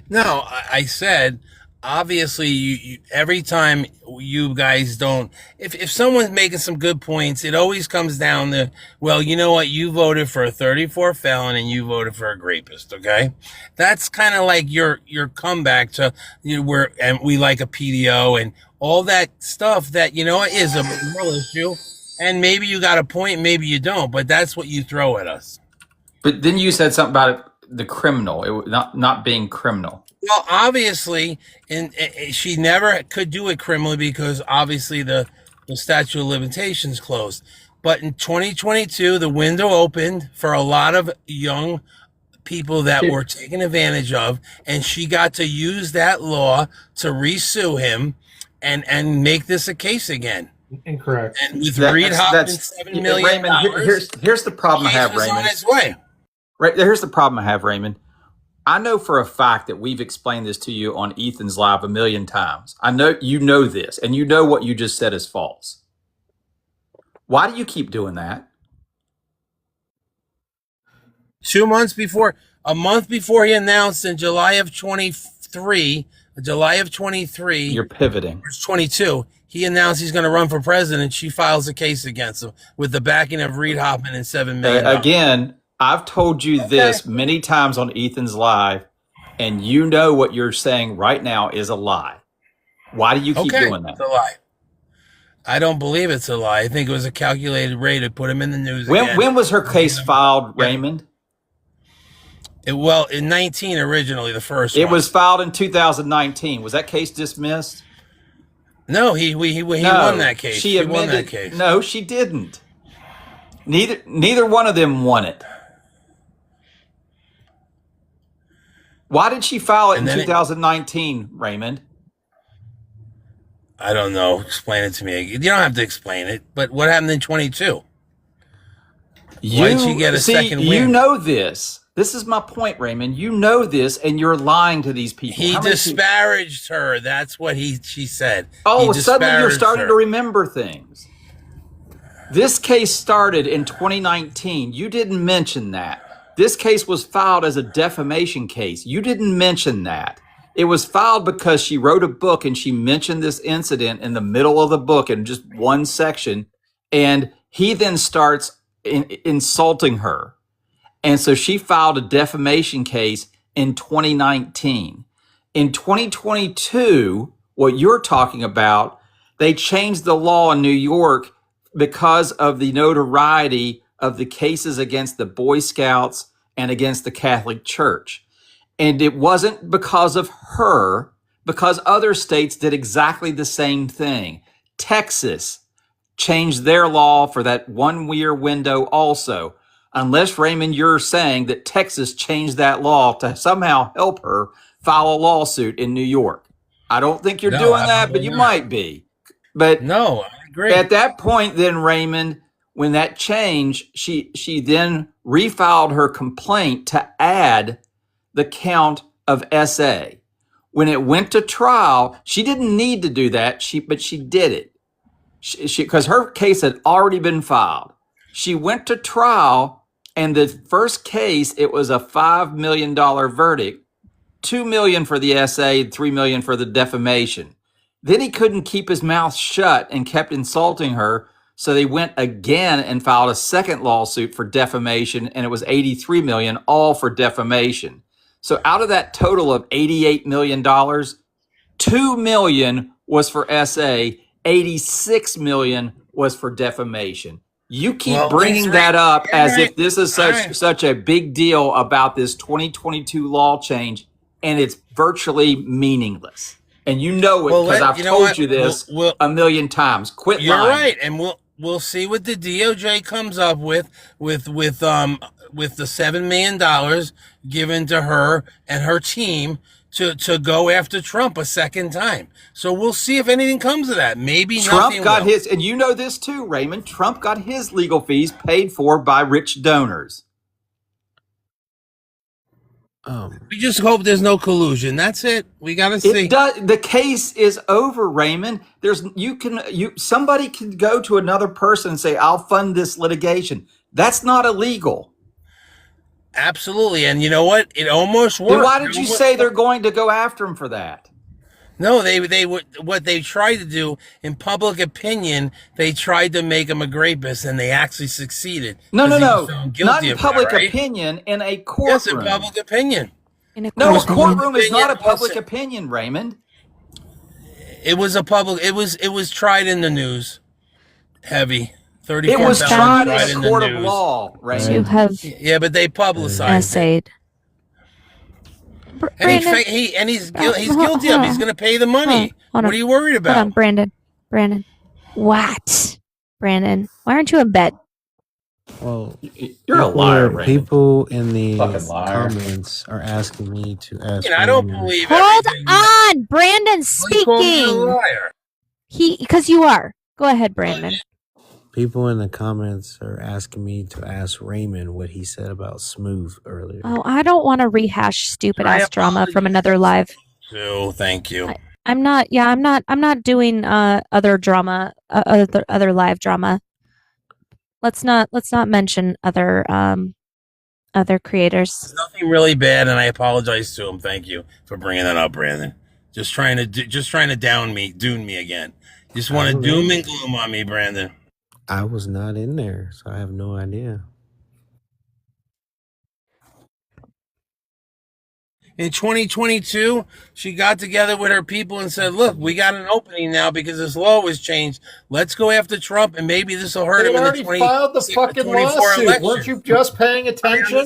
No, I said, obviously, you every time you guys don't, if someone's making some good points, it always comes down to, well, you know what, you voted for a 34 felon and you voted for a rapist, okay? That's kind of like your comeback to, and we like a PDO and all that stuff that, is a moral issue. And maybe you got a point, maybe you don't, but that's what you throw at us. But then you said something about it, the criminal, not being criminal. Well, obviously, she never could do it criminally because obviously the statute of limitations closed. But in 2022, the window opened for a lot of young people that were taken advantage of, and she got to use that law to resue him and make this a case again. Incorrect. And with Reed Hoffman's $7 million, Raymond, here's the problem I have, case was Raymond. on its way. Right, here's the problem I have, Raymond. I know for a fact that we've explained this to you on Ethan's Live a million times. I know you know this, and you know what you just said is false. Why do you keep doing that? 2 months before, a month before he announced in July of 23, You're pivoting. March 22, he announced he's going to run for president. She files a case against him with the backing of Reed Hoffman and $7 million. Again, I've told you this many times on Ethan's Live, and you know what you're saying right now is a lie. Why do you keep doing that? It's a lie. I don't believe it's a lie. I think it was a calculated way to put him in the news again. When was her case filed, Raymond? In 19 originally, the first one. It was filed in 2019. Was that case dismissed? No, he won that case. She won amended. that case. No, she didn't. Neither one of them won it. Why did she file it in 2019, Raymond? I don't know. Explain it to me. You don't have to explain it. But what happened in 22? Why'd she get a second win? You know this. This is my point, Raymond. You know this, and you're lying to these people. He disparaged her. That's what she said. Oh, suddenly you're starting to remember things. This case started in 2019. You didn't mention that. This case was filed as a defamation case. You didn't mention that. It was filed because she wrote a book and she mentioned this incident in the middle of the book in just one section. And he then starts insulting her. And so she filed a defamation case in 2019. In 2022, what you're talking about, they changed the law in New York because of the notoriety of the cases against the Boy Scouts and against the Catholic Church. And it wasn't because of her, because other states did exactly the same thing. Texas changed their law for that 1 year window also. Unless, Raymond, you're saying that Texas changed that law to somehow help her file a lawsuit in New York. I don't think you're doing that, but you might be. But no, I agree. At that point, then, Raymond, when that changed, she then refiled her complaint to add the count of SA. When it went to trial, she didn't need to do that, but she did it. Because her case had already been filed. She went to trial, and the first case, it was a $5 million verdict, $2 million for the SA, $3 million for the defamation. Then he couldn't keep his mouth shut and kept insulting her, so they went again and filed a second lawsuit for defamation, and it was $83 million, all for defamation. So out of that total of $88 million, $2 million was for SA, $86 million was for defamation. You keep bringing that up as if this is such a big deal about this 2022 law change, and it's virtually meaningless. And you know it because I've told you this a million times. Quit lying. You're right, and we'll see what the DOJ comes up with the $7 million given to her and her team to go after Trump a second time. So we'll see if anything comes of that. Maybe Trump got his, and you know this too, Raymond. Trump got his legal fees paid for by rich donors. We just hope there's no collusion. That's it. We gotta see. The case is over, Raymond. Somebody can go to another person and say, "I'll fund this litigation." That's not illegal. Absolutely, and you know what? It almost worked. Then why did you say they're going to go after him for that? No, what they tried to do in public opinion, they tried to make him a rapist, and they actually succeeded. No. Not in public opinion, in a courtroom. Yes, in public opinion. No, a courtroom is not a public opinion, Raymond. It was it was tried in the news. Heavy. It was tried in a court of law, Raymond. Yeah, but they publicized it. And he's guilty of it. He's going to pay the money. What are you worried about? Hold on, Brandon. What? Brandon, why aren't you in bed? Well, you're a liar, Raymond. People in the comments are asking me to ask. I don't believe. Hold on, Brandon's speaking. Because you are. Go ahead, Brandon. People in the comments are asking me to ask Raymond what he said about Smooth earlier. Oh, I don't want to rehash stupid ass drama from another live. So thank you. I'm not doing other drama, other live drama. Let's not mention other creators. There's nothing really bad, and I apologize to him. Thank you for bringing that up, Brandon. Just trying to down me again. Just want to doom and gloom on me, Brandon. I was not in there, so I have no idea. In 2022, she got together with her people and said, look, we got an opening now because this law was changed. Let's go after Trump, and maybe this will hurt him in the 2024 filed the fucking lawsuit. election. Weren't you just paying attention?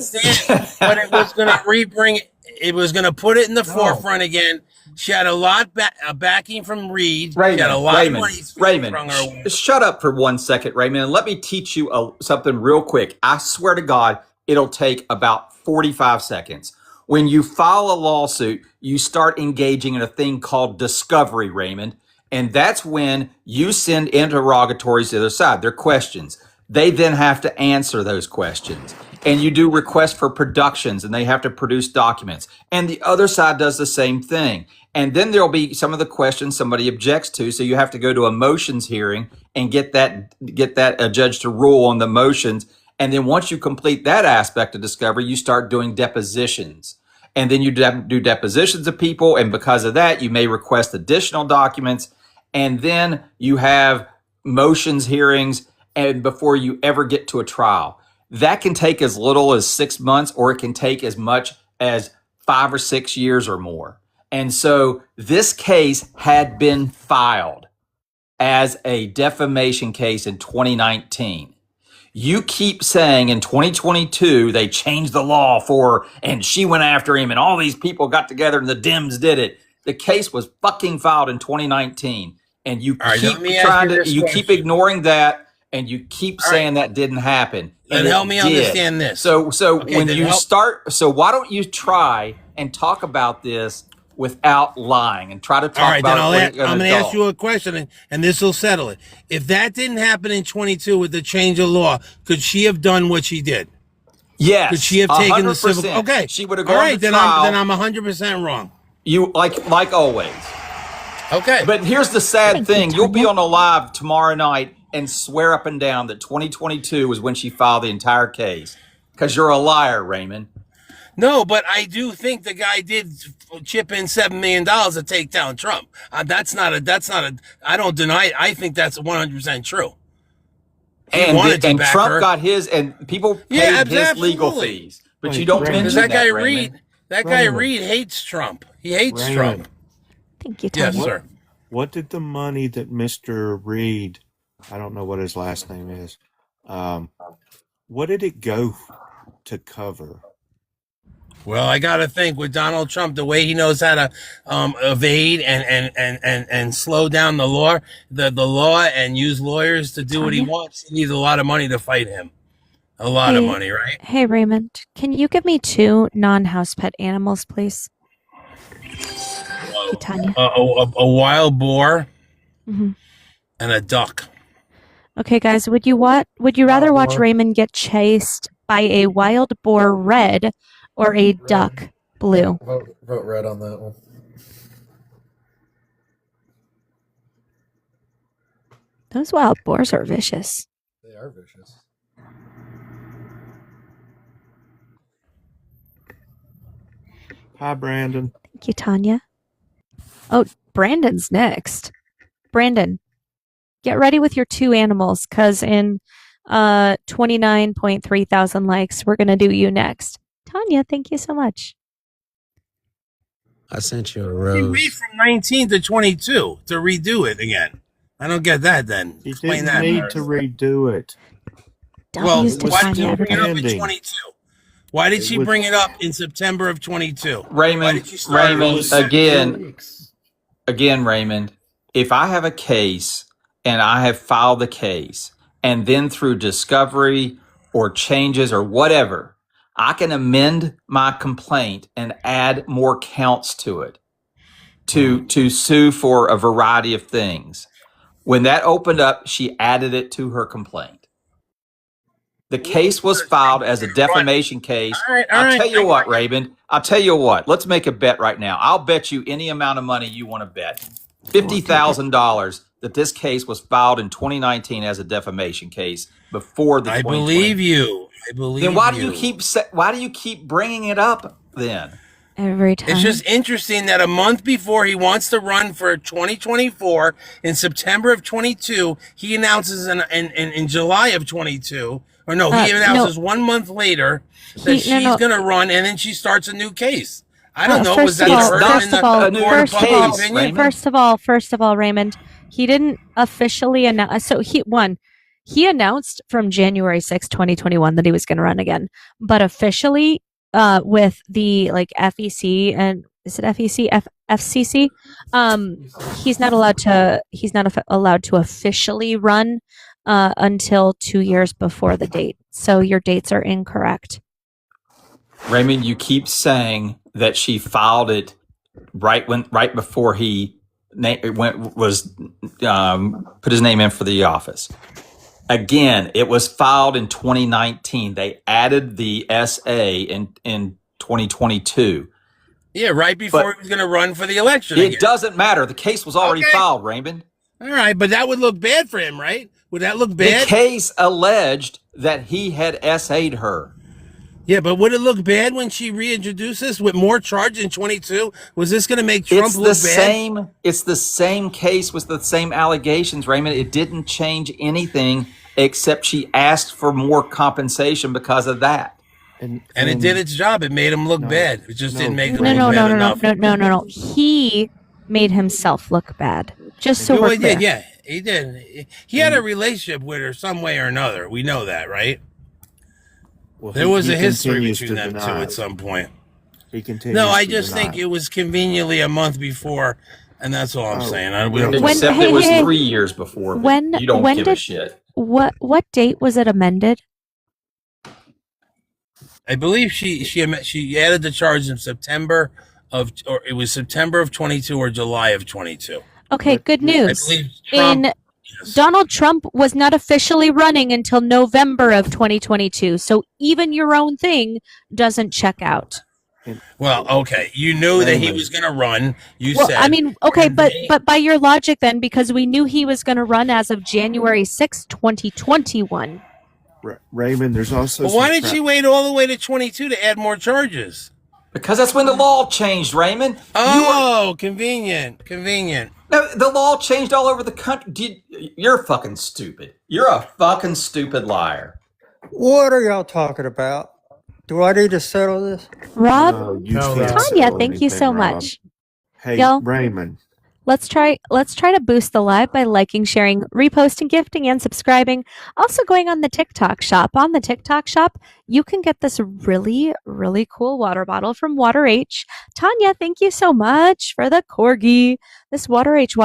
But it was going to it was going to put it in the forefront again. She had a lot backing from Reed. Raymond, she had a lot of money from her. Shut up for 1 second, Raymond, and let me teach you something real quick. I swear to God, it'll take about 45 seconds. When you file a lawsuit, you start engaging in a thing called discovery, Raymond. And that's when you send interrogatories to the other side. They're questions. They then have to answer those questions. And you do requests for productions, and they have to produce documents. And the other side does the same thing. And then there'll be some of the questions somebody objects to. So you have to go to a motions hearing and get that judge to rule on the motions. And then once you complete that aspect of discovery, you start doing depositions. And then you do depositions of people. And because of that, you may request additional documents. And then you have motions hearings and before you ever get to a trial. That can take as little as 6 months, or it can take as much as 5 or 6 years or more. And so this case had been filed as a defamation case in 2019. You keep saying in 2022, they changed the law and she went after him and all these people got together and the Dems did it. The case was fucking filed in 2019. And you keep ignoring that. And you keep saying that didn't happen. Then help me understand this. So why don't you try and talk about this without lying and try to talk about it? I'm going to ask you a question, and this will settle it. If that didn't happen in 22 with the change of law, could she have done what she did? Yes. Could she have taken the civil? 100%. Okay. She would have gone gone to then trial. I'm 100% wrong. You like always. Okay. But here's the sad thing. You'll be on a live tomorrow night and swear up and down that 2022 was when she filed the entire case. Because you're a liar, Raymond. No, but I do think the guy did chip in $7 million to take down Trump. I don't deny it. I think that's 100% true. And Trump got his, and people paid his legal fees. But you don't mention that guy Raymond. Reed hates Trump. He hates Trump. Thank you, Tony. Yes, sir. What did the money that Mr. Reed, I don't know what his last name is, what did it go to cover? Well, I got to think with Donald Trump, the way he knows how to evade and slow down the law, and use lawyers to do what he wants, he needs a lot of money to fight him. A lot of money, right? Hey, Raymond, can you give me 2 non-house pet animals, please? Hey, Tanya. A wild boar Mhm. and a duck. Okay, guys, would you rather watch Raymond get chased by a wild boar red or a duck blue? Vote red on that one. Those wild boars are vicious. They are vicious. Hi, Brandon. Thank you, Tanya. Oh, Brandon's next. Brandon, get ready with your 2 animals, because in 29.3 thousand likes, we're going to do you next. Tanya, thank you so much. I sent you a You rose. wait from 19 to 22 to redo it again. I don't get that then. He Explain didn't that. need Paris. to redo it. Well, W's to why Tanya did you bring it up in advertising. 22? Why did she was- bring it up in September of 22? Raymond, again, Raymond, if I have a case and I have filed the case and then through discovery or changes or whatever, I can amend my complaint and add more counts to it to sue for a variety of things. When that opened up, she added it to her complaint. The case was filed as a defamation case. I'll tell you what, Raymond. I'll tell you what. Let's make a bet right now. I'll bet you any amount of money you want to bet. $50,000 that this case was filed in 2019 as a defamation case before the. I believe you. I believe. Then why do you keep bringing it up then? Every time. It's just interesting that a month before he wants to run for 2024 in September of 22, he announces in July of 22. Or no, he announces 1 month later that she's going to run, and then she starts a new case. I don't know. Was that First of all, Raymond, he didn't officially announce. So he announced from January 6, 2021 that he was going to run again, but officially, with the FEC and is it FEC FCC? He's not allowed to officially run until 2 years before the date. So your dates are incorrect. Raymond, you keep saying that she filed it right before he put his name in for the office. Again, it was filed in 2019. They added the SA in 2022. Yeah, right before he was going to run for the election. It doesn't matter. The case was already filed, Raymond. All right, but that would look bad for him, right? Would that look bad? The case alleged that he had SA'd her. Yeah, but would it look bad when she reintroduced this with more charges in 22? Was this going to make Trump look bad? It's the same case with the same allegations, Raymond. It didn't change anything except she asked for more compensation because of that. And it did its job. It made him look bad. It just didn't make him look bad enough. No. He made himself look bad. Just so we're clear. Yeah, he did. He had a relationship with her some way or another. We know that, right? Well, there was a history continues between to them two deny. at some point. He continues. No, I to just deny. think it was conveniently a month before, and that's all I'm saying. Except it was 3 years before. But When you don't when give a did shit. what date was it amended? I believe she added the charge in September of 22 or July of 22. Okay, good news. I believe Trump, Donald Trump was not officially running until November of 2022, so even your own thing doesn't check out. Well, okay, you knew that he was going to run. You Well, said. I mean, okay, but by your logic then, because we knew he was going to run as of January 6th, 2021. Raymond, there's also. Well, why did she wait all the way to 22 to add more charges? Because that's when the law changed, Raymond. Oh, convenient. No, the law changed all over the country. You're fucking stupid. You're a fucking stupid liar. What are y'all talking about? Do I need to settle this? Rob, No, Tanya, thank you so much. Hey, Y'all, Raymond. let's try to boost the live by liking, sharing, reposting, gifting, and subscribing. Also going on the TikTok shop. On the TikTok shop, you can get this really, really cool water bottle from Water H. Tanya, thank you so much for the corgi. This Water H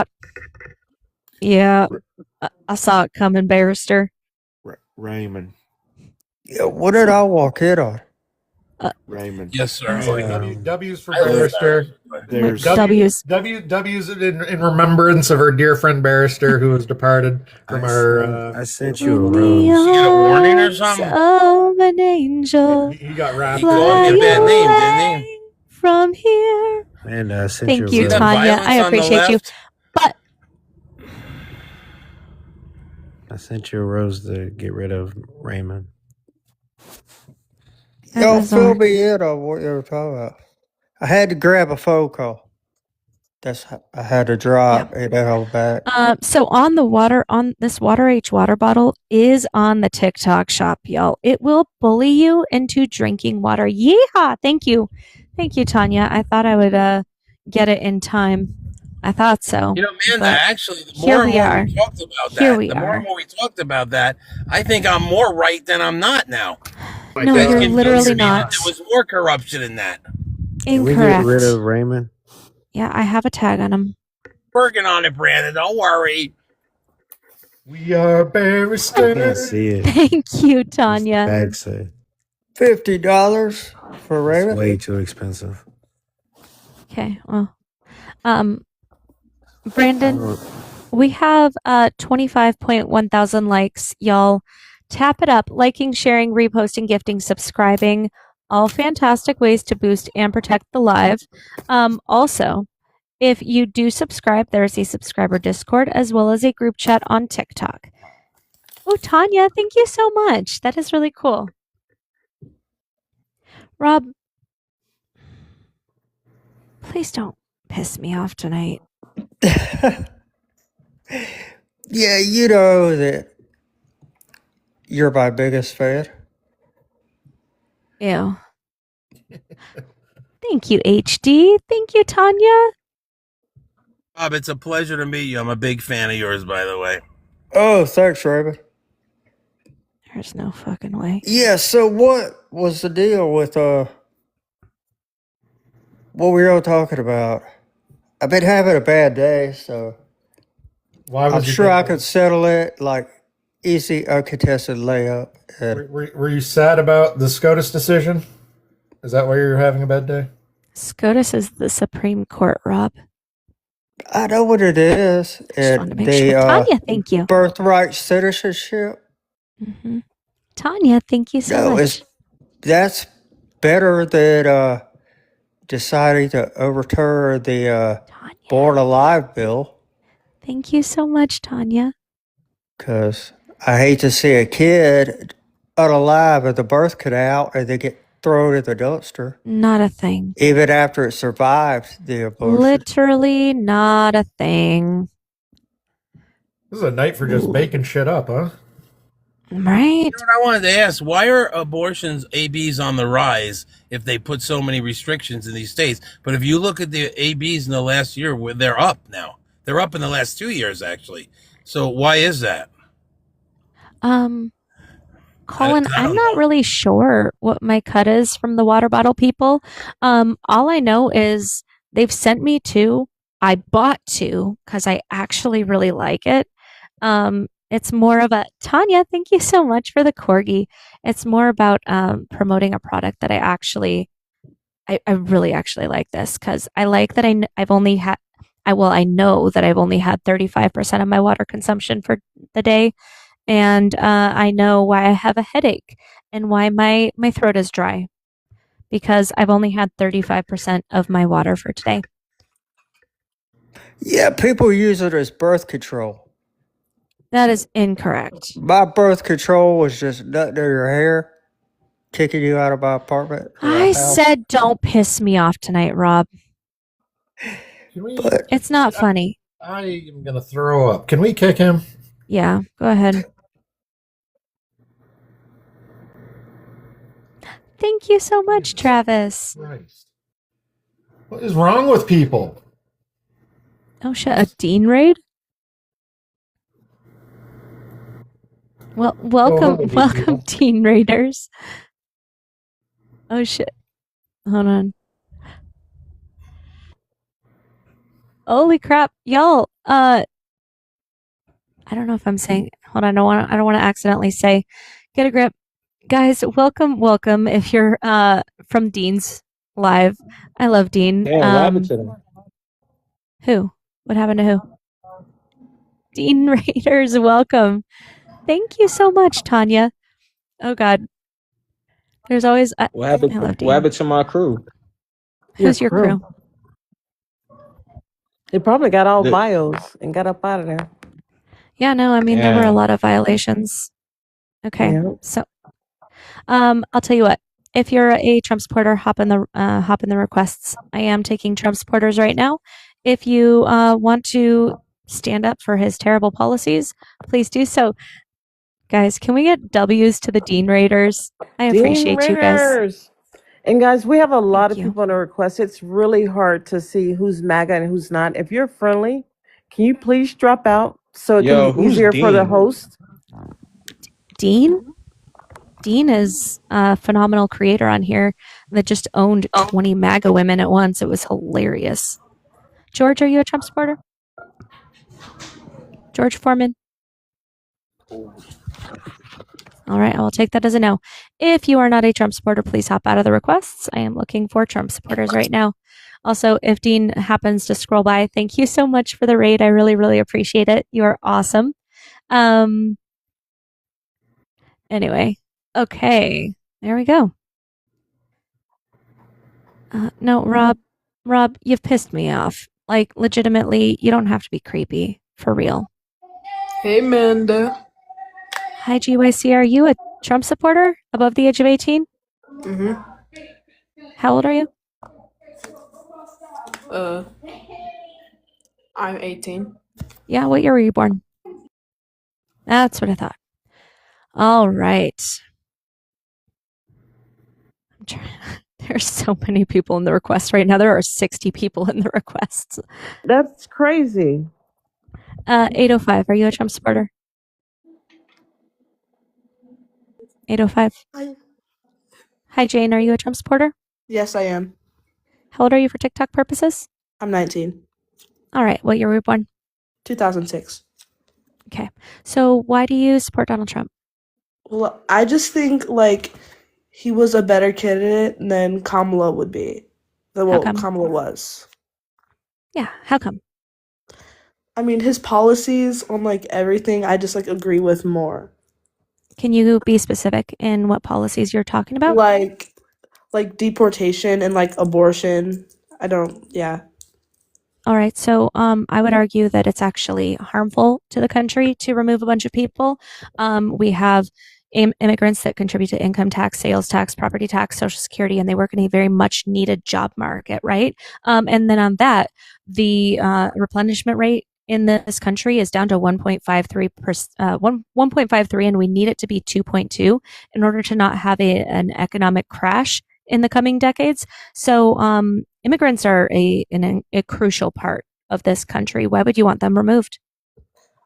Yeah, I saw it coming, Barrister. Raymond. Yeah, what did I walk in on? Raymond. Yes, sir. W's for Barrister. There's W's. W's in remembrance of our dear friend Barrister who has departed from our. I sent you a rose. You get a warning or something? Of an angel. He got wrapped. He called me a bad name, didn't he? From here. And I sent Thank you you, a rose. Tanya. I Violence on the appreciate you. left? But I sent you a rose to get rid of Raymond. Y'all fill me in on what you were talking about. I had to grab a phone call. I had to drop and then I'm back. so on this Water H water bottle is on the TikTok shop, y'all. It will bully you into drinking water. Yeehaw! Thank you, Tanya. I thought I would get it in time. I thought so. You know, Amanda, but actually, the here more and we more are. we talked about Here that, we the more are. and more we talked about that, I think I'm more right than I'm not now. No, That you're convinced literally me that not. there was more corruption in that. Can we get Incorrect. rid of Raymond? Yeah, I have a tag on him. Working on it, Brandon. Don't worry. We are I Barrister. can't see it. Thank you, Tanya. Tag say $50 for it's Raymond? way too expensive. Okay, well, Brandon, we have 25.1 thousand likes, y'all. Tap it up, liking, sharing, reposting, gifting, subscribing. All fantastic ways to boost and protect the live. Also, if you do subscribe, there's a subscriber Discord as well as a group chat on TikTok. Oh, Tanya, thank you so much. That is really cool. Rob, please don't piss me off tonight. Yeah, you know that you're my biggest fan. Ew. Thank you, HD. Thank you, Tanya. Bob, it's a pleasure to meet you. I'm a big fan of yours, by the way. Oh, thanks, Raymond. There's no fucking way. Yeah, so what was the deal with what were y'all talking about? I've been having a bad day, so Why was I'm your sure bad I day? could settle it like easy, uncontested layup. And Were you sad about the SCOTUS decision? Is that why you're having a bad day? SCOTUS is the Supreme Court, Rob. I know what it is. Just wanted to make sure. Tanya, thank you. Birthright citizenship. Hmm. Tanya, thank you so No, much. that's better than deciding to overturn the Born Alive bill. Thank you so much, Tanya. Because I hate to see a kid unalive at the birth canal and they get thrown in the dumpster, Not a thing. even after it survives the abortion. Literally not a thing. This is a night for just making shit up, huh? Right. You know what I wanted to ask? Why are abortions, ABs, on the rise if they put so many restrictions in these states? But if you look at the ABs in the last year, they're up now. They're up in the last 2 years, actually. So why is that? Colin, I'm not really sure what my cut is from the water bottle people. All I know is they've sent me 2. I bought 2 because I actually really like it. It's more of a Tanya, thank you so much for the corgi. It's more about promoting a product that I really actually like this because I like that I've only had I know that I've only had 35% of my water consumption for the day. And I know why I have a headache and why my throat is dry because I've only had 35% of my water for today. Yeah, people use it as birth control. That is incorrect. My birth control was just nutting in your hair, kicking you out of my apartment. I said don't piss me off tonight, Rob. It's not funny. I am going to throw up. Can we kick him? Yeah, go ahead. Thank you so much, Travis. Christ. What is wrong with people? Oh shit, a Dean raid? Well, welcome, Dean Raiders. Oh shit. Hold on. Holy crap, y'all. I don't know if I'm saying. Hold on, I don't want to accidentally say. Get a grip, guys. Welcome. If you're from Dean's live, I love Dean. Damn, what happened to them? Who? What happened to who? Dean Raiders, welcome. Thank you so much, Tanya. Oh God. There's always. What happened? I love Dean. What happened to my crew? Who's your crew? They probably got all The- bios and got up out of there. Yeah, no, I mean there were Yeah. a lot of violations. Okay, Yeah. so I'll tell you what. If you're a Trump supporter, hop in the requests. I am taking Trump supporters right now. If you want to stand up for his terrible policies, please do so. Guys, can we get W's to the Dean Raiders? I appreciate you guys. Raiders. And guys, we have a lot of Thank you. people on the request. It's really hard to see who's MAGA and who's not. If you're friendly, can you please drop out so it Yo, can be who's easier for the Dean? host? Dean? Dean is a phenomenal creator on here that just owned 20 MAGA women at once. It was hilarious. George, are you a Trump supporter? George Foreman? All right, I will take that as a no. If you are not a Trump supporter, please hop out of the requests. I am looking for Trump supporters right now. Also, if Dean happens to scroll by, thank you so much for the raid. I really, really appreciate it. You are awesome. Anyway, okay, there we go. No, Rob, you've pissed me off. Like, legitimately, you don't have to be creepy. For real. Hey, Manda. Hi, GYC. Are you a Trump supporter above the age of 18? Mm-hmm. How old are you? I'm 18. Yeah, what year were you born? That's what I thought. All right. There's so many people in the request right now. There are 60 people in the requests. That's crazy. 805, are you a Trump supporter? 805. Hi, Jane. Are you a Trump supporter? Yes, I am. How old are you for TikTok purposes? I'm 19. All right. What year were you born? 2006. Okay. So why do you support Donald Trump? Well, I just think like he was a better candidate than Kamala would be. Than How what come? Kamala was. Yeah. How come? I mean, his policies on like everything, I just like agree with more. Can you be specific in what policies you're talking about? Like deportation and like abortion. I don't. Yeah. All right. So I would argue that it's actually harmful to the country to remove a bunch of people. We have immigrants that contribute to income tax, sales tax, property tax, Social Security, and they work in a very much needed job market, right? And then on that, the replenishment rate in this country is down to 1.53%, and we need it to be 2.2 in order to not have an economic crash in the coming decades. So immigrants are a crucial part of this country. Why would you want them removed?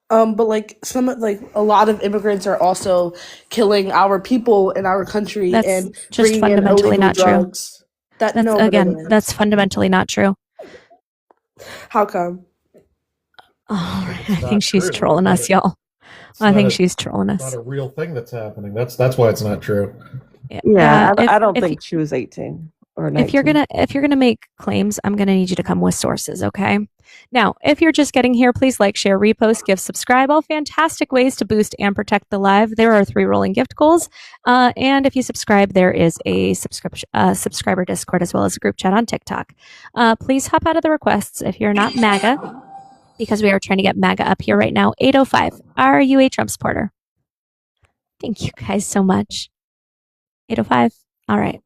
But like a lot of immigrants are also killing our people in our country That's and just bringing in fundamentally illegal not true. drugs. That's fundamentally not true. How come? Oh, I think she's trolling us, y'all. I think she's trolling It's us. not a real thing that's happening. That's why it's not true. Yeah, I if- don't if think she was 18 or 19. If you're gonna make claims, I'm gonna need you to come with sources, okay? Now, if you're just getting here, please like, share, repost, give, subscribe. All fantastic ways to boost and protect the live. There are 3 rolling gift goals, and if you subscribe, there is a subscriber Discord as well as a group chat on TikTok. Please hop out of the requests if you're not MAGA, because we are trying to get MAGA up here right now. 805. Are you a Trump supporter? Thank you guys so much. 805. All right.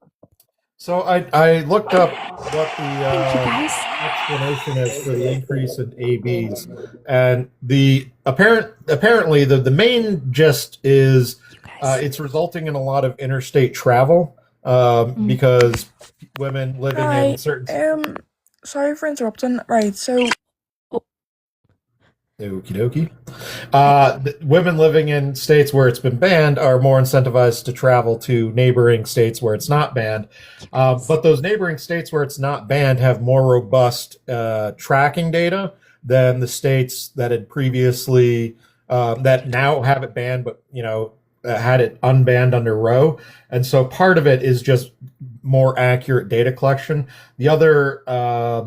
So I looked up what the explanation is for the increase in ABs, and apparently the main gist is it's resulting in a lot of interstate travel because women living in certain. Sorry for interrupting. Right, so Okie dokie. Women living in states where it's been banned are more incentivized to travel to neighboring states where it's not banned. But those neighboring states where it's not banned have more robust tracking data than the states that had previously that now have it banned, but had it unbanned under Roe. And so part of it is just more accurate data collection. The other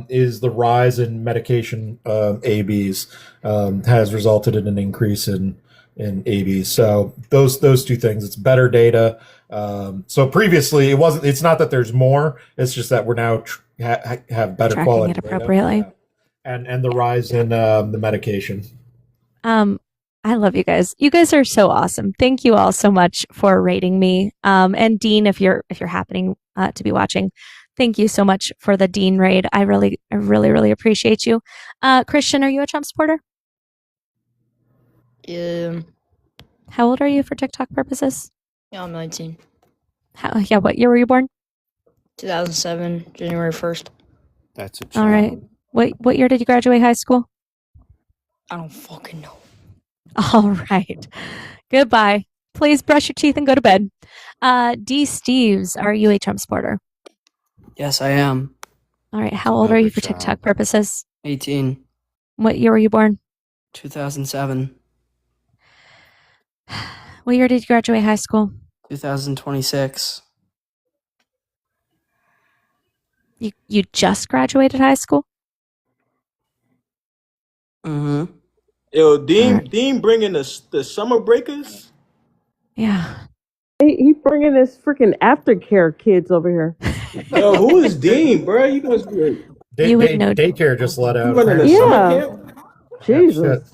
is the rise in medication ABs has resulted in an increase in ABs. So those 2 things, it's better data. So previously it's not that there's more, it's just that we're now have better Tracking quality it appropriately. data. And the rise in the medication. I love you guys. You guys are so awesome. Thank you all so much for rating me. And Dean, if you're happening to be watching, thank you so much for the Dean raid. I really appreciate you. Christian, are you a Trump supporter? Yeah, How old are you for TikTok purposes? I'm 19. What year were you born? 2007, January 1st. That's a All right. What year did you graduate high school? I don't fucking know. All right. Goodbye. Please brush your teeth and go to bed. D. Steves, are you a Trump supporter? Yes, I am. All right. How old are you for TikTok purposes? 18, What year were you born? 2007, What year did you graduate high school? 2026. You just graduated high school? Mm-hmm. Yo, Dean bringing the summer breakers. Yeah. He bringing his freaking aftercare kids over here. Yo, who is Dean, bro? You must be. You would know. Daycare just let out. You running a summer camp? Jesus.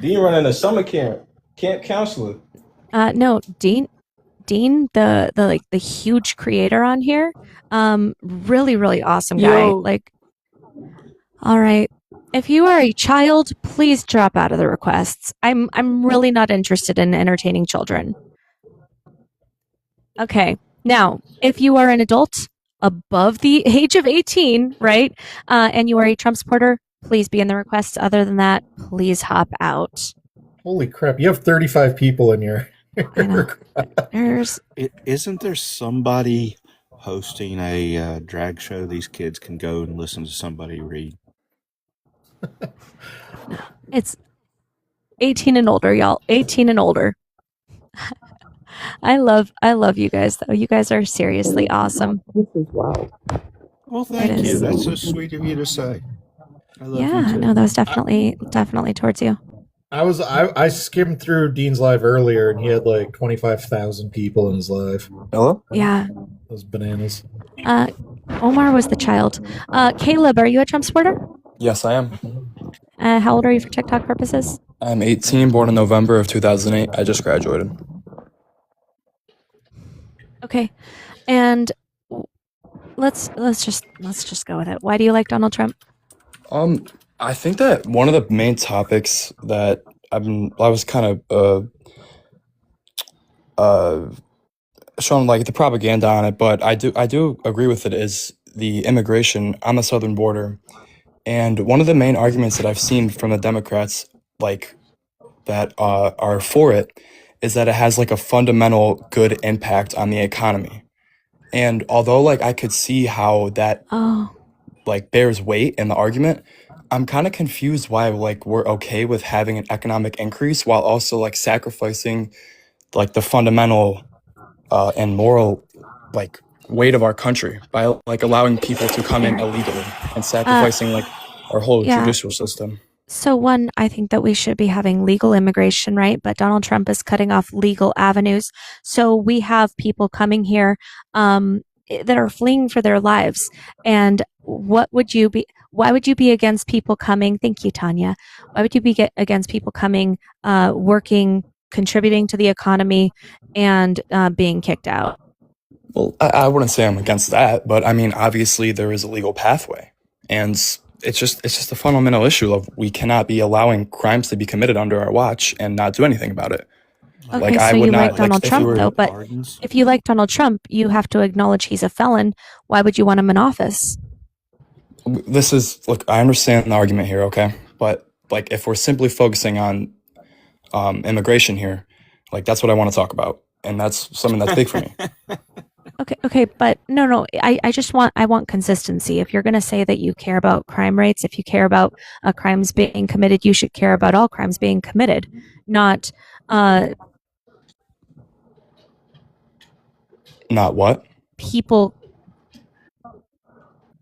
Dean running a summer camp counselor. No, Dean, the huge creator on here, really awesome guy. Yo. Like, all right, if you are a child, please drop out of the requests. I'm really not interested in entertaining children. Okay, now if you are an adult above the age of 18, right, and you are a Trump supporter, please be in the requests. Other than that, please hop out. Holy crap! You have 35 people in your. Isn't there somebody hosting a drag show? These kids can go and listen to somebody read. It's 18 and older, y'all. 18 and older. I love you guys though. You guys are seriously awesome. This is wild. Well, thank It you. is. That's so sweet of you to say. I love you Yeah, too. no, that was definitely towards you. I skimmed through Dean's live earlier, and he had like 25,000 people in his live. Hello? Yeah. Those bananas. Omar was the child. Caleb, are you a Trump supporter? Yes, I am. How old are you for TikTok purposes? I'm 18, born in November of 2008. I just graduated. Okay, and let's just go with it. Why do you like Donald Trump? I think that one of the main topics that I was kind of shown like the propaganda on it, but I do agree with it is the immigration on the southern border. And one of the main arguments that I've seen from the Democrats, like that are for it, is that it has like a fundamental good impact on the economy. And although like I could see how that like bears weight in the argument, I'm kind of confused why like we're okay with having an economic increase while also like sacrificing like the fundamental and moral like weight of our country by like allowing people to come in illegally and sacrificing like our whole Yeah. judicial system. So one, I think that we should be having legal immigration, right? But Donald Trump is cutting off legal avenues. So we have people coming here that are fleeing for their lives. And why would you be against people coming? Thank you, Tanya. Why would you be against people coming, working, contributing to the economy, and being kicked out? Well, I wouldn't say I'm against that, but I mean, obviously there is a legal pathway, and it's just a fundamental issue of we cannot be allowing crimes to be committed under our watch and not do anything about it. Okay, Like so I would you not like Donald if you Trump, were- though, but if you like Donald Trump, you have to acknowledge he's a felon. Why would you want him in office? This is look, I understand the argument here, okay, but like if we're simply focusing on immigration here, like that's what I want to talk about, and that's something that's big for me. Okay, but no, I want consistency. If you're going to say that you care about crime rates, if you care about crimes being committed, you should care about all crimes being committed, not Not what? people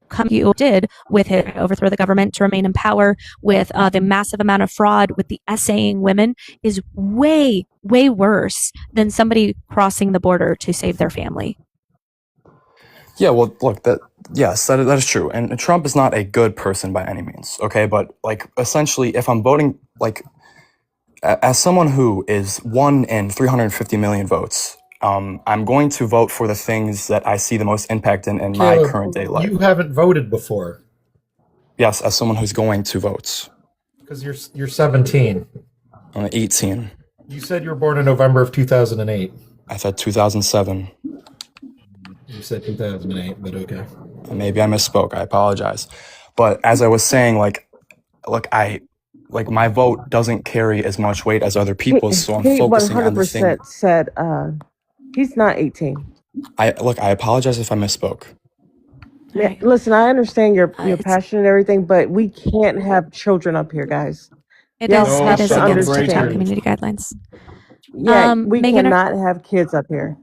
come you did with it, overthrow the government to remain in power, with the massive amount of fraud, with the essaying women, is way worse than somebody crossing the border to save their family. Yeah, well, look, that is true, and Trump is not a good person by any means, okay? But like, essentially, if I'm voting, like, as someone who is 1 in 350 million votes, I'm going to vote for the things that I see the most impact in my Caleb, current day life. You haven't voted before Yes, as someone who's going to vote. because you're 17. I'm 18. You said you were born in November of 2008. I said 2007. You said 2008, but okay. Maybe I misspoke. I apologize. But as I was saying, like, look, my vote doesn't carry as much weight as other people's, so I'm He focusing on the thing. 100% said he's not 18. I apologize if I misspoke. Yeah, listen, I understand your passion and everything, but we can't have children up here, guys. It Y'all is have to against understand. TikTok community guidelines. Yeah, we Megan, cannot have kids up here.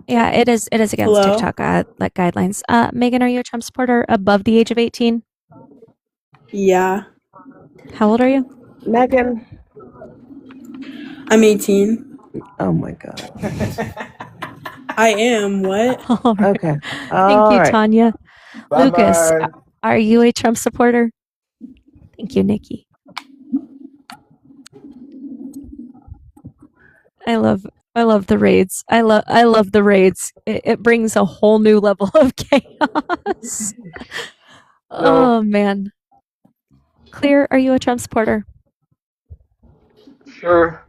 Yeah, it is against Hello? TikTok guidelines. Megan, are you a Trump supporter above the age of 18? Yeah. How old are you? Megan. I'm 18. Oh my God. I am. What? Okay. Thank you, Tanya. Lucas, are you a Trump supporter? Thank you, Nikki. I love the raids. I love the raids. It brings a whole new level of chaos. Oh man. Clear, are you a Trump supporter? Sure.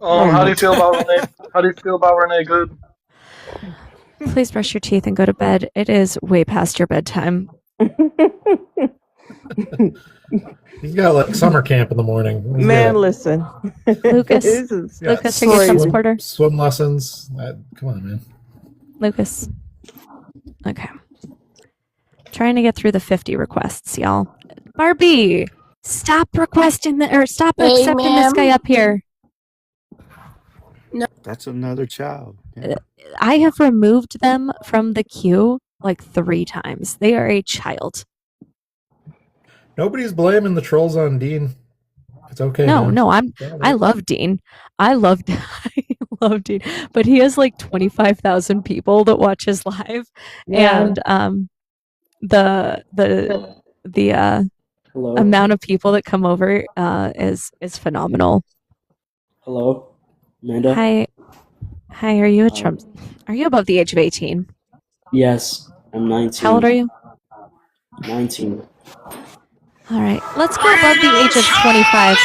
How do you feel about Renee? How do you feel about Renee Good? Please brush your teeth and go to bed. It is way past your bedtime. He's got like summer camp in the morning. He's Man, got- listen. Lucas, This is- Lucas, are you a Trump supporter? Swim lessons. Come on, man. Lucas. Okay. Trying to get through the 50 requests, y'all. Barbie, stop accepting this guy up here. That's another child. I have removed them from the queue like 3 times. They are a child. Nobody's blaming the trolls on Dean. It's okay. No, man. no, I love Dean. I love I love Dean, but he has like 25,000 people that watch his live, Yeah. and the Hello? amount of people that come over is phenomenal. Hello? Amanda? Hi, are you a Trump? Are you above the age of 18? Yes, I'm 19. How old are you? 19. All right, let's go above the age of 25.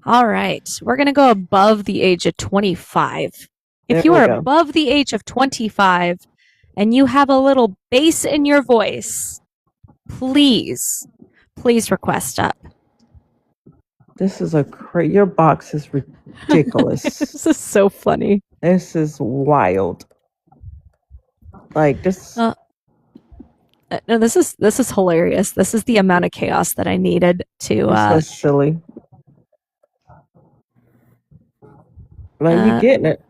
All right, we're going to go above the age of 25. There If you we are go. above the age of 25 and you have a little bass in your voice, please request up. This is your box is ridiculous. This is so funny. This is wild. Like this. No, this is hilarious. This is the amount of chaos that I needed to. This is silly. Like you getting it?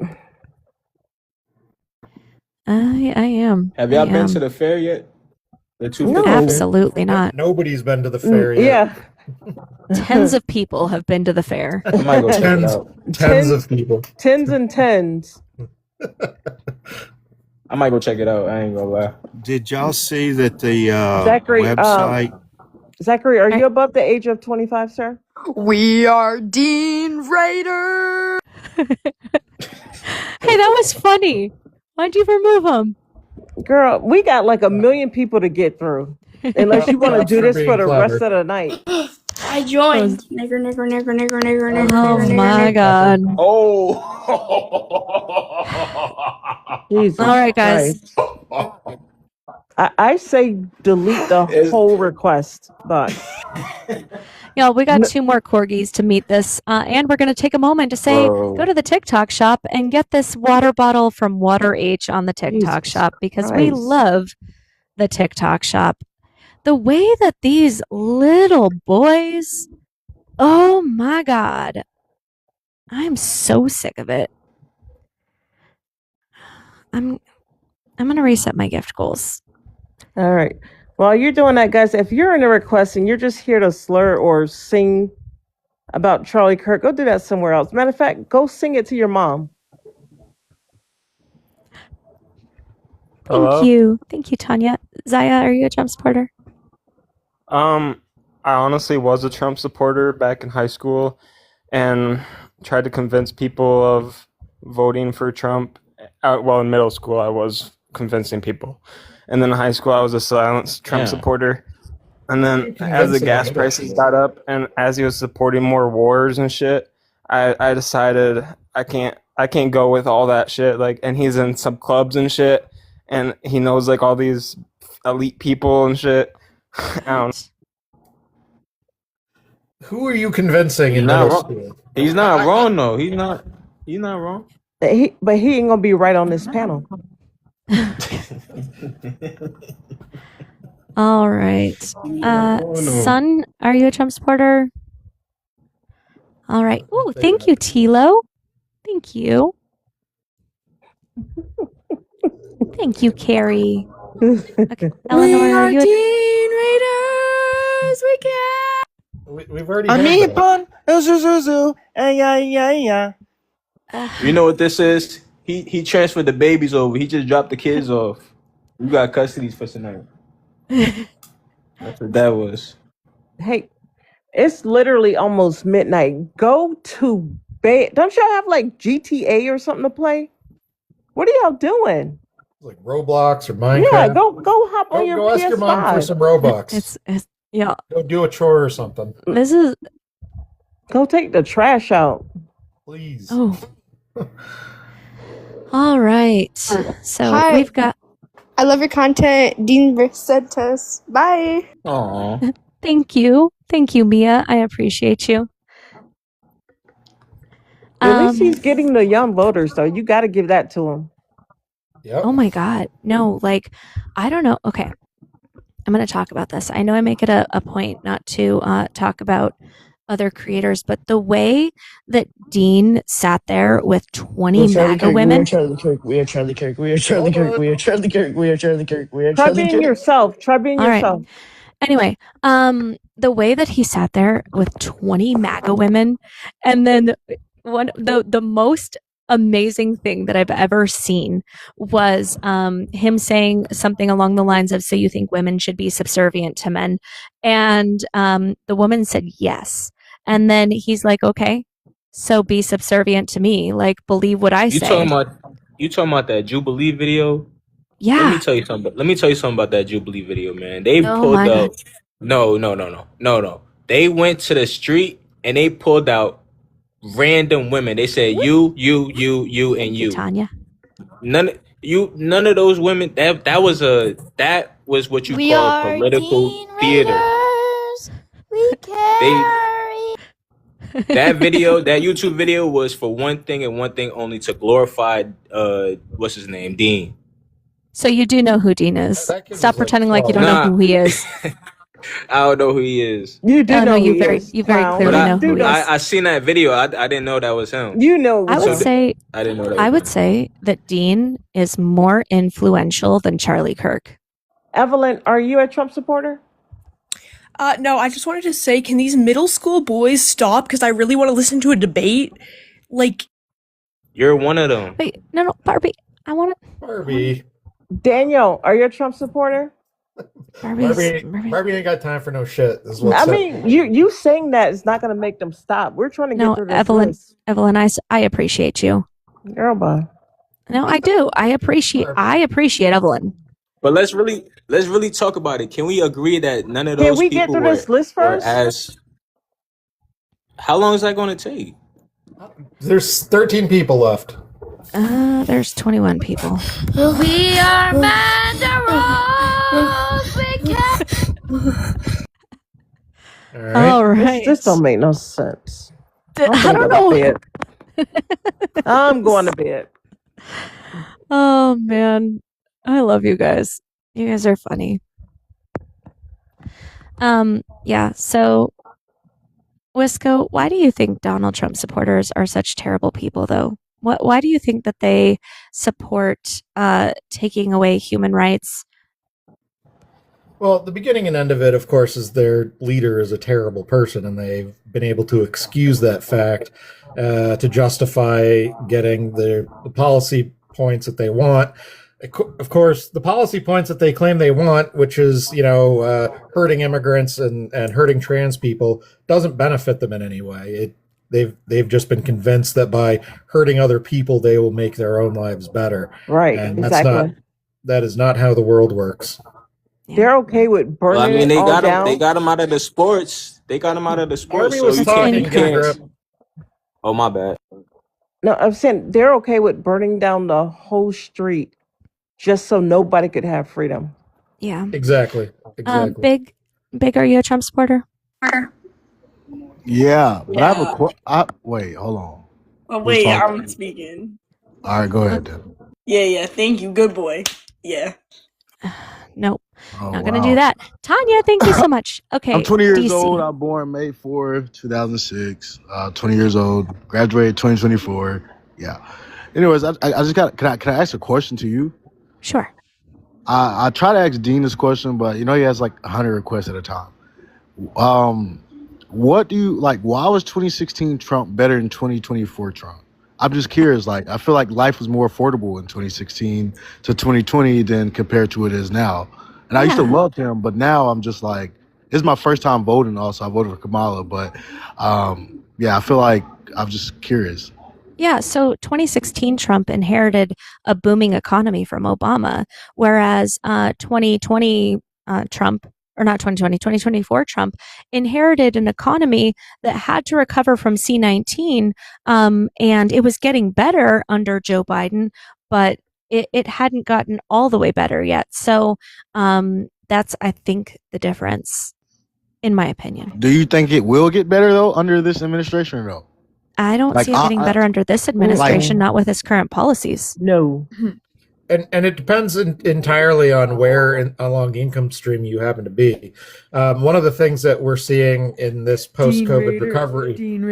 I am. Have y'all I been am. to the fair yet? The 250 No. fair? Absolutely not. Nobody's been to the fair yet. Yeah. Tens of people have been to the fair. I might go check it Tens, out. tens of people. Tens and tens. I might go check it out. I ain't gonna lie. Did y'all see that the Zachary, website? Zachary, are you above the age of 25, sir? We are Dean Raider. Hey, that was funny. Why'd you remove him? Girl, we got like 1 million people to get through. Unless you want to do this for the rest of the night. I joined. Nigger. Oh my god. Oh. Jesus All right, guys. Christ. I say delete the whole request box. Y'all, we got 2 more corgis to meet this, and we're going to take a moment to say, Bro. go to the TikTok shop and get this water bottle from Water H on the TikTok Jesus shop because we Christ. love the TikTok shop. The way that these little boys, oh my god, I'm so sick of it. I'm going to reset my gift goals. All right. While you're doing that, guys, if you're in a request and you're just here to slur or sing about Charlie Kirk, go do that somewhere else. Matter of fact, go sing it to your mom. Thank you, Tanya. Zaya, are you a Trump supporter? I honestly was a Trump supporter back in high school and tried to convince people of voting for Trump. Well, in middle school, I was convincing people. And then in high school, I was a silenced Trump Yeah. supporter. And then as the gas prices got up and as he was supporting more wars and shit, I decided I can't go with all that shit. Like, and he's in some clubs and shit, and he knows like all these elite people and shit. I don't Who are you convincing in He's not middle wrong. school? He's not wrong though. He's not wrong. But he ain't gonna be right on this panel. All right. Son, are you a Trump supporter? All right. Ooh, thank you, Tilo. Thank you. Thank you, Carrie. Okay. Eleanor, are you Dean Raiders. We can. We've already I had mean, that. pun. Yeah. You know what this is? He transferred the babies over. He just dropped the kids off. You got custody for tonight. That's what that was. Hey, it's literally almost midnight. Go to bed. Don't y'all have like GTA or something to play? What are y'all doing? Like Roblox or Minecraft. Yeah, go hop on your Go ask your mom for PS5. some Robux. It's yeah. Go do a chore or something. This is Go take the trash out. Please. oh. All right. So Hi. we've got I love your content. Dean Ricetus. Bye. Aw. Thank you, Mia. I appreciate you. At least he's getting the young voters, though. You got to give that to him. Yep. Oh my God. No, like, I don't know. Okay. I'm going to talk about this. I know I make it a point not to talk about other creators, but the way that Dean sat there with 20 MAGA women. We are Charlie Kirk. We are Charlie Kirk. We are Charlie Kirk. We are Charlie Kirk. We are Charlie Kirk. We are Try Charlie being Kirk. yourself. Try being All right. yourself. Anyway, the way that he sat there with 20 MAGA women, and then the most amazing thing that I've ever seen was him saying something along the lines of, "So you think women should be subservient to men?" And the woman said yes. And then he's like, "Okay, so be subservient to me. Like, believe what I You say." talking about that Jubilee video? Yeah. Let me tell you something about that Jubilee video, man. They Oh pulled my out. God. No. They went to the street and they pulled out random women. They said you, and you. Tanya. None of those women. That was what you call political theater. We carry. That YouTube video was for one thing and one thing only, to glorify what's his name, Dean. So you do know who Dean is. Stop pretending like you don't know who he is. I don't know who he is. You do know you who very he is, you very clown. clearly But know who he is. I seen that video. I didn't know that was him. You know. I would say I didn't know that. I would say that Dean is more influential than Charlie Kirk. Evelyn, are you a Trump supporter? No, I just wanted to say, can these middle school boys stop? Because I really want to listen to a debate. Like, You're one of them. Wait, no, Barbie. I want to. Barbie. Daniel, are you a Trump supporter? Barbie ain't got time for no shit. Is what's I up. mean, you saying that is not going to make them stop. We're trying to get No, through this Evelyn. list. Evelyn, I appreciate you. Girl, bye. No, I do. I appreciate Evelyn. But let's really talk about it. Can we agree that none of those Can we people get through were, this list were first? as? How long is that going to take? There's 13 people left. There's 21 people. We are Mandaros. We can. All right. This don't make no sense. I don't know. I'm going to bed. Oh man, I love you guys. You guys are funny. Yeah. So, Wisco, why do you think Donald Trump supporters are such terrible people, though? Why do you think that they support taking away human rights? Well, the beginning and end of it, of course, is their leader is a terrible person, and they've been able to excuse that fact to justify getting the policy points that they want. Of course, the policy points that they claim they want, which is, hurting immigrants and hurting trans people, doesn't benefit them in any way. They've just been convinced that by hurting other people, they will make their own lives better. Right, and exactly. That is not how the world works. They're okay with burning Well, I mean, it all they down. got him out of the sports. They got him out of the sports. Barbie So was you talking, can't. Grip. Oh, my bad. No, I'm saying they're okay with burning down the whole street just so nobody could have freedom. Yeah. Exactly. Big, are you a Trump supporter? Yeah, but I have a wait, hold on. Oh, Who's wait, talking? I'm speaking. All right, go ahead then. Yeah, thank you. Good boy. Yeah. Nope. Oh, Not gonna wow. do that. Tanya, thank you so much. Okay. I'm 20 years DC. old. I'm born May 4th, 2006. 20 years old. Graduated 2024. Yeah. Anyways, I just got. Can I ask a question to you? Sure. I try to ask Dean this question, but he has like 100 requests at a time. What do you like? Why was 2016 Trump better than 2024 Trump? I'm just curious. Like, I feel like life was more affordable in 2016 to 2020 than compared to it is now. And I used to love him, but now I'm just like, this is my first time voting. Also, I voted for Kamala, but I feel like I'm just curious. Yeah, so 2016 Trump inherited a booming economy from Obama, whereas 2020 Trump, or not 2020, 2024 Trump inherited an economy that had to recover from C-19, and it was getting better under Joe Biden, but it hadn't gotten all the way better yet. So that's, I think, the difference, in my opinion. Do you think it will get better though under this administration or no? I don't see it getting better under this administration, not with his current policies. No. And it depends entirely on where along the income stream you happen to be. One of the things that we're seeing in this post-COVID recovery Dean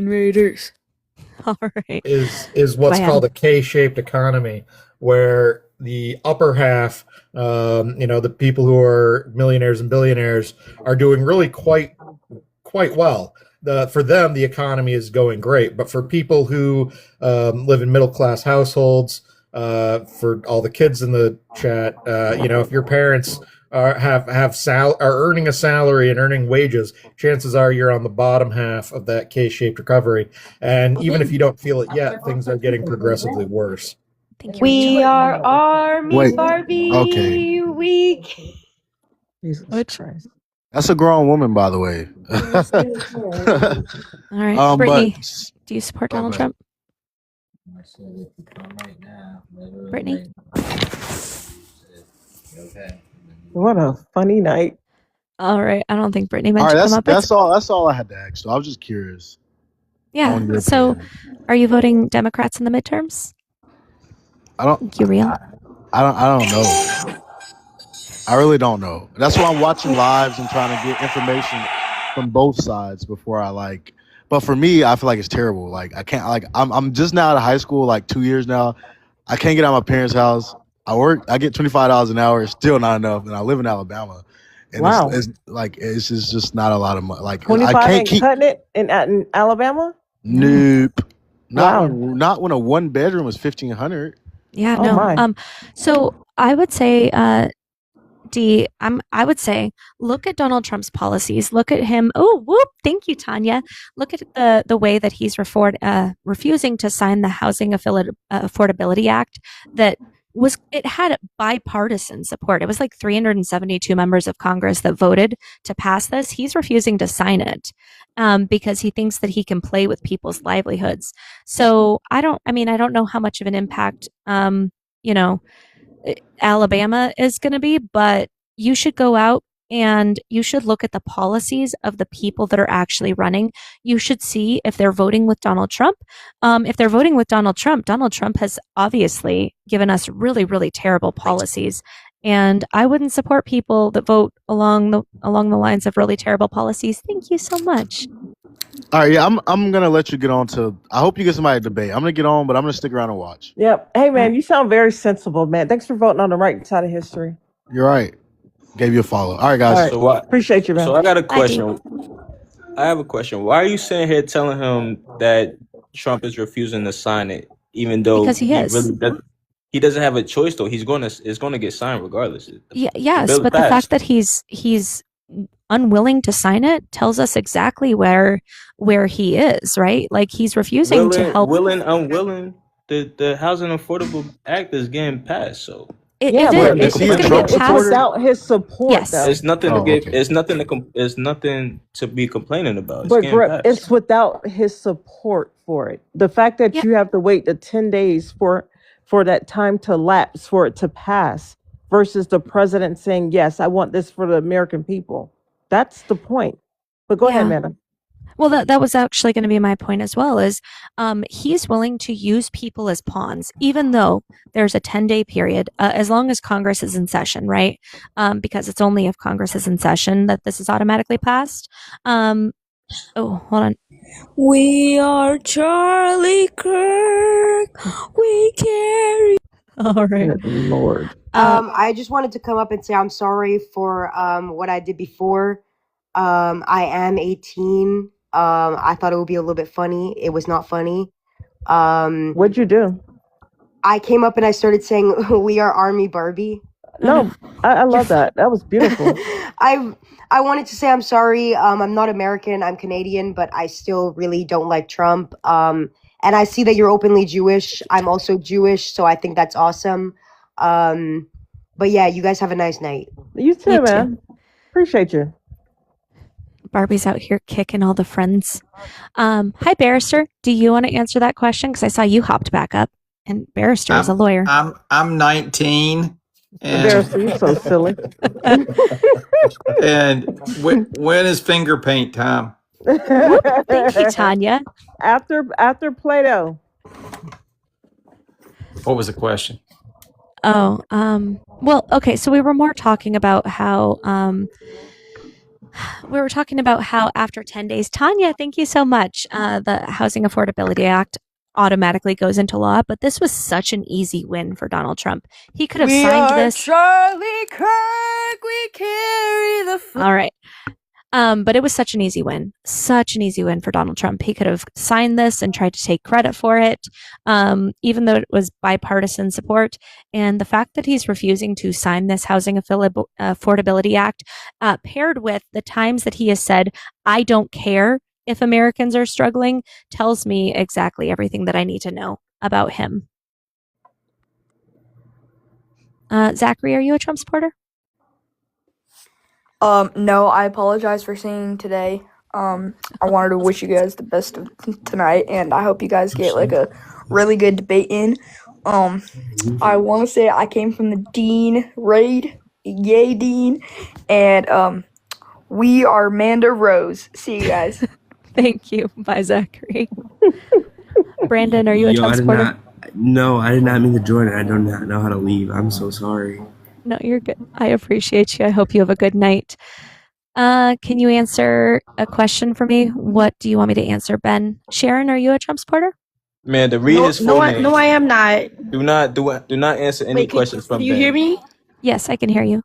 Raiders. All right. is what's Bam. called a K-shaped economy, where the upper half, the people who are millionaires and billionaires are doing really quite well. For them, the economy is going great. But for people who live in middle class households, for all the kids in the chat, if your parents are earning a salary and earning wages, chances are you're on the bottom half of that K-shaped recovery. And even if you don't feel it yet, things are getting progressively worse. Thank you. We Rachel. are Army Wait, Barbie. okay. We. Jesus Christ. That's a grown woman, by the way. All right, But Brittany, do you support Donald bad. Trump? Brittany? What a funny night. All right, I don't think Brittany All meant right, to come up. that's all. That's all I had to ask. So I was just curious. Yeah, on your so opinion. are you voting Democrats in the midterms? I don't. You real? I don't know. I really don't know. That's why I'm watching lives and trying to get information from both sides before I like. But for me, I feel like it's terrible. Like I can't. Like I'm just now out of high school, like 2 years now. I can't get out of my parents' house. I get $25 an hour. It's still not enough, and I live in Alabama. And Wow. it's just not a lot of money. Like 25 I can't ain't keep. cutting it in Alabama? Nope. Wow. Not when a one bedroom is 1,500. Yeah, Oh, no. my. So I would say, I would say, look at Donald Trump's policies. Look at him. Oh, whoop! Thank you, Tanya. Look at the way that he's refusing to sign the Housing Affordability Act. It had bipartisan support. It was like 372 members of Congress that voted to pass this. He's refusing to sign it because he thinks that he can play with people's livelihoods. So I don't know how much of an impact, Alabama is going to be, but you should go out and you should look at the policies of the people that are actually running. You should see if they're voting with Donald Trump. If they're voting with Donald Trump has obviously given us really, really terrible policies. And I wouldn't support people that vote along the lines of really terrible policies. Thank you so much. All right, yeah, I'm gonna let you get on to. I hope you get somebody to debate. I'm gonna get on, but I'm gonna stick around and watch. Yep. Hey, man, you sound very sensible, man. Thanks for voting on the right side of history. You're right. Gave you a follow. All right, guys. All right. So what? Appreciate you, man. So I got a I do. question. I have a question. Why are you sitting here telling him that Trump is refusing to sign it, even though Because he is. really doesn't? He doesn't have a choice though. It's gonna get signed regardless. Yes, bill but the passed. fact that he's unwilling to sign it tells us exactly where he is, right? Like he's refusing to help. Willing, unwilling. The Housing Affordable Act is getting passed, so Yeah, It but is. is he It's a going to Trump get it's passed. without his support, Yes. though. it's nothing to Oh, get. okay. It's nothing to be complaining about. It's But getting Brett, passed. it's without his support for it. The fact that Yeah. you have to wait the 10 days for that time to lapse for it to pass versus the president saying, yes, I want this for the American people. That's the point. But go ahead, Yeah. madam. Well, that was actually going to be my point as well. Is he's willing to use people as pawns, even though there's a 10-day period, as long as Congress is in session, right? Because it's only if Congress is in session that this is automatically passed. Oh, hold on. We are Charlie Kirk. We carry. All right. Good Lord. I just wanted to come up and say I'm sorry for what I did before. I am 18. I thought it would be a little bit funny. It was not funny. What'd you do? I came up and I started saying, "We are Army Barbie." No, I love that. That was beautiful. I wanted to say I'm sorry. I'm not American. I'm Canadian, but I still really don't like Trump. And I see that you're openly Jewish. I'm also Jewish, so I think that's awesome. But yeah, you guys have a nice night. You too, You too. man. Appreciate you. Barbie's out here kicking all the friends. Hi, Barrister. Do you want to answer that question? Because I saw you hopped back up, and Barrister is a lawyer. I'm 19, Embarrassing. You're so silly. and when is finger paint time? Thank you, Tanya. After Play-Doh. What was the question? Oh, well, okay. So we were more talking about how, after 10 days, Tanya, thank you so much. The Housing Affordability Act automatically goes into law, but this was such an easy win for Donald Trump. He could have We signed are this. Charlie Kirk. We carry the flag. All right. But it was such an easy win. Such an easy win for Donald Trump. He could have signed this and tried to take credit for it, even though it was bipartisan support. And the fact that he's refusing to sign this Housing Affordability Act, paired with the times that he has said, I don't care if Americans are struggling, tells me exactly everything that I need to know about him. Zachary, are you a Trump supporter? No, I apologize for singing today. I wanted to wish you guys the best of tonight, and I hope you guys get like a really good debate in. I want to say I came from the Dean raid, yay Dean, and we are Amanda Rose. See you guys. Thank you. Bye, Zachary. Brandon, are you a Trump supporter? No, I did not mean to join it. I do not know how to leave. I'm so sorry. No, you're good. I appreciate you. I hope you have a good night. Can you answer a question for me? What do you want me to answer, Ben? Sharon, are you a Trump supporter? Man, to read his full name. No, I am not. Do not answer any questions from Can you Ben. hear me? Yes, I can hear you.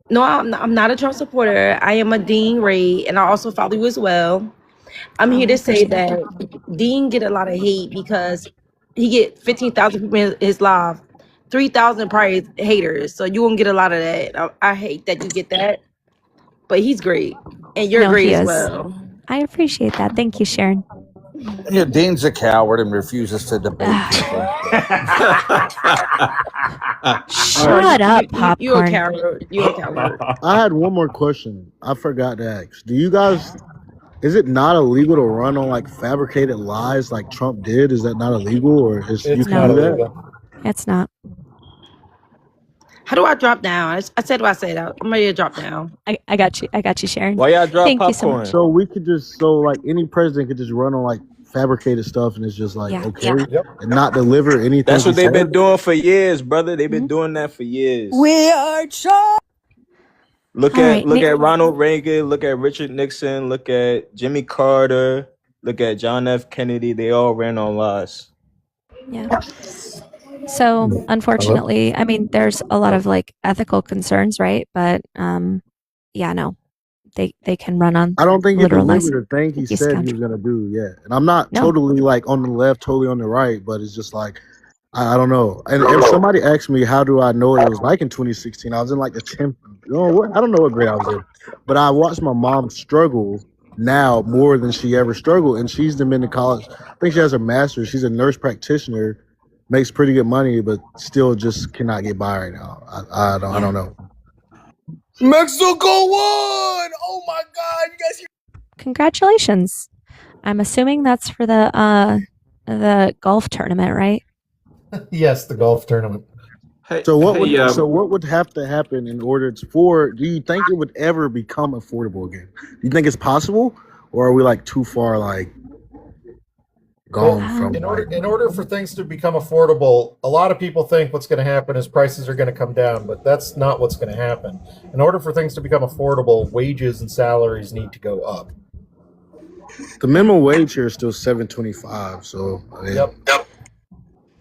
No, I'm not a Trump supporter. I am a Dean Ray, and I also follow you as well. I'm here to say that Dean get a lot of hate because he get 15,000 people in his live, 3,000 probably haters. So you won't get a lot of that. I hate that you get that, but he's great, and you're No, great he as is. well. I appreciate that. Thank you, Sharon. Yeah, Dean's a coward and refuses to debate. Shut up, popcorn. You're a coward. You're a coward. I had one more question. I forgot to ask. Do you guys? Is it not illegal to run on like fabricated lies like Trump did? Is that not illegal, or is you can do that? It's not. How do I drop down? I said what I said. I'm ready to drop down. I got you. I got you, Sharon. Why y'all drop Thank you popcorn? so much. So we could just like any president could just run on like fabricated stuff, and it's just like okay, and not deliver anything. That's what he they've said? been doing for years, brother. They've been doing that for years. We are Charlie. Look All at right, look Nick- at Ronald Reagan, look at Richard Nixon, look at Jimmy Carter, look at John F. Kennedy. They all ran on lies. Yeah. So unfortunately, I mean, there's a lot of like ethical concerns, right? But yeah, no, they can run on. I don't think it literal lies. delivered the thing he He's said scoundrel. he was gonna do. Yeah, and I'm not No. totally like on the left, totally on the right, but it's just like I don't know. And if somebody asked me how do I know what it was like in 2016, I was in like the 10th. I don't know what grade I was in, but I watched my mom struggle now more than she ever struggled, and she's been to college. I think she has her master's. She's a nurse practitioner, makes pretty good money, but still just cannot get by right now. I don't know. Mexico won! Oh my God, you guys! Congratulations. I'm assuming that's for the golf tournament, right? Yes, the golf tournament. So what would have to happen in order for? Do you think it would ever become affordable again? Do you think it's possible, or are we like too far like gone from? In order for things to become affordable, a lot of people think what's going to happen is prices are going to come down, but that's not what's going to happen. In order for things to become affordable, wages and salaries need to go up. The minimum wage here is still $7.25. So Yep.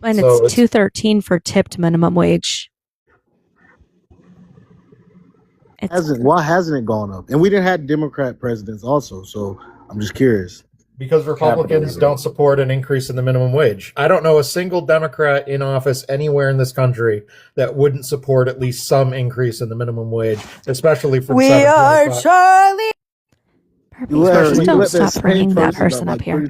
And So it's $2.13 for tipped minimum wage. Why hasn't it gone up? And we didn't have Democrat presidents also, so I'm just curious. Because Republicans don't support an increase in the minimum wage. I don't know a single Democrat in office anywhere in this country that wouldn't support at least some increase in the minimum wage, especially from We are $7.25. Charlie. Don't stop bringing that person up here.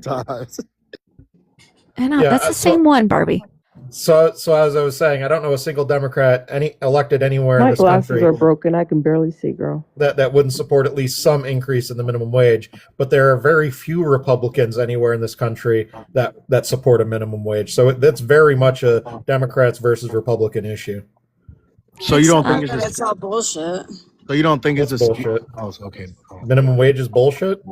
I know, Yeah, that's the same one, Barbie. So as I was saying, I don't know a single Democrat elected anywhere in My this glasses country are broken. I can barely see, girl. that wouldn't support at least some increase in the minimum wage. But there are very few Republicans anywhere in this country that support a minimum wage. So that's very much a Democrats versus Republican issue. So you don't think it's just? It's all bullshit. So you don't think it's That's a bullshit. Oh, okay. Minimum wage is bullshit.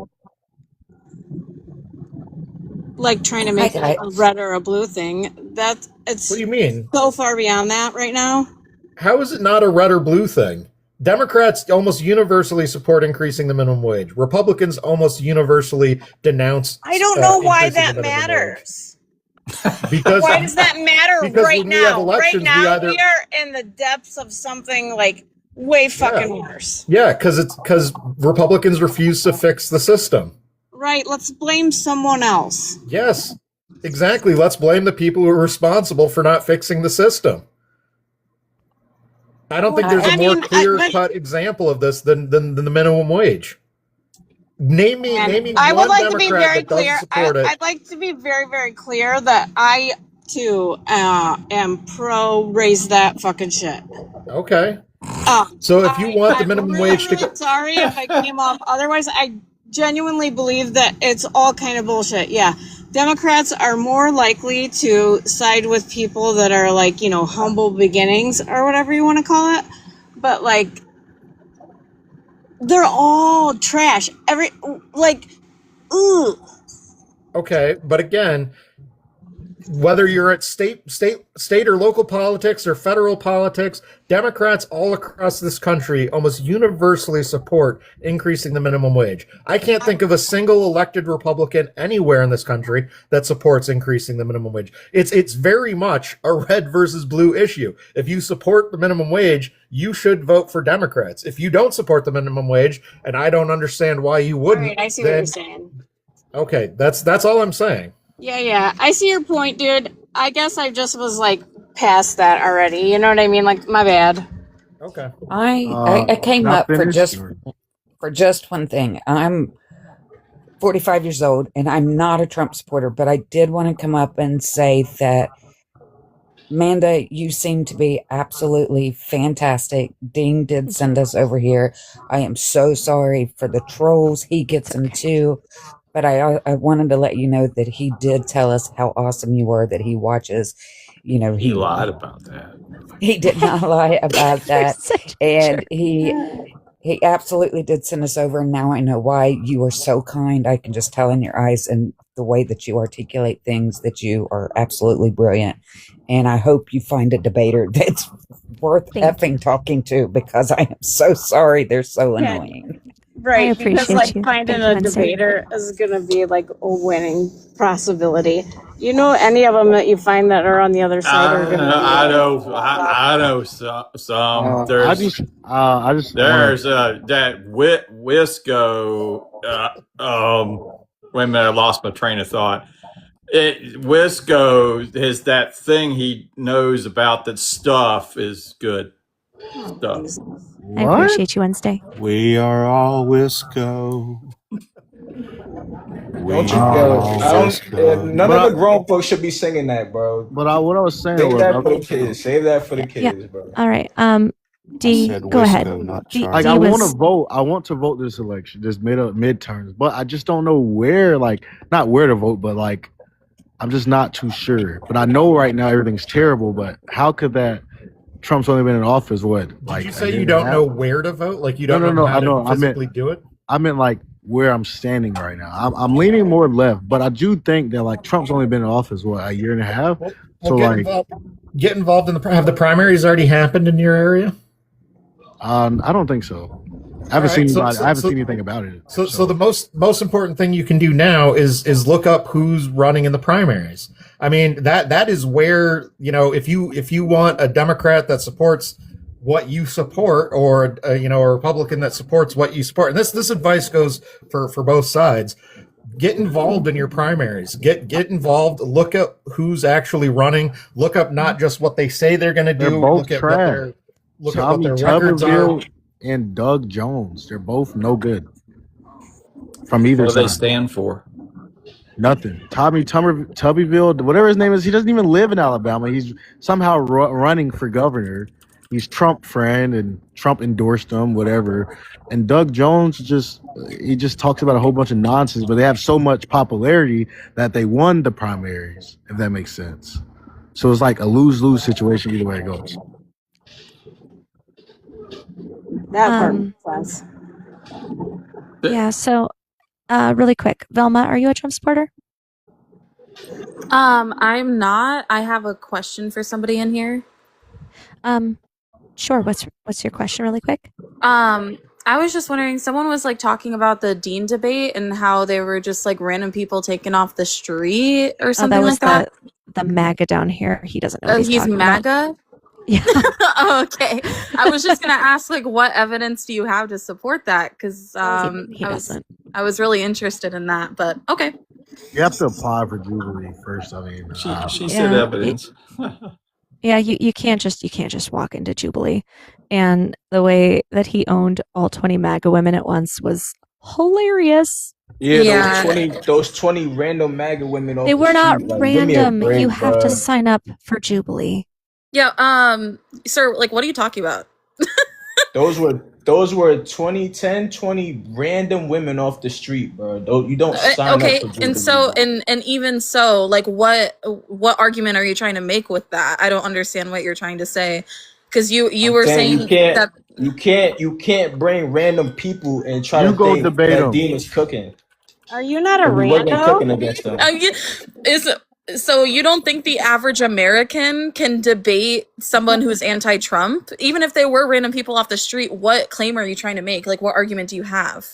Like trying to make Okay. it a red or a blue thing. It's What do you mean? so far beyond that right now. How is it not a red or blue thing? Democrats almost universally support increasing the minimum wage. Republicans almost universally denounce. I don't know why increasing that the minimum wage. matters. Because Why does that matter because right when we have now? elections, Right now, we we are in the depths of something like way fucking worse. Yeah, because Republicans refuse to fix the system. Right, let's blame someone else. Yes, exactly. Let's blame the people who are responsible for not fixing the system. I don't think there's a more clear-cut example of this than the minimum wage. Name me I would one like to be Democrat very that doesn't clear. support it. I'd like to be very, very clear that I too am pro raise that fucking shit. Okay. So if you want the minimum wage to go, Sorry if I came off. Otherwise, I genuinely believe that it's all kind of bullshit. Yeah. Democrats are more likely to side with people that are like, you know, humble beginnings or whatever you want to call it. But like, they're all trash. okay, but again, whether you're at state or local politics or federal politics, Democrats all across this country almost universally support increasing the minimum wage. I can't think of a single elected Republican anywhere in this country that supports increasing the minimum wage. It's very much a red versus blue issue. If you support the minimum wage, you should vote for Democrats. If you don't support the minimum wage, and I don't understand why you wouldn't, Right, I see what you're saying. Okay, that's all I'm saying. Yeah, I see your point, dude. I guess I just was like past that already. You know what I mean? Like, my bad. Okay. I came up for just one thing. I'm 45 years old, and I'm not a Trump supporter, but I did want to come up and say that, Amanda, you seem to be absolutely fantastic. Dean did send us over here. I am so sorry for the trolls. He gets them too. But I wanted to let you know that he did tell us how awesome you were, that he watches. You know, He lied about that. he did not lie about that. And he absolutely did send us over. And now I know why. You are so kind. I can just tell in your eyes and the way that you articulate things that you are absolutely brilliant. And I hope you find a debater that's worth effing talking to, because I am so sorry they're so Yeah. annoying. Right, I appreciate because like you. finding Thank you, a Wednesday. debater is gonna be like a winning possibility. You know, any of them that you find that are on the other side are gonna be. I know some. There's that Wisco. Wait a minute, I lost my train of thought. Wisco is that thing he knows about that stuff is good stuff. I appreciate you, Wednesday. We are all Wisco. Don't you go? None of the grown folks should be singing that, bro. But what I was saying Save was, that for the kids. Save that for the Yeah. kids, bro. All right. D, said go ahead. Wisco, not D, like, D I want was to vote. I want to vote this election, this midterms, but I just don't know where. Like, not where to vote, but like, I'm just not too sure. But I know right now everything's terrible. But how could that? Trump's only been in office what? Like, Did you say you don't know where to vote? Like you don't know how to physically do it? I meant like where I'm standing right now. I'm leaning more left, but I do think that like Trump's only been in office what, a year and a half. So like, Get involved in have the primaries already happened in your area? I don't think so. I haven't seen anything about it. So the most important thing you can do now is look up who's running in the primaries. I mean, that is where, you know, if you want a Democrat that supports what you support, or a Republican that supports what you support, and this advice goes for both sides. Get involved in your primaries. Get involved. Look up who's actually running. Look up not just what they say they're going to do. They're both Look trash. at what their Tommy records are. Tuberville and Doug Jones. They're both no good. From either What do side. they stand for? Nothing. Tubbyville, whatever his name is, he doesn't even live in Alabama. He's somehow running for governor. He's Trump friend, and Trump endorsed him, whatever. And Doug Jones just talks about a whole bunch of nonsense, but they have so much popularity that they won the primaries, if that makes sense. So it's like a lose-lose situation either way it goes. That part makes sense. Yeah. So, really quick, Velma, are you a Trump supporter? I'm not. I have a question for somebody in here. Sure. What's your question, really quick? I was just wondering, someone was like talking about the Dean debate and how they were just like random people taken off the street or something like that. the MAGA down here. He doesn't know what he's He's talking about. MAGA? Yeah. Oh, okay. I was just gonna ask, like, what evidence do you have to support that? Because He doesn't. I was really interested in that, but okay. You have to apply for Jubilee first. I mean, She said evidence. Yeah, you can't just walk into Jubilee. And the way that he owned all 20 MAGA women at once was hilarious. Yeah, those 20 random MAGA women. Off They the were not street, like, give me a random. break, You have to bruh. sign up for Jubilee. Yeah, sir, like, what are you talking about? Those were 20 random women off the street, bro. You don't sign Okay, up for Jubilee. and so and even so, like, what argument are you trying to make with that? I don't understand what you're trying to say, because you were saying that you can't bring random people and try You to go think debate that 'em. Dean is cooking. Are you not a We wasn't cooking rando? against them. So you don't think the average American can debate someone who's anti-Trump, even if they were random people off the street? What claim are you trying to make? Like, what argument do you have?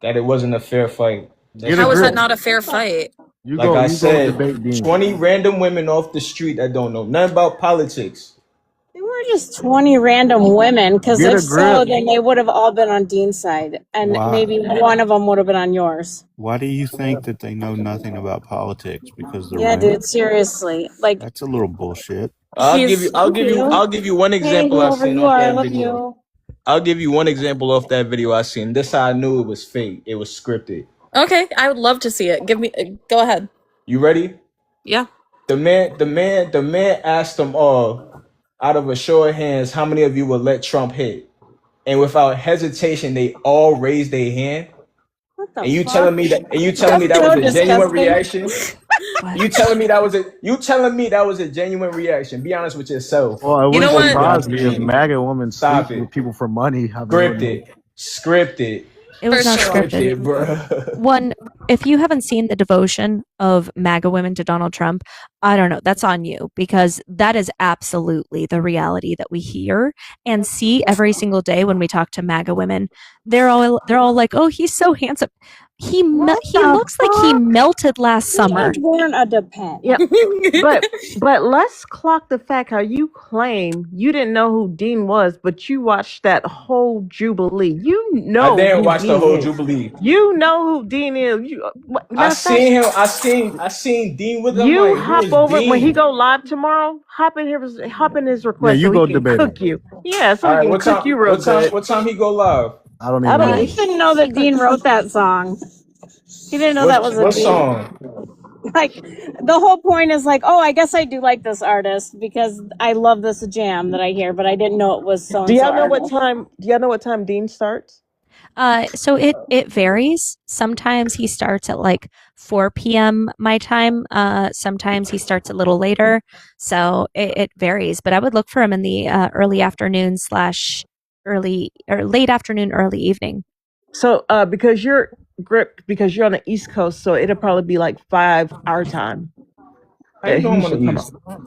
That it wasn't a fair fight. How is that not a fair fight? Like I said, 20 random women off the street that don't know nothing about politics. They were just 20 random women, because Get a if so, grip. then they would have all been on Dean's side, and Wow. maybe one of them would have been on yours. Why do you think that they know nothing about politics? Because they're Yeah, women? dude, seriously. Like, That's a little bullshit. I'll give you one example I whoever seen you off are, I that love video. you. I'll give you one example off that video I seen. This how I knew it was fake. It was scripted. Okay, I would love to see it. Go ahead. You ready? Yeah. The man asked them all, out of a show of hands, how many of you would let Trump hit? And without hesitation, they all raised their hand. And you telling me that was a genuine reaction? You telling me that was a genuine reaction? Be honest with yourself. Well, it You know wouldn't what? surprise me if MAGA women Stop sleep it. with people for money. I've been- Scripted. It was not scripted. One, if you haven't seen the devotion of MAGA women to Donald Trump, I don't know. That's on you, because that is absolutely the reality that we hear and see every single day when we talk to MAGA women. They're all like, "Oh, he's so handsome. He looks like he melted last summer." Born a depend. Yeah, but let's clock the fact how you claim you didn't know who Dean was, but you watched that whole Jubilee. You know, I didn't who watch the Dean whole is. Jubilee. You know who Dean is. I seen him. I seen Dean with him. You like, hop who is over Dean? when he go live tomorrow. Hop in his request. you so go he can debate him. cook you. Yeah, so All right, he can what cook time? you real good. What time he go live? I don't I even don't know. He didn't know that Dean wrote that song. He didn't know that was a What Dean. song? Like, the whole point is like, oh, I guess I do like this artist because I love this jam that I hear, but I didn't know it was so. Do y'all know what time? Do y'all know what time Dean starts? So it varies. Sometimes he starts at like 4 p.m. my time. Sometimes he starts a little later. So it varies. But I would look for him in the early afternoon / early or late afternoon, early evening. So because you're on the East Coast, so it'll probably be like 5 our time. How you that doing he on should the come East? out.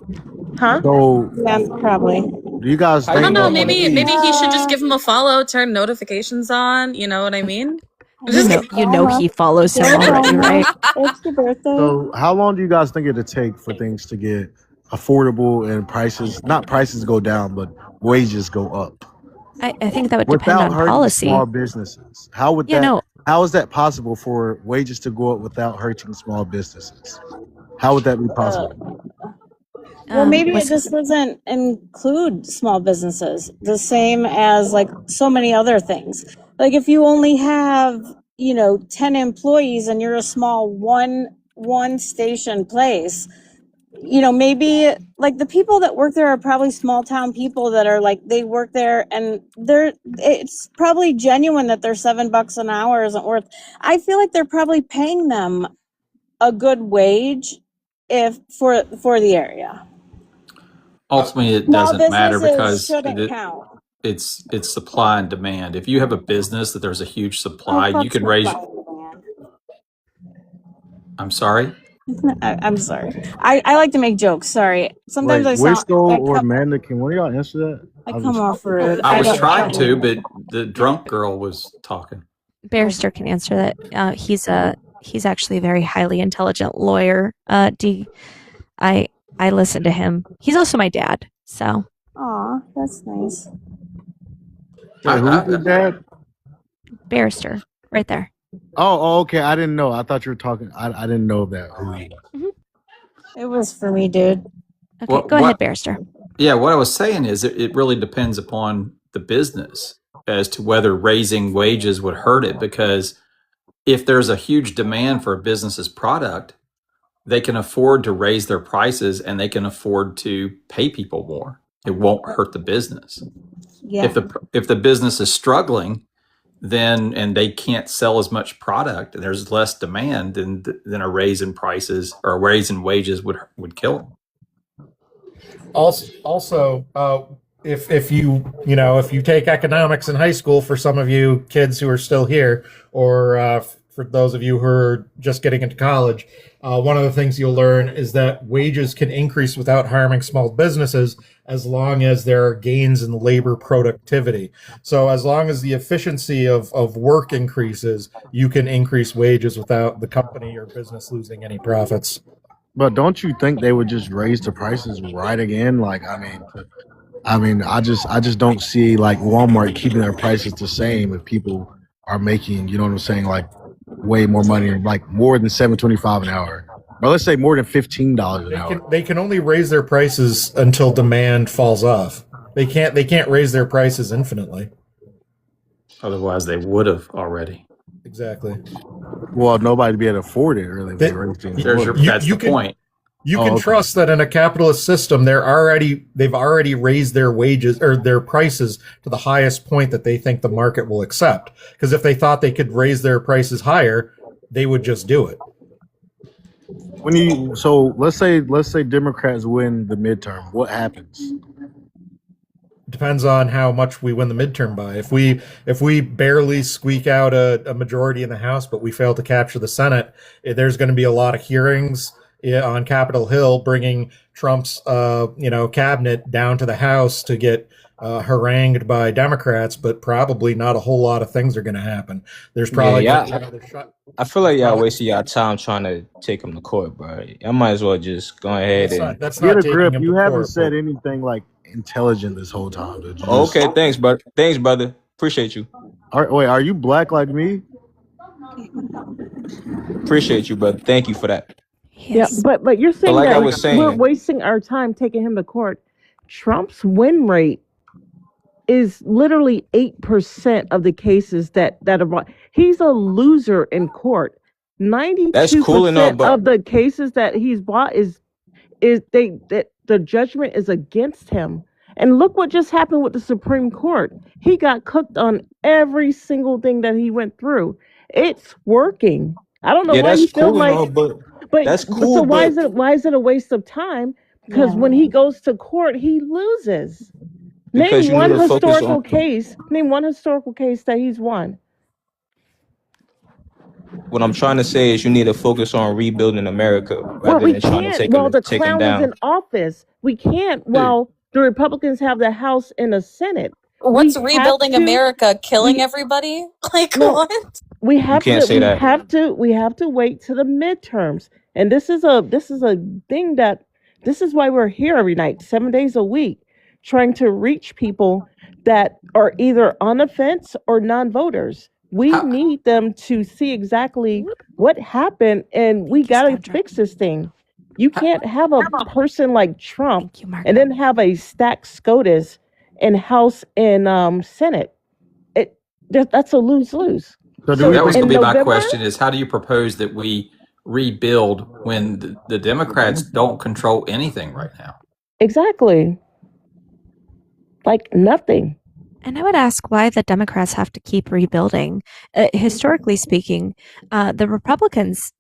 Huh? So, Yeah, probably. do you guys I think? don't know. Maybe he should just give him a follow, turn notifications on. You know what I mean? You know he follows him already, right? It's your birthday. So, how long do you guys think it'll take for things to get affordable and not prices go down, but wages go up? I think that would depend Without on hurting policy. small businesses. How would Yeah, that? no. How is that possible for wages to go up without hurting small businesses? How would that be possible? Well, maybe it just doesn't include small businesses the same as like so many other things. Like if you only have, 10 employees and you're a small one station place, maybe like the people that work there are probably small town people that are like, they work there and it's probably genuine that their $7 an hour isn't worth. I feel like they're probably paying them a good wage for the area. Ultimately, it Small doesn't matter businesses because shouldn't count. it's supply and demand. If you have a business that there's a huge supply, fuck you can supply raise. and demand. I'm sorry. I'm sorry. I like to make jokes. Sorry. Sometimes Wait, I sound. Wisco I or come, Amanda, can one of y'all answer that? I come off rude. I was don't- trying to, but the drunk girl was talking. Barrister can answer that. He's actually a very highly intelligent lawyer. I listen to him. He's also my dad. So Aw, that's nice. Who's your dad? Barrister, right there. Oh, okay. I didn't know. I thought you were talking. I didn't know that. It was for me, dude. Okay, go ahead, Barrister. Yeah, what I was saying is it really depends upon the business as to whether raising wages would hurt it, because if there's a huge demand for a business's product, they can afford to raise their prices and they can afford to pay people more. It won't hurt the business. Yeah. If the business is struggling, then and they can't sell as much product and there's less demand, then a raise in prices or a raise in wages would kill them. Also, if you take economics in high school, for some of you kids who are still here, or for those of you who are just getting into college, one of the things you'll learn is that wages can increase without harming small businesses as long as there are gains in labor productivity. So as long as the efficiency of work increases, you can increase wages without the company or business losing any profits. But don't you think they would just raise the prices right again? Like, I mean, I just don't see like Walmart keeping their prices the same if people are making, you know what I'm saying, like way more money, like more than $7.25 an hour, or let's say more than $15 an hour. They can only raise their prices until demand falls off. They can't raise their prices infinitely. Otherwise, they would have already. Exactly. Well, nobody'd be able to afford it, really. That's the point. You can trust that in a capitalist system, they've already raised their wages or their prices to the highest point that they think the market will accept. Because if they thought they could raise their prices higher, they would just do it. So let's say Democrats win the midterm, what happens? Depends on how much we win the midterm by. If we barely squeak out a majority in the House, but we fail to capture the Senate, there's going to be a lot of hearings on Capitol Hill, bringing Trump's cabinet down to the House to get harangued by Democrats. But probably not a whole lot of things are going to happen. There's probably I feel like y'all wasting y'all time trying to take him to court, bro. I might as well just go ahead that's not get a taking grip. him You to haven't court, said anything like intelligent this whole time. Did you Okay, thanks, brother. Thanks, brother. Appreciate you. Wait, are you black like me? Appreciate you, brother. Thank you for that. Yeah, but you're saying like I that was saying- we're wasting our time taking him to court. Trump's win rate is literally 8% of the cases that are brought. He's a loser in court. 92% That's cool enough, but- of the cases that he's brought that the judgment is against him. And look what just happened with the Supreme Court. He got cooked on every single thing that he went through. It's working. I don't know Yeah, why that's you feel cool like, enough, but that's so cool. why but is it a waste of time? Because when he goes to court, he loses. Because Name you one need to focus historical on- case. Name one historical case that he's won. what I'm trying to say is you need to focus on rebuilding America Well, rather we than trying to can't take while him, the take him clown is down. in office. We can't while the Republicans have the House and the Senate. What's We have rebuilding to- America? Killing everybody? Like what? We have can't to. say We that. have to. We have to wait to the midterms, and this is a thing that this is why we're here every night, 7 days a week, trying to reach people that are either on the fence or non-voters. We need them to see exactly what happened, and we gotta fix this thing. You can't have a person like Trump and then have a stacked SCOTUS in House and Senate. That's a lose-lose. So That was going to be my November? question: is how do you propose that we rebuild when the Democrats don't control anything right now? Exactly. Like nothing. And I would ask why the Democrats have to keep rebuilding. Historically speaking, the Republicans,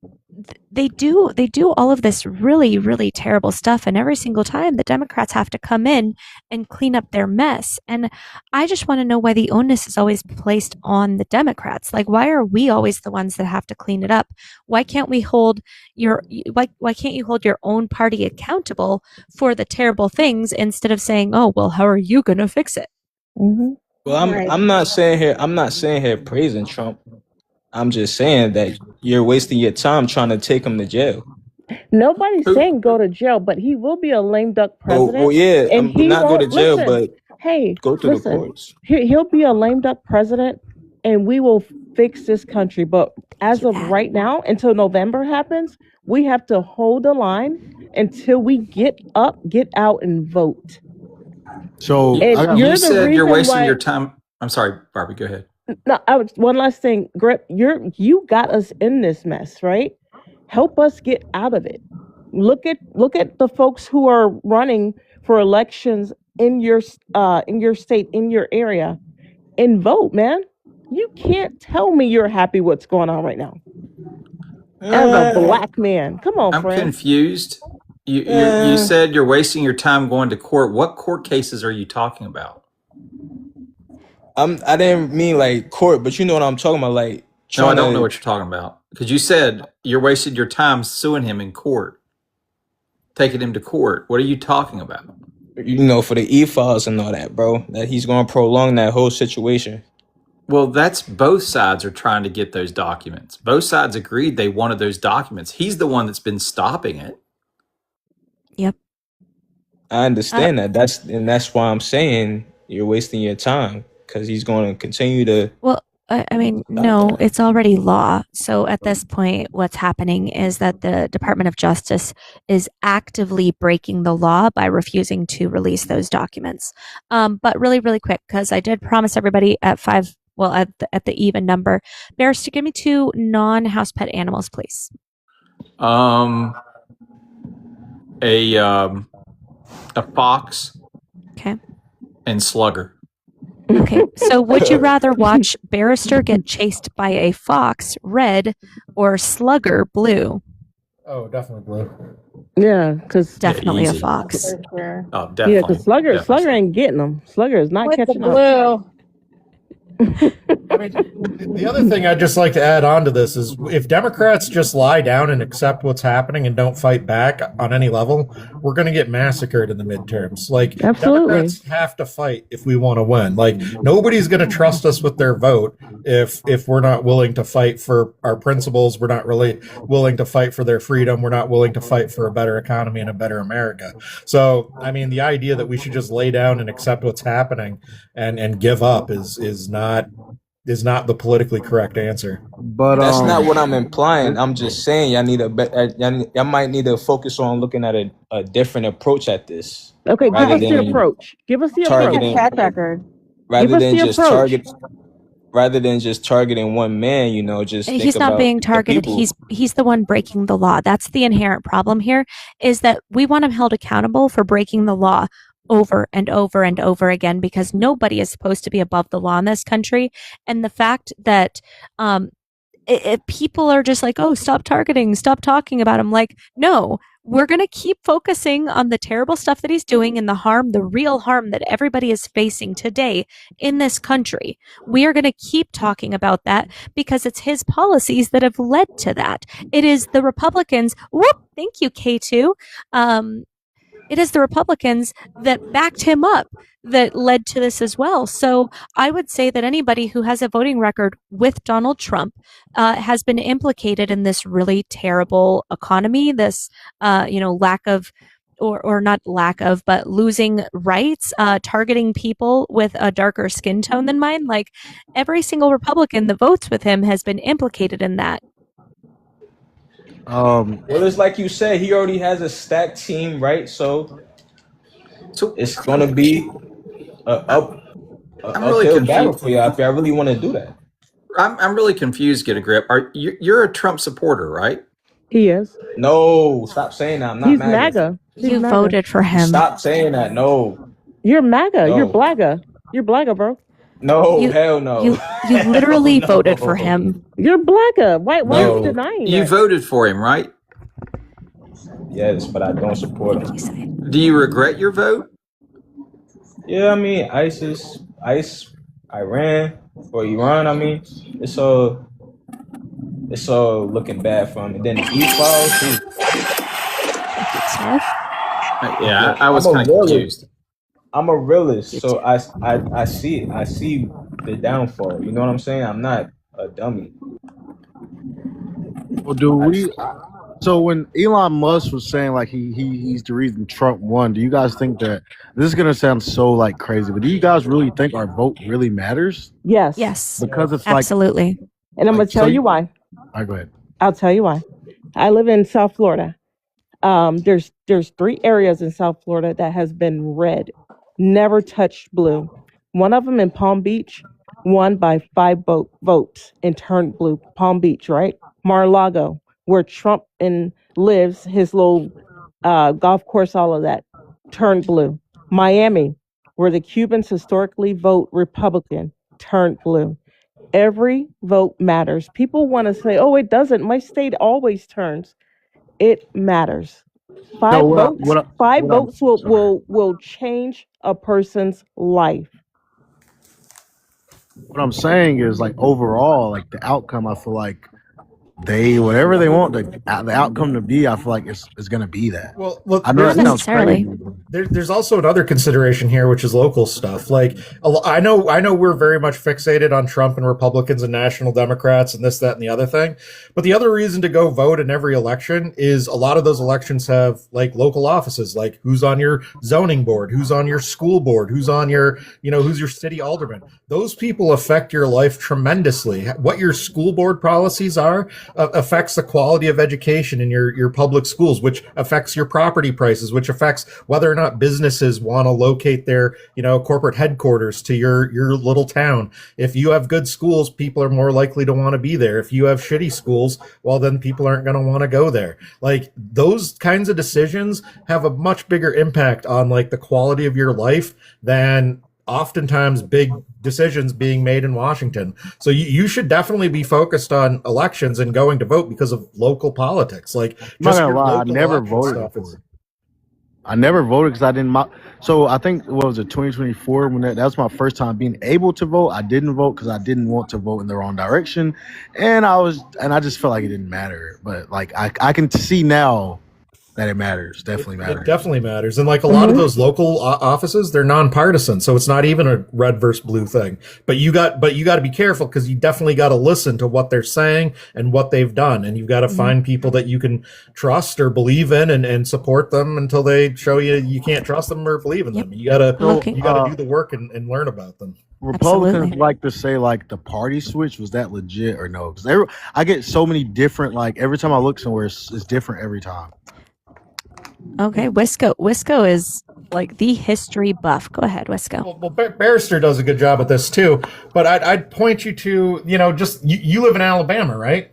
they do all of this really, really terrible stuff, and every single time the Democrats have to come in and clean up their mess. And I just want to know why the onus is always placed on the Democrats. Like, why are we always the ones that have to clean it up? Why can't we hold why can't you hold your own party accountable for the terrible things instead of saying, oh, well, how are you going to fix it? Mm-hmm. Well, I'm not saying here praising Trump. I'm just saying that you're wasting your time trying to take him to jail. Nobody's saying go to jail, but he will be a lame duck president. Well, yeah, and he not go to won't jail, listen. but Hey, go through the listen. courts. He'll be a lame duck president, and we will fix this country. But as of right now, until November happens, we have to hold the line until we get up, get out, and vote. So And You you're the said you're reason wasting why. your time. I'm sorry, Barbie. Go ahead. No, one last thing, Grip. You got us in this mess, right? Help us get out of it. Look at the folks who are running for elections in your state, in your area, and vote, man. You can't tell me you're happy what's going on right now. As a black man, come on, I'm friend. confused. You said you're wasting your time going to court. What court cases are you talking about? I didn't mean like court, but you know what I'm talking about. Like, No, I don't trying know to, what you're talking about. Because you said you're wasting your time suing him in court, taking him to court. What are you talking about? you know, for the e-files and all that, bro. That he's going to prolong that whole situation. Well, that's both sides are trying to get those documents. Both sides agreed they wanted those documents. He's the one that's been stopping it. Yep. I understand that. That's why I'm saying you're wasting your time, because he's going to continue to. Well, I mean, no, it's already law. So at this point, what's happening is that the Department of Justice is actively breaking the law by refusing to release those documents. But really, really quick, because I did promise everybody at 5, well, at the even number, Barrister, give me 2 non-house pet animals, please. A fox. Okay. And slugger. Okay, so would you rather watch Barrister get chased by a fox, red, or slugger, blue? Oh, definitely blue. Yeah, because Definitely a easy. fox. Oh, yeah, definitely. because Slugger ain't getting them. Slugger is not catching up. Blue. The other thing I'd just like to add on to this is if Democrats just lie down and accept what's happening and don't fight back on any level, we're going to get massacred in the midterms. Like, Absolutely. Democrats have to fight if we want to win. Like, nobody's going to trust us with their vote if we're not willing to fight for our principles. We're not really willing to fight for their freedom. We're not willing to fight for a better economy and a better America. So, I mean, the idea that we should just lay down and accept what's happening and give up is not the politically correct answer. But That's not what I'm implying. I'm just saying y'all might need to focus on looking at a different approach at this. Okay, give rather us the than approach. Give us the targeting- approach. Track Give rather us than the just approach. targeting one man. You know, just think He's not about being the targeted. people. He's the one breaking the law. That's the inherent problem here, is that we want him held accountable for breaking the law over and over and over again, because nobody is supposed to be above the law in this country. And the fact that people are just like, oh, stop targeting, stop talking about him. Like, no, we're going to keep focusing on the terrible stuff that he's doing and the harm, the real harm that everybody is facing today in this country. We are going to keep talking about that because it's his policies that have led to that. It is the Republicans. Whoop, thank you, K2. It is the Republicans that backed him up that led to this as well. So I would say that anybody who has a voting record with Donald Trump has been implicated in this really terrible economy, this lack of, or not lack of, but losing rights, targeting people with a darker skin tone than mine. Like, every single Republican that votes with him has been implicated in that. Well, it's like you said, he already has a stacked team, right? So it's gonna be I'm really uphill battle confused. for you if y'all really want to do that. I'm really confused. Get a grip. You're a Trump supporter, right? He is. No, stop saying that. I'm not He's MAGA. MAGA. He's You MAGA. voted for him. Stop saying that. No, You're MAGA. No. You're Blagga. You're Blagga, bro. no, You- hell no. You literally No. voted for him. You're Blagga. Why are No. you denying You that? voted for him, right? Yes, but I don't support him. Do you regret your vote? Yeah, I mean, ISIS, Iran, or Iran. I mean, it's all looking bad for him. And then the E-files. Yeah, I was I'm a kind of realist. confused. I'm a realist, so I see it. I see the downfall. You know what I'm saying? I'm not a dummy. Well, do we? So when Elon Musk was saying like he's the reason Trump won, do you guys think that this is gonna sound so like crazy, but do you guys really think our vote really matters? Yes. Yes. Because it's Absolutely. And I'm gonna so tell you why. all right, go ahead. I'll tell you why. I live in South Florida. There's 3 areas in South Florida that has been red, never touched blue. One of them in Palm Beach won by 5 votes and turned blue. Palm Beach, right? Mar-a-Lago, where Trump lives, his little golf course, all of that, turned blue. Miami, where the Cubans historically vote Republican, turned blue. Every vote matters. People want to say, "Oh, it doesn't. My state always turns." It matters. 5 No, votes. 5 what I'm- votes will change a person's life. What I'm saying is like overall, like the outcome, I feel like they whatever they want the outcome to be, I feel like it's gonna be that. Well, look, I know that sounds necessarily. crazy. there's also another consideration here, which is local stuff. Like, I know we're very much fixated on Trump and Republicans and national Democrats and this, that, and the other thing. But the other reason to go vote in every election is a lot of those elections have like local offices, like who's on your zoning board, who's on your school board, who's on your, who's your city alderman. Those people affect your life tremendously. What your school board policies are affects the quality of education in your public schools, which affects your property prices, which affects whether or not businesses want to locate their, corporate headquarters to your little town. If you have good schools, people are more likely to want to be there. If you have shitty schools, well, then people aren't going to want to go there. Like, those kinds of decisions have a much bigger impact on like the quality of your life than oftentimes big decisions being made in Washington. So you should definitely be focused on elections and going to vote because of local politics. Like, I'm not just gonna your lie, I local never election voted stuff for is- it. I never voted because I didn't. So I think what was it, 2024? When that was my first time being able to vote. I didn't vote because I didn't want to vote in the wrong direction, and I just felt like it didn't matter. But like I can see now that it matters. Definitely matters. It definitely matters. And like a lot of those local offices, they're nonpartisan. So it's not even a red versus blue thing. But you got to be careful because you definitely got to listen to what they're saying and what they've done. And you've got to find people that you can trust or believe in and support them until they show you can't trust them or believe in them. You gotta do the work and learn about them. Republicans Absolutely. like to say like the party switch, was that legit or no? Because I get so many different, like every time I look somewhere, it's different every time. Okay, Wisco is like the history buff. Go ahead, Wisco. Well, Barrister does a good job at this too. But I'd point you to, just you live in Alabama, right?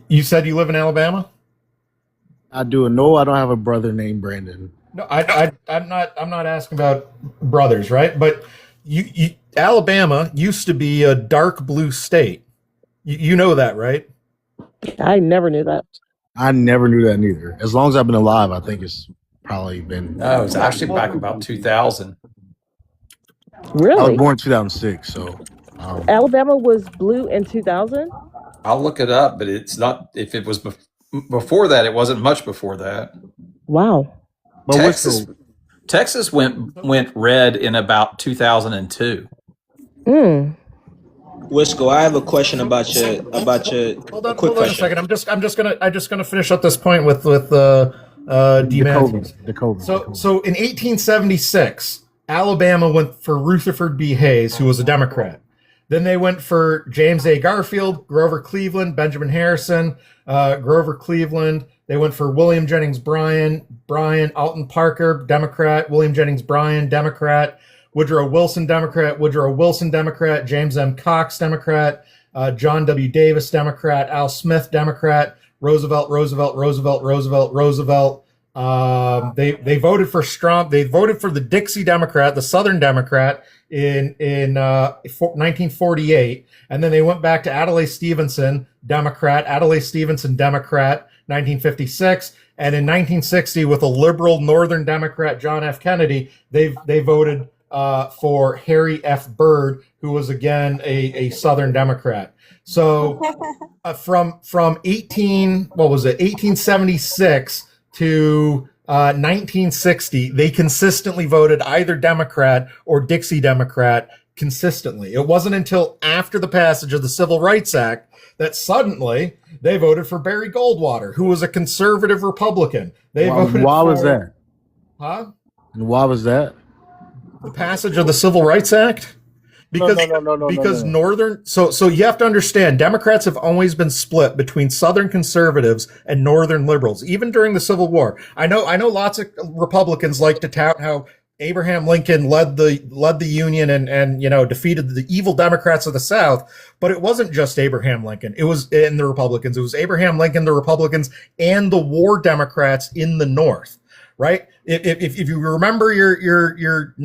You said you live in Alabama? I do. No, I don't have a brother named Brandon. No, I'm not asking about brothers, right? But Alabama used to be a dark blue state. You know that, right? I never knew that. I never knew that neither. As long as I've been alive, I think it's probably been. No, it was actually back about 2000. I Really? was born in 2006, so. Alabama was blue in 2000? I'll look it up, but it's not. If it was before that, it wasn't much before that. Wow. But Texas went red in about 2002. Wisco, I have a question about your Hold on a second. I'm just gonna finish up this point with D. Matthews. The COVID. So in 1876, Alabama went for Rutherford B. Hayes, who was a Democrat. Then they went for James A. Garfield, Grover Cleveland, Benjamin Harrison, Grover Cleveland. They went for William Jennings Bryan, Alton Parker, Democrat, William Jennings Bryan, Democrat, Woodrow Wilson, Democrat, Woodrow Wilson, Democrat, James M. Cox, Democrat, John W. Davis, Democrat, Al Smith, Democrat, Roosevelt. They voted for Strom. They voted for the Dixie Democrat, the Southern Democrat, in 1948, and then they went back to Adlai Stevenson, Democrat, 1956, and in 1960, with a liberal Northern Democrat, John F. Kennedy, they voted for Harry F. Byrd, who was again a Southern Democrat. So from 1876 to 1960, they consistently voted either Democrat or Dixie Democrat consistently. It wasn't until after the passage of the Civil Rights Act that suddenly they voted for Barry Goldwater, who was a conservative Republican. They voted Why was for- that? Huh? And why was that? The passage of the Civil Rights Act? Because No. northern so you have to understand, Democrats have always been split between southern conservatives and northern liberals, even during the Civil War. I know lots of Republicans like to tout how Abraham Lincoln led the Union and defeated the evil Democrats of the South, but it wasn't just Abraham Lincoln. It was in the Republicans. It was Abraham Lincoln, the Republicans, and the war Democrats in the North. Right? If you remember your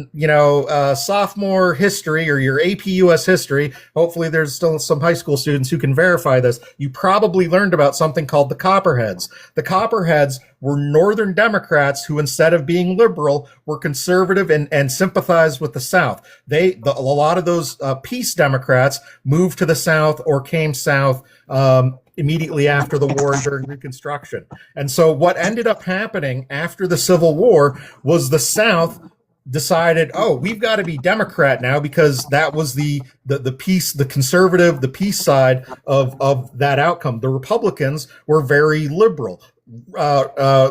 sophomore history or your AP US history, hopefully there's still some high school students who can verify this. You probably learned about something called the Copperheads. The Copperheads were Northern Democrats who, instead of being liberal, were conservative and sympathized with the South. A lot of those peace Democrats moved to the South or came south immediately after the war and during Reconstruction. And so what ended up happening after the Civil War was the South decided, oh, we've got to be Democrat now, because that was the peace, the conservative, the peace side of that outcome. The Republicans were very liberal.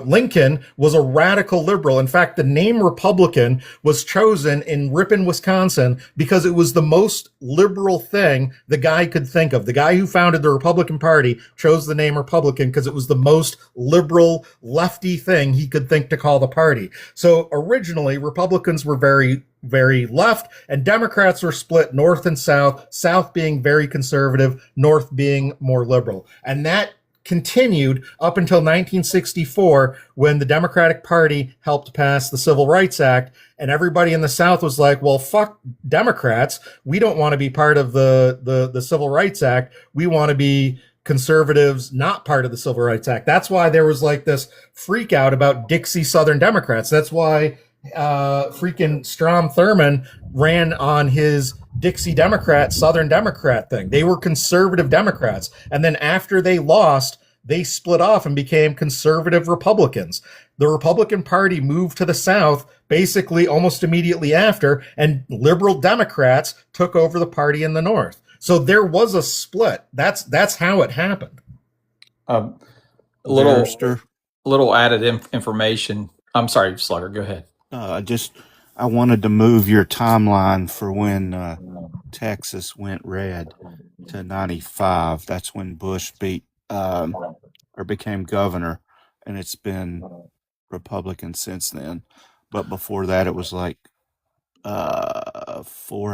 Lincoln was a radical liberal. In fact, the name Republican was chosen in Ripon, Wisconsin, because it was the most liberal thing the guy could think of. The guy who founded the Republican Party chose the name Republican because it was the most liberal, lefty thing he could think to call the party. So originally, Republicans were very, very left, and Democrats were split north and south, south being very conservative, north being more liberal. And that continued up until 1964, when the Democratic Party helped pass the Civil Rights Act, and everybody in the South was like, well, fuck Democrats. We don't want to be part of the Civil Rights Act. We want to be conservatives, not part of the Civil Rights Act. That's why there was like this freak out about Dixie Southern Democrats. That's why freaking Strom Thurmond ran on his Dixie Democrat, Southern Democrat thing. They were conservative Democrats. And then after they lost, they split off and became conservative Republicans. The Republican Party moved to the South basically almost immediately after, and liberal Democrats took over the party in the North. So there was a split. That's how it happened. Little added information. I'm sorry, Slugger, go ahead. I wanted to move your timeline for when Texas went red to 95. That's when Bush beat or became governor, and it's been Republican since then. But before that, it was like before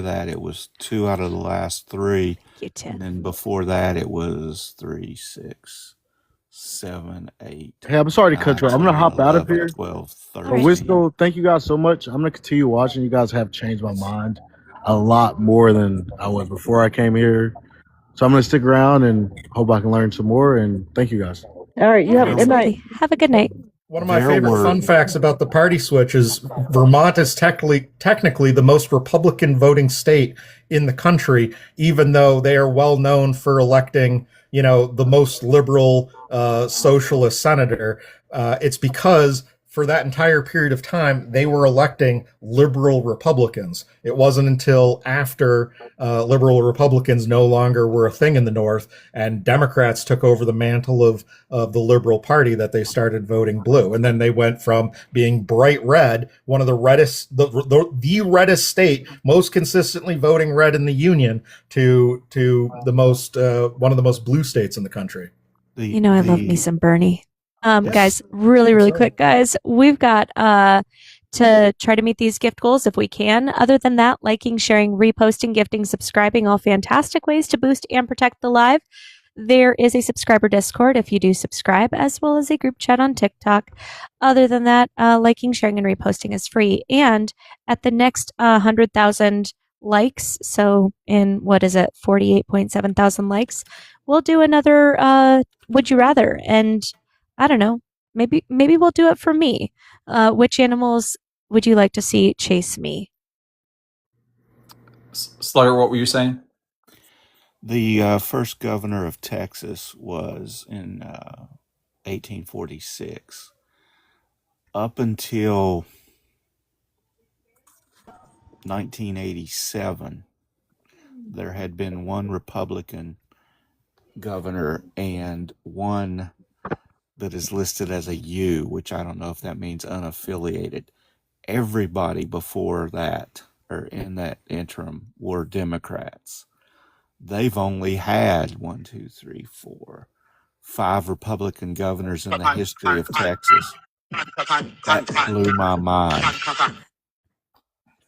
that it was 2 out of the last 3. And then before that it was 3, 6, 7, 8. Hey, I'm sorry to cut you off. I'm gonna hop out of 11, here. 12, But 13. Wisco, thank you guys so much. I'm gonna continue watching. You guys have changed my mind a lot more than I was before I came here. So I'm gonna stick around and hope I can learn some more. And thank you guys. All right, you have a good night. Have a good night. One of my favorite fun facts about the party switch is Vermont is technically the most Republican voting state in the country, even though they are well known for electing, the most liberal socialist senator. It's because for that entire period of time, they were electing liberal Republicans. It wasn't until after liberal Republicans no longer were a thing in the North and Democrats took over the mantle of the Liberal Party that they started voting blue. And then they went from being bright red, one of the reddest, the reddest state, most consistently voting red in the Union, to the most one of the most blue states in the country. I love me some Bernie. Guys, really quick, guys. We've got to try to meet these gift goals if we can. Other than that, liking, sharing, reposting, gifting, subscribing, all fantastic ways to boost and protect the live. There is a subscriber Discord if you do subscribe, as well as a group chat on TikTok. Other than that, liking, sharing, and reposting is free. And at the next 100,000 likes, so in 48.7 thousand likes, we'll do another Would You Rather. And I don't know. Maybe we'll do it for me. Which animals would you like to see chase me? Slugger, what were you saying? The first governor of Texas was in 1846. Up until 1987, there had been one Republican governor and one that is listed as a U, which I don't know if that means unaffiliated. Everybody before that, or in that interim, were Democrats. They've only had 5 Republican governors in the history of Texas. That blew my mind.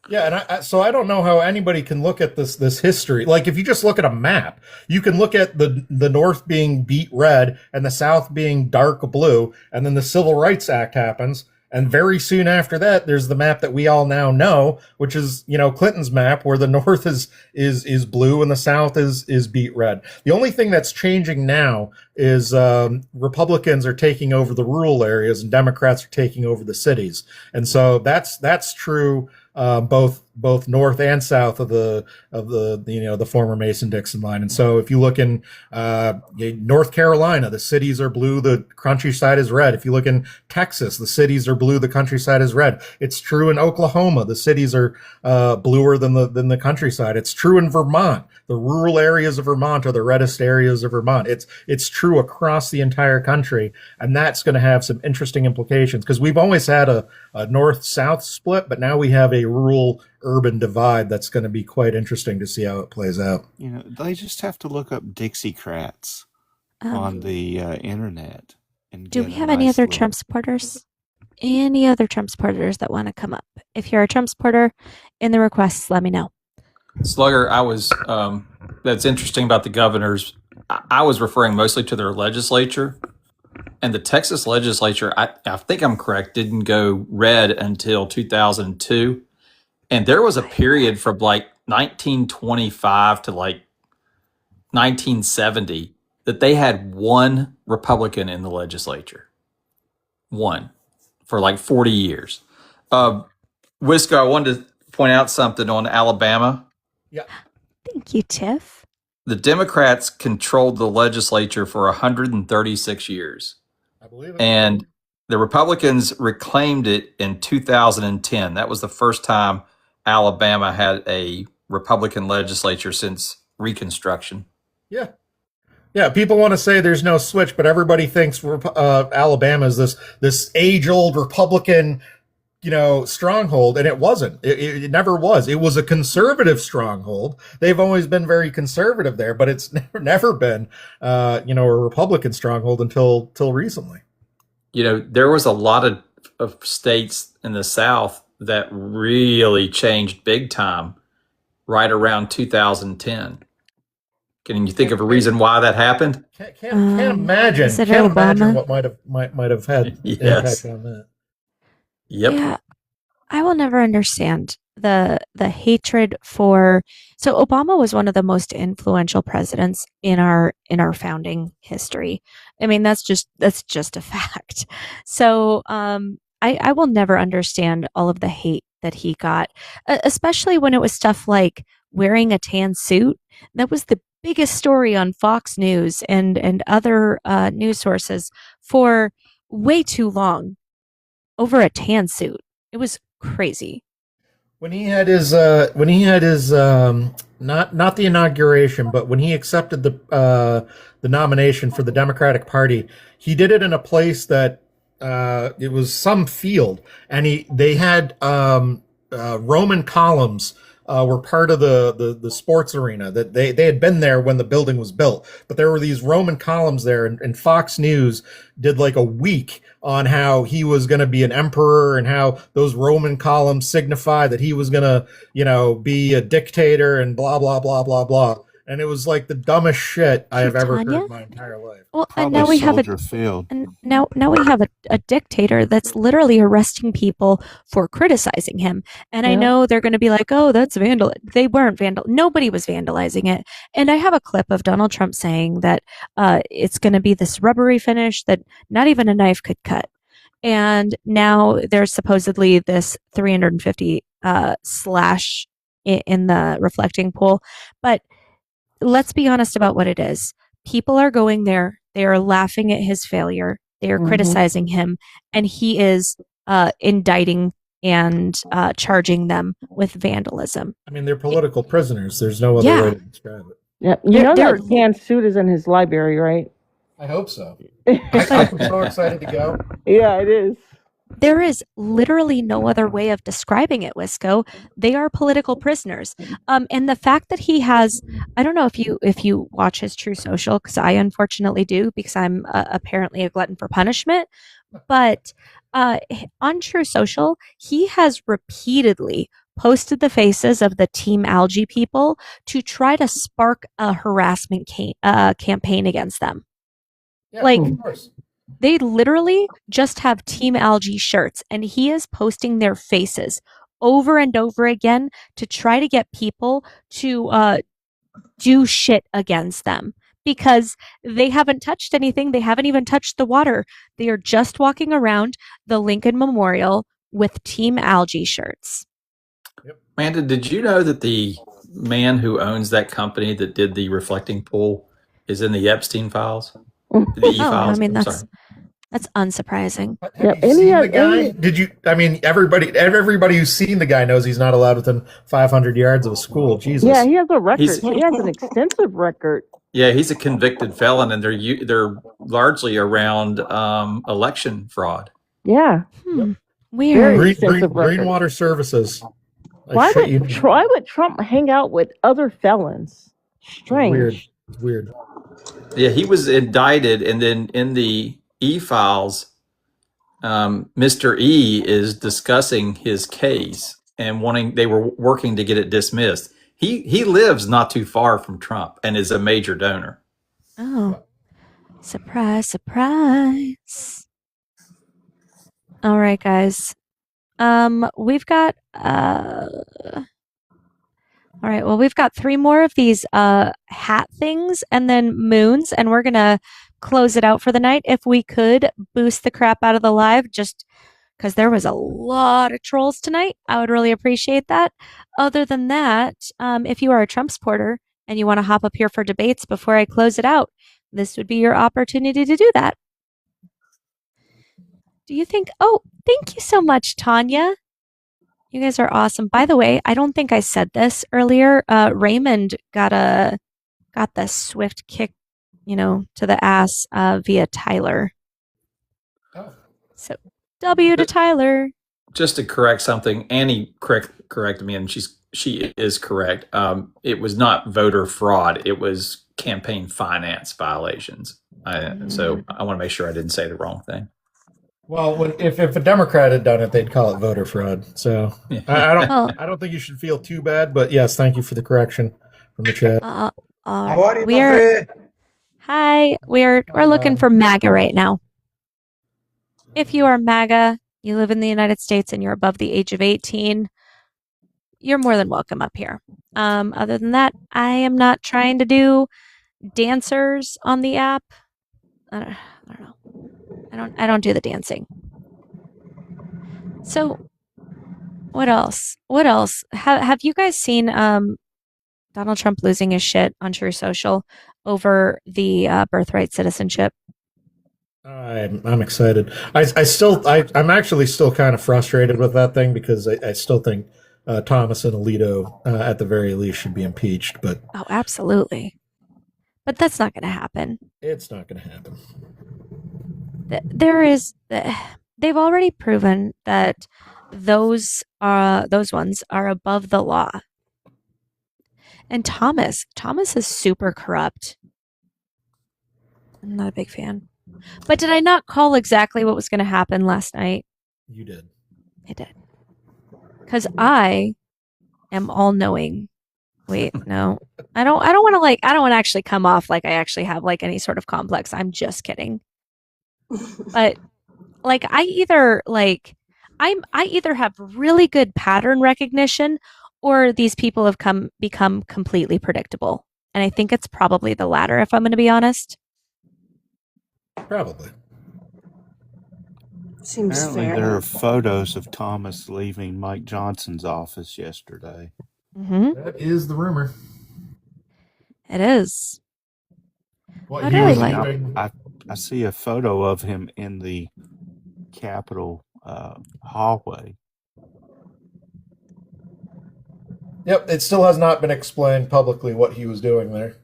Yeah, and so I don't know how anybody can look at this history. Like, if you just look at a map, you can look at the North being beet red and the South being dark blue, and then the Civil Rights Act happens, and very soon after that, there's the map that we all now know, which is, you know, Clinton's map, where the North is blue and the South is beet red. The only thing that's changing now is Republicans are taking over the rural areas and Democrats are taking over the cities, and so that's true. Both north and south of the the former Mason-Dixon line. And so if you look in North Carolina, the cities are blue, the countryside is red. If you look in Texas, the cities are blue, the countryside is red. It's true in Oklahoma, the cities are bluer than the countryside. It's true in Vermont. The rural areas of Vermont are the reddest areas of Vermont. It's true across the entire country, and that's going to have some interesting implications, because we've always had a north-south split, but now we have a rural-urban divide that's going to be quite interesting to see how it plays out. You know, they just have to look up Dixiecrats on the internet. And Do we have any other Trump supporters? Any other Trump supporters that want to come up? If you're a Trump supporter, in the requests, let me know. Slugger, that's interesting about the governors. I was referring mostly to their legislature. And the Texas legislature, I think I'm correct, didn't go red until 2002. And there was a period from like 1925 to like 1970 that they had one Republican in the legislature. One. For like 40 years. Wisco, I wanted to point out something on Alabama. Yeah. Thank you, Tiff. The Democrats controlled the legislature for 136 years. I believe it. And the Republicans reclaimed it in 2010. That was the first time Alabama had a Republican legislature since Reconstruction. Yeah. Yeah, people want to say there's no switch, but everybody thinks Alabama is this age-old Republican, stronghold, and it wasn't. It never was. It was a conservative stronghold. They've always been very conservative there, but it's never been, a Republican stronghold until recently. There was a lot of states in the South that really changed big time right around 2010. Can you think of a reason why that happened? Can't imagine what might have had impact on that. Yep. Yeah, I will never understand the hatred for. So Obama was one of the most influential presidents in our founding history. I mean, that's just a fact. So I will never understand all of the hate that he got, especially when it was stuff like wearing a tan suit. That was the biggest story on Fox News and other news sources for way too long over a tan suit. It was crazy. When he had his not the inauguration, but when he accepted the nomination for the Democratic Party, he did it in a place that it was some field, and they had Roman columns. Were part of the sports arena, that they had been there when the building was built, but there were these Roman columns there, and Fox News did like a week on how he was going to be an emperor and how those Roman columns signify that he was going to, be a dictator and blah, blah, blah, blah, blah. And it was like the dumbest shit I have ever heard in my entire life. Well, and now we have now we have a dictator that's literally arresting people for criticizing him. And I know they're going to be like, "Oh, that's vandal." They weren't vandal. Nobody was vandalizing it. And I have a clip of Donald Trump saying that it's going to be this rubbery finish that not even a knife could cut. And now there's supposedly this 350 slash in the reflecting pool, but let's be honest about what it is. People are going there. They are laughing at his failure. They are criticizing him, and he is indicting and charging them with vandalism. I mean, they're political prisoners. There's no other Yeah. way to describe it. Yeah, you know that canned suit is in his library, right? I hope so. I'm so excited to go. Yeah, it is. There is literally no other way of describing it, Wisco. They are political prisoners. And the fact that he has, I don't know if you watch his True Social, because I unfortunately do, because I'm apparently a glutton for punishment. But on True Social, he has repeatedly posted the faces of the Team Algae people to try to spark a harassment campaign against them. Yeah, Like, of course. they literally just have Team Algae shirts, and he is posting their faces over and over again to try to get people to do shit against them because they haven't touched anything. They haven't even touched the water. They are just walking around the Lincoln Memorial with Team Algae shirts. Amanda, did you know that the man who owns that company that did the reflecting pool is in the Epstein files? The E-files? I mean, I'm that's sorry. that's unsurprising. Have you seen the guy? Did you? I mean, everybody who's seen the guy knows he's not allowed within 500 yards of a school. Jesus. Yeah, he has a record. He's- He has an extensive record. Yeah, he's a convicted felon, and they're largely around election fraud. Yeah. Weird. Greenwater Services. Why would Trump hang out with other felons? Strange. Weird. Yeah, he was indicted, and then in the E-files, Mr. E is discussing his case and they were working to get it dismissed. He lives not too far from Trump and is a major donor. Oh, surprise, surprise. All right, guys. We've got all right, well, we've got 3 more of these hat things and then moons, and we're gonna close it out for the night. If we could boost the crap out of the live, just because there was a lot of trolls tonight, I would really appreciate that. Other than that, if you are a Trump supporter and you want to hop up here for debates before I close it out, this would be your opportunity to do that. Do you think? Oh, thank you so much, Tanya. You guys are awesome. By the way, I don't think I said this earlier. Raymond got the swift kick, to the ass via Tyler. Oh. So W to Tyler. Just to correct something, Annie corrected me, and she is correct. It was not voter fraud; it was campaign finance violations. So I want to make sure I didn't say the wrong thing. Well, if a Democrat had done it, they'd call it voter fraud. So I don't think you should feel too bad. But yes, thank you for the correction from the chat. We're looking for MAGA right now. If you are MAGA, you live in the United States, and you're above the age of 18, you're more than welcome up here. Other than that, I am not trying to do dancers on the app. I don't know. I don't do the dancing. So, what else? Have you guys seen Donald Trump losing his shit on True Social over the birthright citizenship? I'm excited. I'm actually still kind of frustrated with that thing because I still think Thomas and Alito at the very least should be impeached. But oh, absolutely. But that's not going to happen. It's not going to happen. They've already proven that those ones are above the law. And Thomas is super corrupt. I'm not a big fan. But did I not call exactly what was going to happen last night? You did. I did. Because I am all knowing. Wait, no. I don't want to actually come off like I actually have like any sort of complex. I'm just kidding. But like I either have really good pattern recognition or these people have become completely predictable. And I think it's probably the latter, if I'm going to be honest. Probably. Seems Apparently fair. there are photos of Thomas leaving Mike Johnson's office yesterday. Mm-hmm. That is the rumor. It is. What I'd he really was like. doing- I see a photo of him in the Capitol hallway. Yep, it still has not been explained publicly what he was doing there.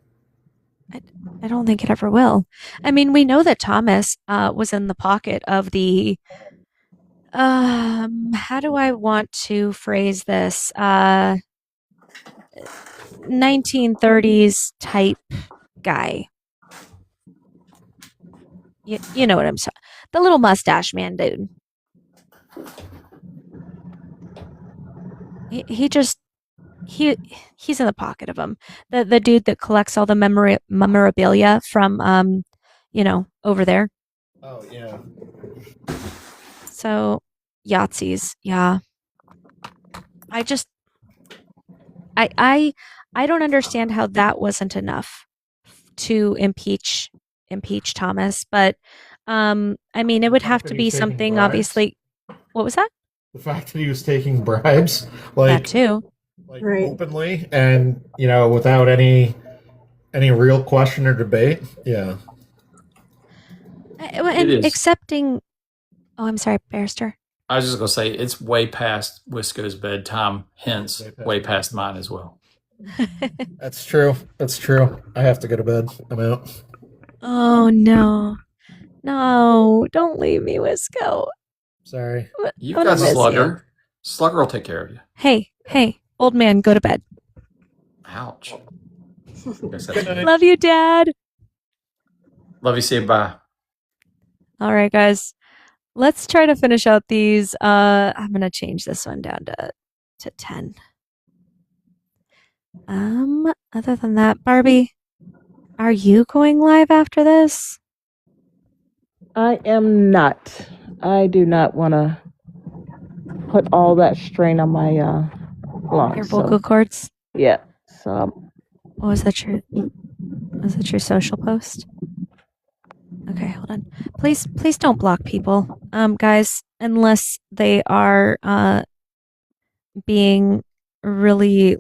I don't think it ever will. I mean, we know that Thomas was in the pocket of the how do I want to phrase this? 1930s type guy. You know what I'm saying? The little mustache man dude. He's in the pocket of him. The dude that collects all the memorabilia from over there. Oh yeah. So Yahtzees, yeah. I don't understand how that wasn't enough to impeach Thomas, but I mean it would have to be something obviously. What was that? The fact that he was taking bribes, That too. openly and without any real question or debate. Yeah. And is. accepting. Oh, I'm sorry, Barrister. I was just going to say it's way past Wisco's bedtime, hence way past mine as well. That's true. I have to go to bed. I'm out. Oh no, don't leave me, Wisco. Sorry. You've Gonna got miss Slugger. Slugger will take care of you. Hey, old man, go to bed. Ouch. Love you, Dad. Love you. See you. Bye. All right, guys. Let's try to finish out these. I'm gonna change this one down to 10. Other than that, Barbie, are you going live after this? I am not. I do not want to put all that strain on my lungs. Your vocal cords? Yeah. So. Was that your social post? Okay, hold on. Please don't block people. Guys, unless they are being really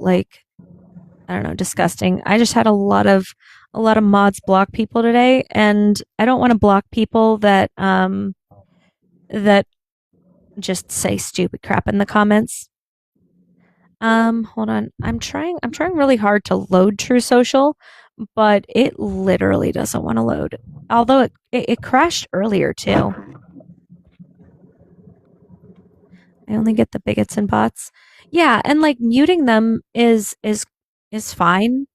I don't know, disgusting. I just had a lot of mods block people today, and I don't want to block people that just say stupid crap in the comments. Hold on. I'm trying really hard to load True Social, but it literally doesn't want to load. Although it crashed earlier too. I only get the bigots and bots. Yeah, and muting them is fine.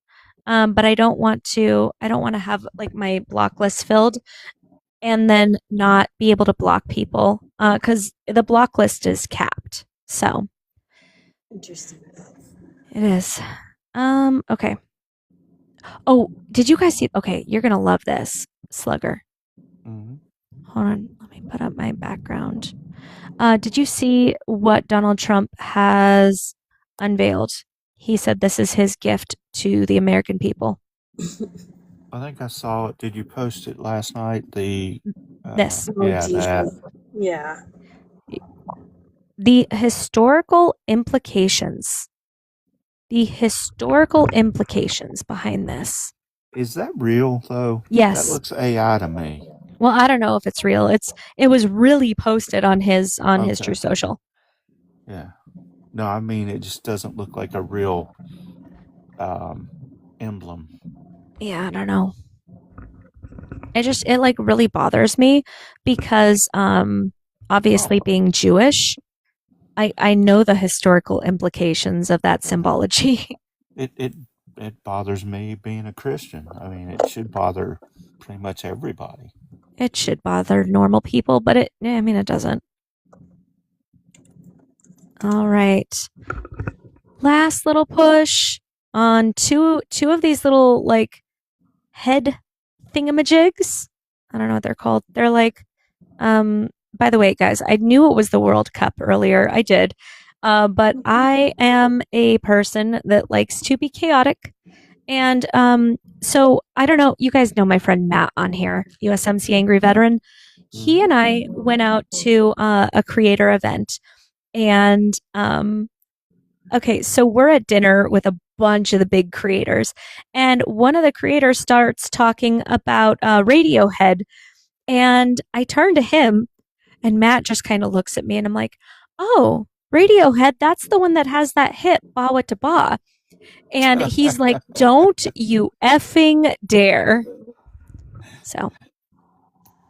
But I don't want to have my block list filled and then not be able to block people cuz the block list is capped. So Interesting. it is. Okay. Oh, did you guys see? Okay, you're gonna love this, Slugger. Hold on, let me put up my background. Did you see what Donald Trump has unveiled? He said this is his gift to the American people. I think I saw it. Did you post it last night? This. That. Yeah. The historical implications. The historical implications behind this. Is that real though? Yes. That looks AI to me. Well, I don't know if it's real. It was really posted on his True Social. Yeah. No, I mean it just doesn't look like a real emblem. Yeah, I don't know. It really bothers me because obviously being Jewish, I know the historical implications of that symbology. It bothers me being a Christian. I mean, it should bother pretty much everybody. It should bother normal people, but it doesn't. All right. Last little push on two of these little head thingamajigs. I don't know what they're called. They're by the way, guys, I knew it was the World Cup earlier. I did. But I am a person that likes to be chaotic. And so I don't know. You guys know my friend Matt on here, USMC Angry Veteran. He and I went out to a creator event. And okay, so we're at dinner with a bunch of the big creators. And one of the creators starts talking about Radiohead. And I turn to him, and Matt just kind of looks at me, and I'm like, oh, Radiohead, that's the one that has that hit, Ba Wata Ba. And he's like, don't you effing dare. So,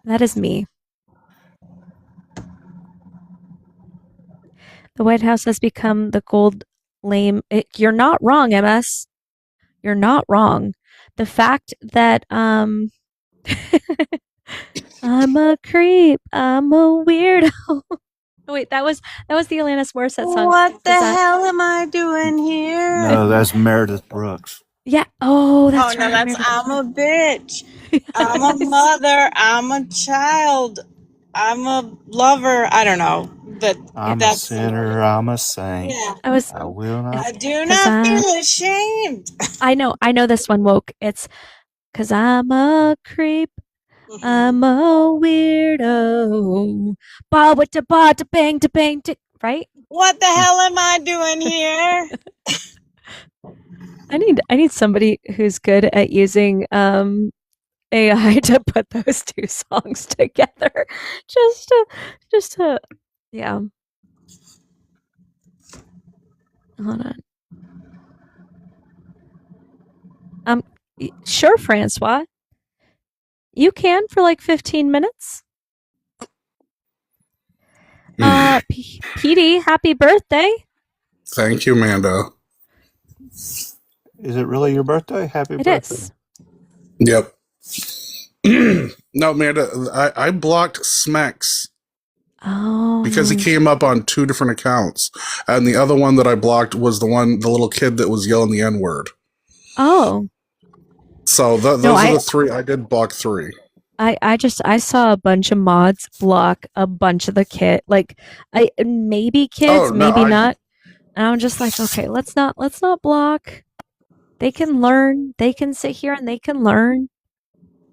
that is me. The White House has become the gold lame. You're not wrong, MS. You're not wrong. The fact that, I'm a creep. I'm a weirdo. Oh, wait, that was the Alanis Morissette song. What the hell am I doing here? No, that's Meredith Brooks. Yeah. Oh, that's no, right. that's I'm a bitch. I'm a mother. I'm a child. I'm a lover. I don't know. But I'm a that's sinner. I'm a saint. Yeah. I will not. I do not feel ashamed. I know this one, woke. It's 'cause I'm a creep. I'm a weirdo. Ba what da ba da bang da bang da, right? What the hell am I doing here? I need somebody who's good at using AI to put those two songs together. Just to yeah. Hold on. Sure, Francois. You can for like 15 minutes. PD, happy birthday. Thank you, Mando. Is it really your birthday? Happy It birthday. is. Yep. No, Mando, I blocked Smex Oh. because he came up on 2 different accounts. And the other one that I blocked was the little kid that was yelling the N-word. Oh. So those are the 3. I did block 3. I saw a bunch of mods block a bunch of the kid, like maybe kids, maybe not. And I'm just like, okay, let's not block. They can learn. They can sit here and they can learn.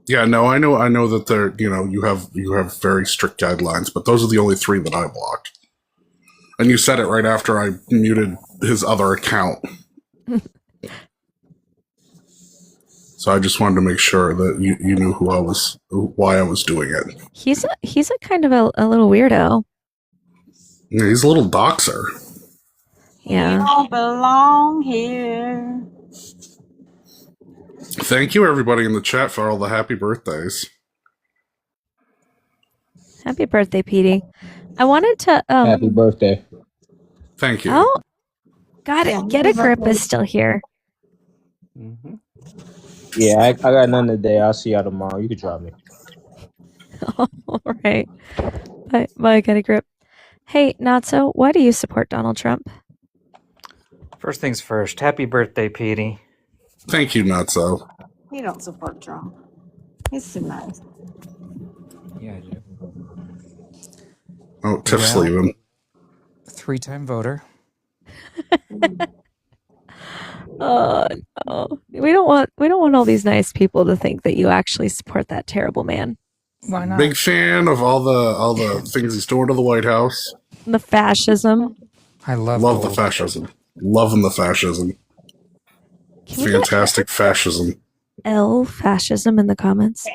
Yeah, no, I know that they're, you have very strict guidelines, but those are the only 3 that I blocked. And you said it right after I muted his other account. So I just wanted to make sure that you knew why I was doing it. He's a kind of a little weirdo. Yeah, he's a little doxer. Yeah. You don't belong here. Thank you, everybody in the chat, for all the happy birthdays. Happy birthday, Petey. I wanted to Happy birthday. Thank you. Oh, got it. Get a grip is still here. Yeah, I got none today. I'll see y'all tomorrow. You can drop me. All right. Bye, get a grip. Hey, Natso, why do you support Donald Trump? First things first. Happy birthday, Petey. Thank you, Natso. You don't support Trump. He's too nice. Yeah, I do. Oh, Tiff's leaving. 3-time voter. Oh no. We don't want all these nice people to think that you actually support that terrible man. Why not? Big fan of all the things he's doing to the White House. The fascism. I love the fascism. Loving the fascism. Fantastic fascism. L fascism in the comments.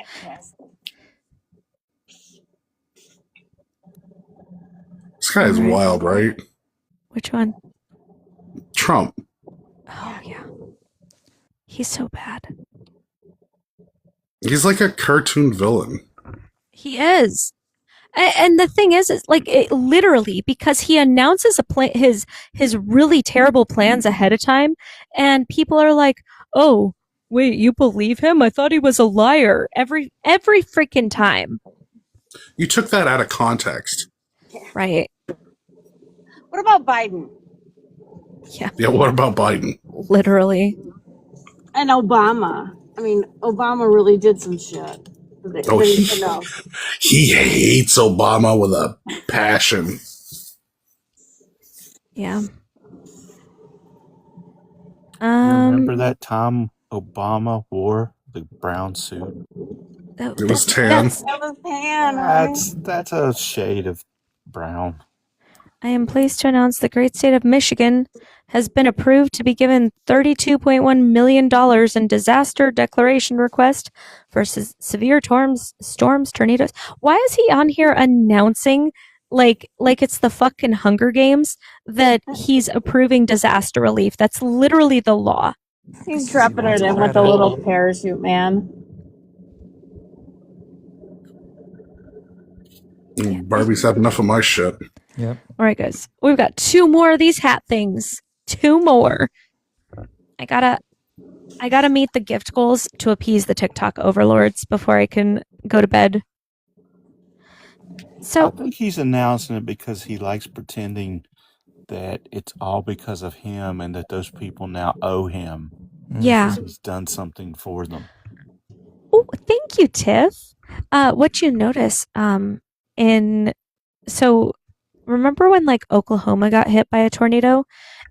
This guy is wild, right? Which one? Trump. Oh yeah. He's so bad. He's like a cartoon villain. He is. And the thing is like literally because he announces his really terrible plans ahead of time, and people are like, "Oh, wait, you believe him? I thought he was a liar." Every freaking time. You took that out of context. Right. What about Biden? Yeah. Yeah, what about Biden? Literally. And Obama. I mean, Obama really did some shit. Oh, he hates Obama with a passion. Yeah. Remember that time Obama wore the brown suit? It was tan. That was tan. That's a shade of brown. I am pleased to announce the great state of Michigan has been approved to be given $32.1 million in disaster declaration request for severe storms, tornadoes. Why is he on here announcing like it's the fucking Hunger Games that he's approving disaster relief. That's literally the law. He's dropping it in with a little parachute, man. Barbie's had enough of my shit. Yep. All right, guys. We've got 2 more of these hat things. 2 more. I gotta meet the gift goals to appease the TikTok overlords before I can go to bed. I So think he's announcing it because he likes pretending that it's all because of him and that those people now owe him. yeah. Because he's done something for them. Oh, thank you, Tiff. What you notice so remember when like Oklahoma got hit by a tornado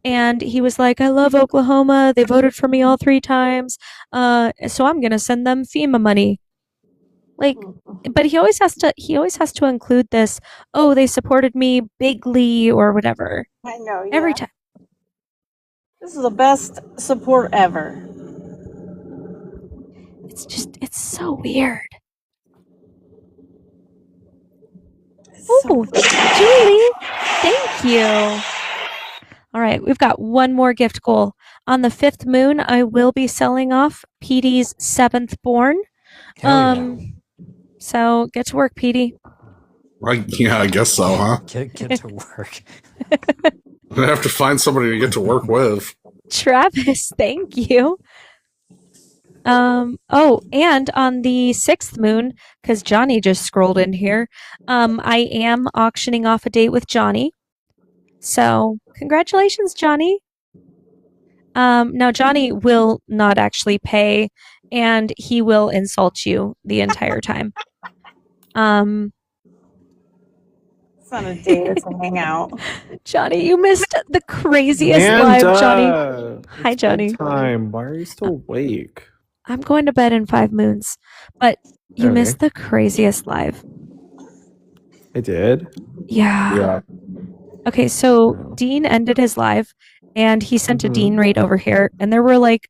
and he was like, I love Oklahoma, they voted for me all 3 times, so I'm gonna send them FEMA money. Like, but he always has to include this, oh, they supported me bigly or whatever. I know. Every Yeah. time. This is the best support ever. It's so weird. Oh, Julie, thank you. All right, we've got 1 more gift goal. On the 5th moon, I will be selling off PD's 7th born. So get to work, PD. Yeah, I guess so, huh? Get to work. I have to find somebody to get to work with. Travis, thank you. Oh, and on the 6th moon, because Johnny just scrolled in here, I am auctioning off a date with Johnny. So congratulations, Johnny. Now Johnny will not actually pay, and he will insult you the entire time. It's not a date, it's a hangout. Johnny, you missed the craziest live, Johnny. Hi, Johnny. Time. Why are you still awake? I'm going to bed in 5 moons, but you Okay. missed the craziest live. I did. Yeah. Okay, so Dean ended his live, and he sent a Dean raid over here, and there were like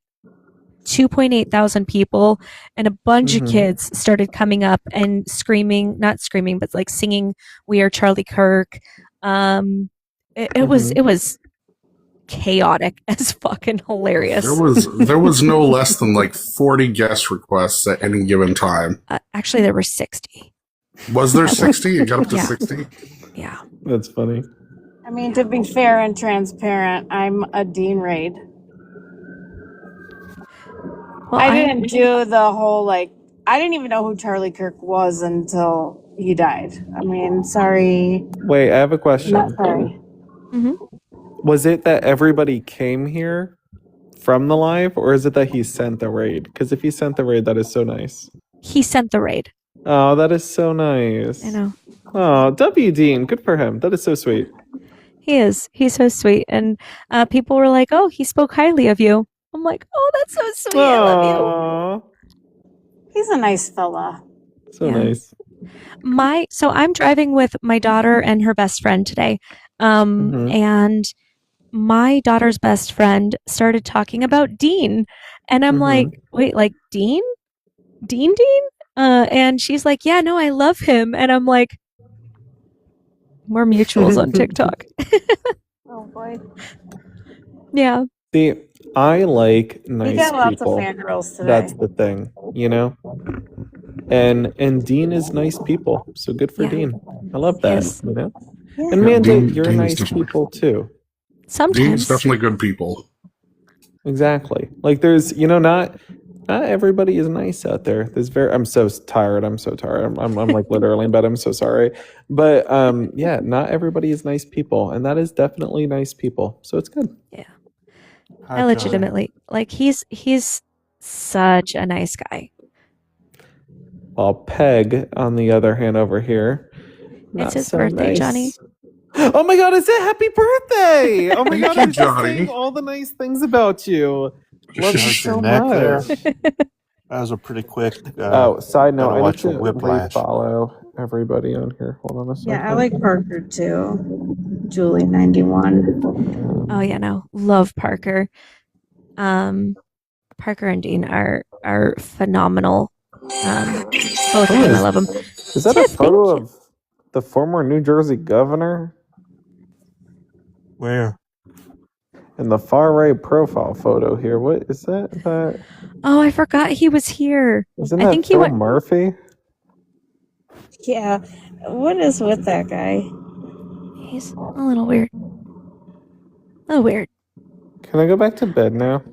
2.8 thousand people, and a bunch of kids started coming up and screaming, not screaming, but like singing "We Are Charlie Kirk." It was chaotic as fucking hilarious. There was no less than like 40 guest requests at any given time. Actually, there were 60. Was there 60? It got up to Yeah. 60? Yeah. That's funny. I mean, to be fair and transparent, I'm a Dean raid. Well, I didn't do the whole I didn't even know who Charlie Kirk was until he died. I mean, sorry. Wait, I have a question. Not sorry. Was it that everybody came here from the live, or is it that he sent the raid? Because if he sent the raid, that is so nice. He sent the raid. Oh, that is so nice. I know. Oh, W. Dean, good for him. That is so sweet. He is. He's so sweet. And people were like, oh, he spoke highly of you. I'm like, oh, that's so sweet. I love Aw, He's a nice fella. so nice. you. So I'm driving with my daughter and her best friend today. And my daughter's best friend started talking about Dean. And I'm like, wait, like Dean? Dean? And she's like, yeah, no, I love him. And I'm like, we're mutuals on TikTok. Oh boy. Yeah. See, I like nice We got lots of people. fangirls today. That's the thing, you know? And Dean is nice people. So good for Dean. I love that, Yes. you know? Yeah. And Amanda, Dean- you're Dean's nice definitely- people too. Dean's Sometimes. definitely good people. Exactly. Like there's, not everybody is nice out there. I'm so tired. I'm so tired. I'm like literally in bed. I'm so sorry. But yeah, not everybody is nice people, and that is definitely nice people. So it's good. Yeah. Hi, I John. legitimately like he's such a nice guy. While Peg, on the other hand, over here, not It's his so birthday, nice. Johnny. Oh my God! Is it happy birthday? Oh my Thank God! you, I was just Johnny. saying all the nice things about you. Love you Shows your so neck there. much. That was a pretty quick. Oh, side note, gotta I need watch to your whiplash. follow everybody on here. Hold on a second. Yeah, I like Parker too. Julie 91. Oh yeah, no. Love Parker. Parker and Dean are phenomenal. Both of them, I love them. Is that Tiff, a photo of The former New Jersey governor? Where? In the far right profile photo here. What is that? Oh, I forgot he was here. Isn't I that think he Phil went. Murphy? Yeah. What is with that guy? He's a little weird. A little weird. Can I go back to bed now?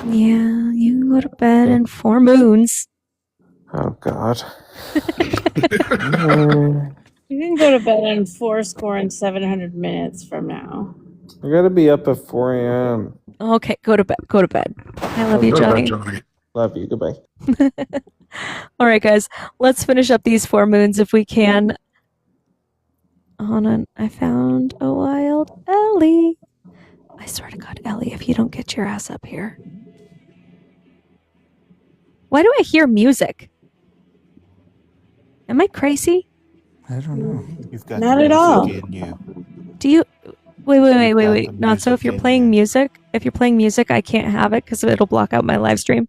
Yeah, you can go to bed in 4 moons. Oh God. You can go to bed in 700 minutes from now. I gotta be up at 4 a.m. Okay, go to bed. Go to bed. I love you, Go to bed, Johnny. Johnny. Love you. Goodbye. All right, guys, let's finish up these 4 moons if we can. Hold on, I found a wild Ellie. I swear to God, Ellie, if you don't get your ass up here. Why do I hear music? Am I crazy? I don't know. You've got Not the at all. music in you. Do you? Wait. You've got the Not so. If music you're in playing you. music, I can't have it because it'll block out my live stream,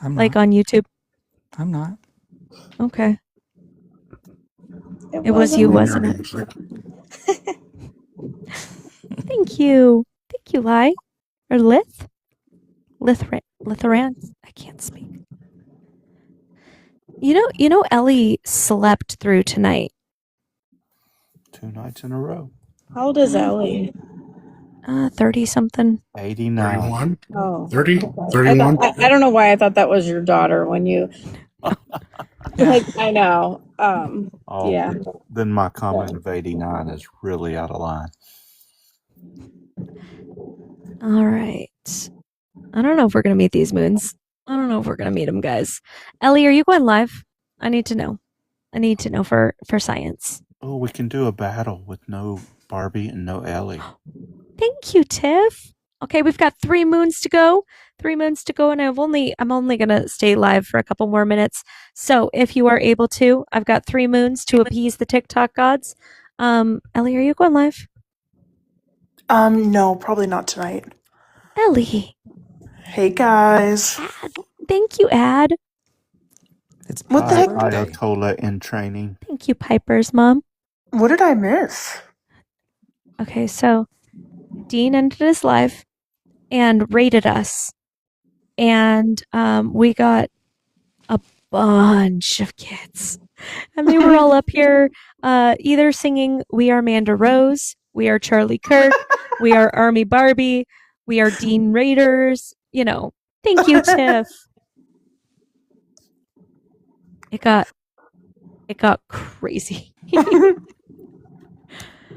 I'm like not. on YouTube. I'm not. Okay. It was you, wasn't it? Thank you. Thank you, Lai. Or Litherans. I can't speak. You know Ellie slept through tonight. 2 nights in a row. How old is Ellie? 30 something. 89. 31? Oh. 30? 31? I don't know why I thought that was your daughter when you. Like, I know. Oh, Yeah. then my comment of 89 is really out of line. All right. I don't know if we're going to meet these moons. I don't know if we're going to meet them, guys. Ellie, are you going live? I need to know. I need to know for science. Oh, we can do a battle with no Barbie and no Ellie. Thank you, Tiff. Okay, we've got 3 moons to go. 3 moons to go, and I'm only gonna stay live for a couple more minutes. So if you are able to, I've got 3 moons to appease the TikTok gods. Ellie, are you going live? No, probably not tonight. Ellie. Hey guys. Thank you, Ad. It's What the heck? Ayatollah in training. Thank you, Piper's mom. What did I miss? Okay, so Dean ended his live and rated us. And we got a bunch of kids. And they were all up here either singing We Are Manda Rose, We Are Charlie Kirk, We Are Army Barbie, We Are Dean Raiders. You know, thank you, Tiff. It got crazy.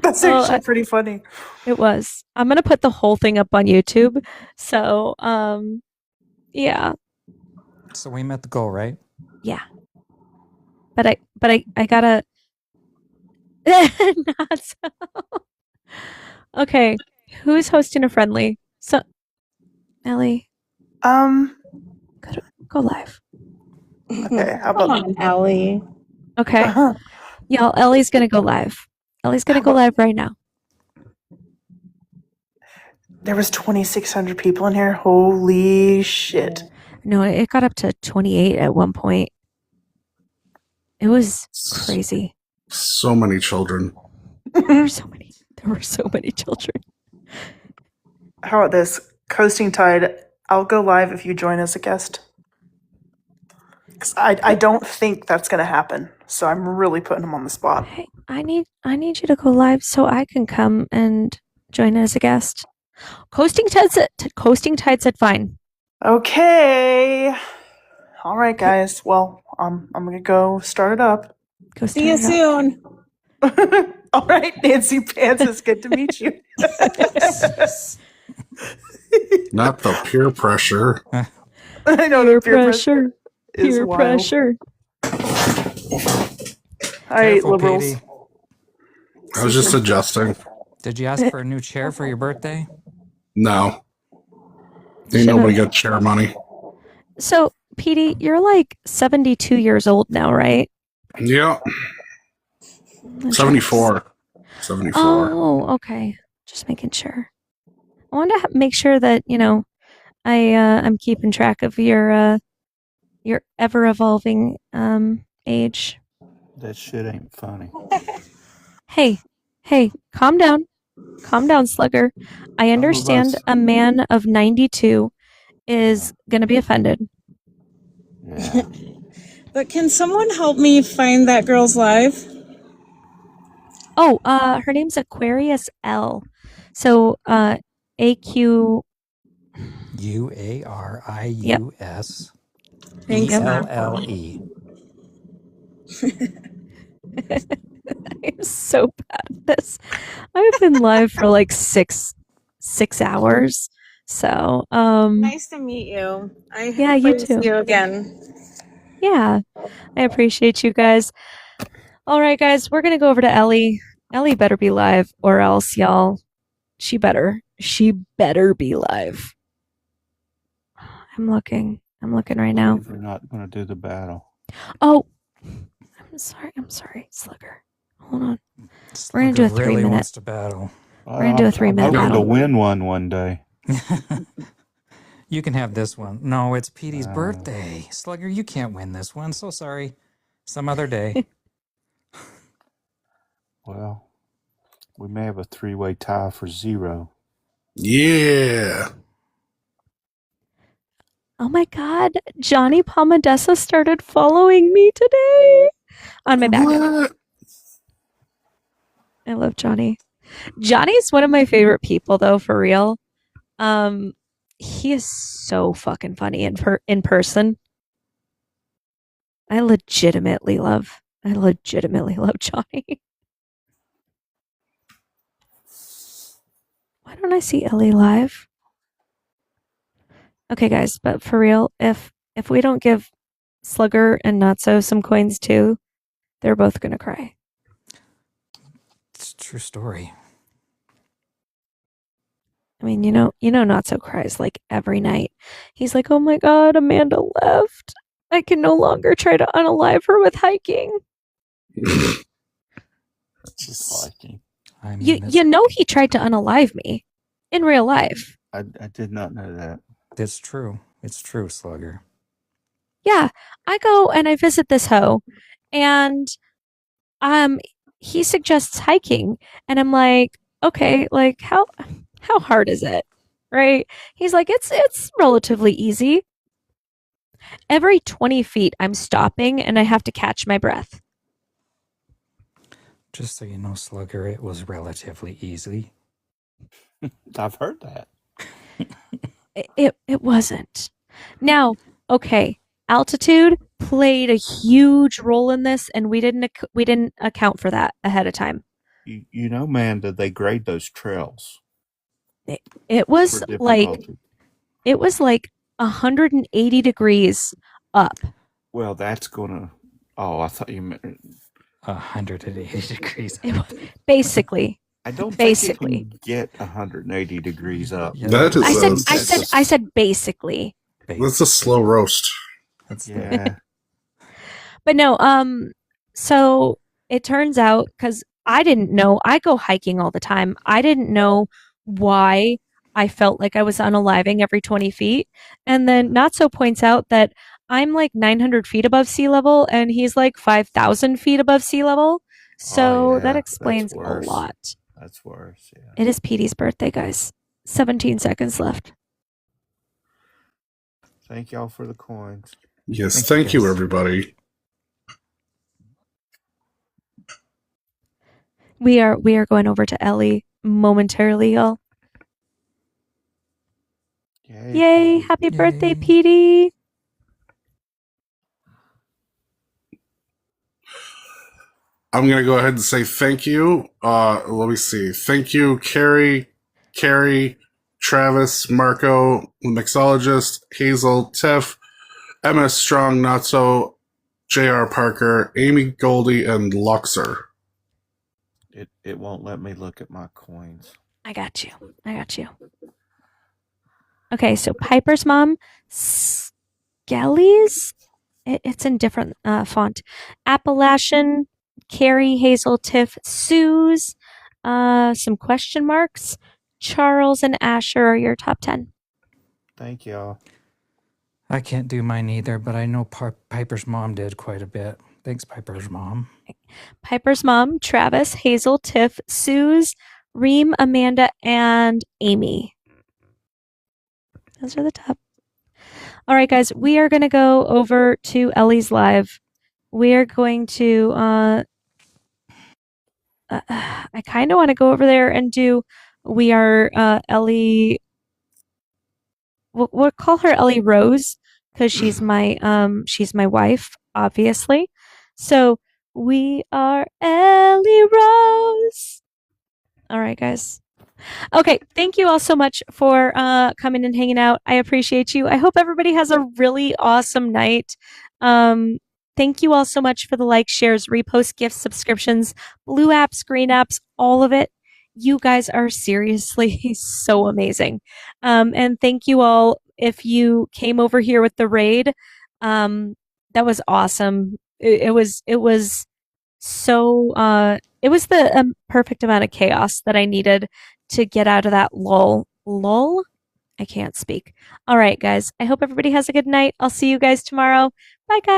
That's actually pretty funny. It was. I'm gonna put the whole thing up on YouTube. So, yeah. So we met the goal, right? Yeah. But I gotta not so. Okay. Who's hosting a friendly? So Ellie. Go live. Okay, how Come about on, Ellie? Okay. Y'all, Ellie's gonna go live. Ellie's gonna go live right now. there was 2,600 people in here? Holy shit. No, it got up to 28 at one point. It was crazy. So many children. There were so many children. How about this? Coasting Tide, I'll go live if you join as a guest. 'Cause I don't think that's gonna happen. So I'm really putting him on the spot. Hey, I need you to go live so I can come and join as a guest. Coasting Tide said fine. Okay. All right, guys. Well, I'm gonna go start it up. Go See you soon. All right, Nancy Pants, it's good to meet you. Not the peer pressure. I know Peer the peer pressure. is Peer wild. pressure. All right, Careful, liberals. Petey. I was just suggesting. Did you ask for a new chair for your birthday? No. Ain't Should've- nobody got chair money. So, Petey, you're like 72 years old now, right? Yeah. 74. 74. Oh, okay. Just making sure. I wanted to make sure that, I'm keeping track of your ever evolving age. That shit ain't funny. Hey, calm down. Calm down, Slugger. I understand a man of 92 is going to be offended. But can someone help me find that girl's live? Oh, her name's Aquarius L. So, AQ. UARIUS Thanks, Mom. ELLE. I'm so bad at this. I've been live for like six hours. So, Nice to meet you. Yeah, you too. See you again. Yeah, I appreciate you guys. All right, guys, we're gonna go over to Ellie. Ellie better be live, or else, y'all, she better be live. I'm looking right now. We're not going to do the battle. Oh, I'm sorry, Slugger. Hold on. We're gonna do a 3 really minute. wants to battle. We're gonna do a 3 minute I'm hoping to battle. win one day. You can have this one. No, it's Petey's birthday. Slugger, you can't win this one. So sorry. Some other day. Well, we may have a 3-way tie for 0. Yeah. Oh my God, Johnny Palmadessa started following me today on my back. What? I love Johnny. Johnny's one of my favorite people, though, for real. He is so fucking funny in person. I legitimately love Johnny. Why don't I see Ellie live? Okay, guys, but for real, if we don't give Slugger and Natso some coins too, they're both gonna cry. It's a true story. I mean, you know, Natso cries like every night. He's like, "Oh my God, Amanda left. I can no longer try to unalive her with hiking." Just hiking. I mean, You know he tried to unalive me in real life. I did not know that. It's true. It's true, Slugger. Yeah, I go and I visit this hoe, and he suggests hiking, and I'm like, okay, like how hard is it, right? He's like, it's relatively easy. Every 20 feet, I'm stopping and I have to catch my breath. Just so you know, Slugger, it was relatively easy. I've heard that. It wasn't. Now, okay, altitude played a huge role in this, and we didn't account for that ahead of time. You know, man, did they grade those trails? It was For like difficulty. 180 degrees up. Well, that's gonna. Oh, I thought you meant 180 degrees. Basically. I don't basically. think you can get 180 degrees up. That is I said basically. That's a slow roast. Yeah. But no, so it turns out, because I didn't know, I go hiking all the time. I didn't know why I felt like I was unaliving every 20 feet. And then Natso points out that I'm like 900 feet above sea level, and he's like 5,000 feet above sea level. So that explains a lot. That's worse, yeah. It is Petey's birthday, guys. 17 seconds left. Thank y'all for the coins. Yes, thank you, everybody. We are going over to Ellie momentarily, y'all. Yay! Happy birthday, Petey! I'm going to go ahead and say thank you. Let me see. Thank you, Carrie, Travis, Marco, the mixologist, Hazel, Tiff, MS Strong, Natso, JR Parker, Amy Goldie, and Luxor. It won't let me look at my coins. I got you. Okay, so Piper's mom, Skelly's, it's in different font. Appalachian, Carrie, Hazel, Tiff, Sue's, some question marks. Charles and Asher are your top 10. Thank y'all. I can't do mine either, but I know Piper's mom did quite a bit. Thanks, Piper's mom. Piper's mom, Travis, Hazel, Tiff, Suze, Reem, Amanda, and Amy. Those are the top. All right, guys, we are going to go over to Ellie's live. We are going to, I kind of want to go over there and do, we are Ellie, we'll call her Ellie Rose because she's my wife, obviously. So we are Ellie Rose. All right, guys. Okay, thank you all so much for coming and hanging out. I appreciate you. I hope everybody has a really awesome night. Thank you all so much for the likes, shares, reposts, gifts, subscriptions, blue apps, green apps, all of it. You guys are seriously so amazing. And thank you all if you came over here with the raid. That was awesome. It was so it was the perfect amount of chaos that I needed to get out of that lull. I can't speak. All right, guys. I hope everybody has a good night. I'll see you guys tomorrow. Bye, guys.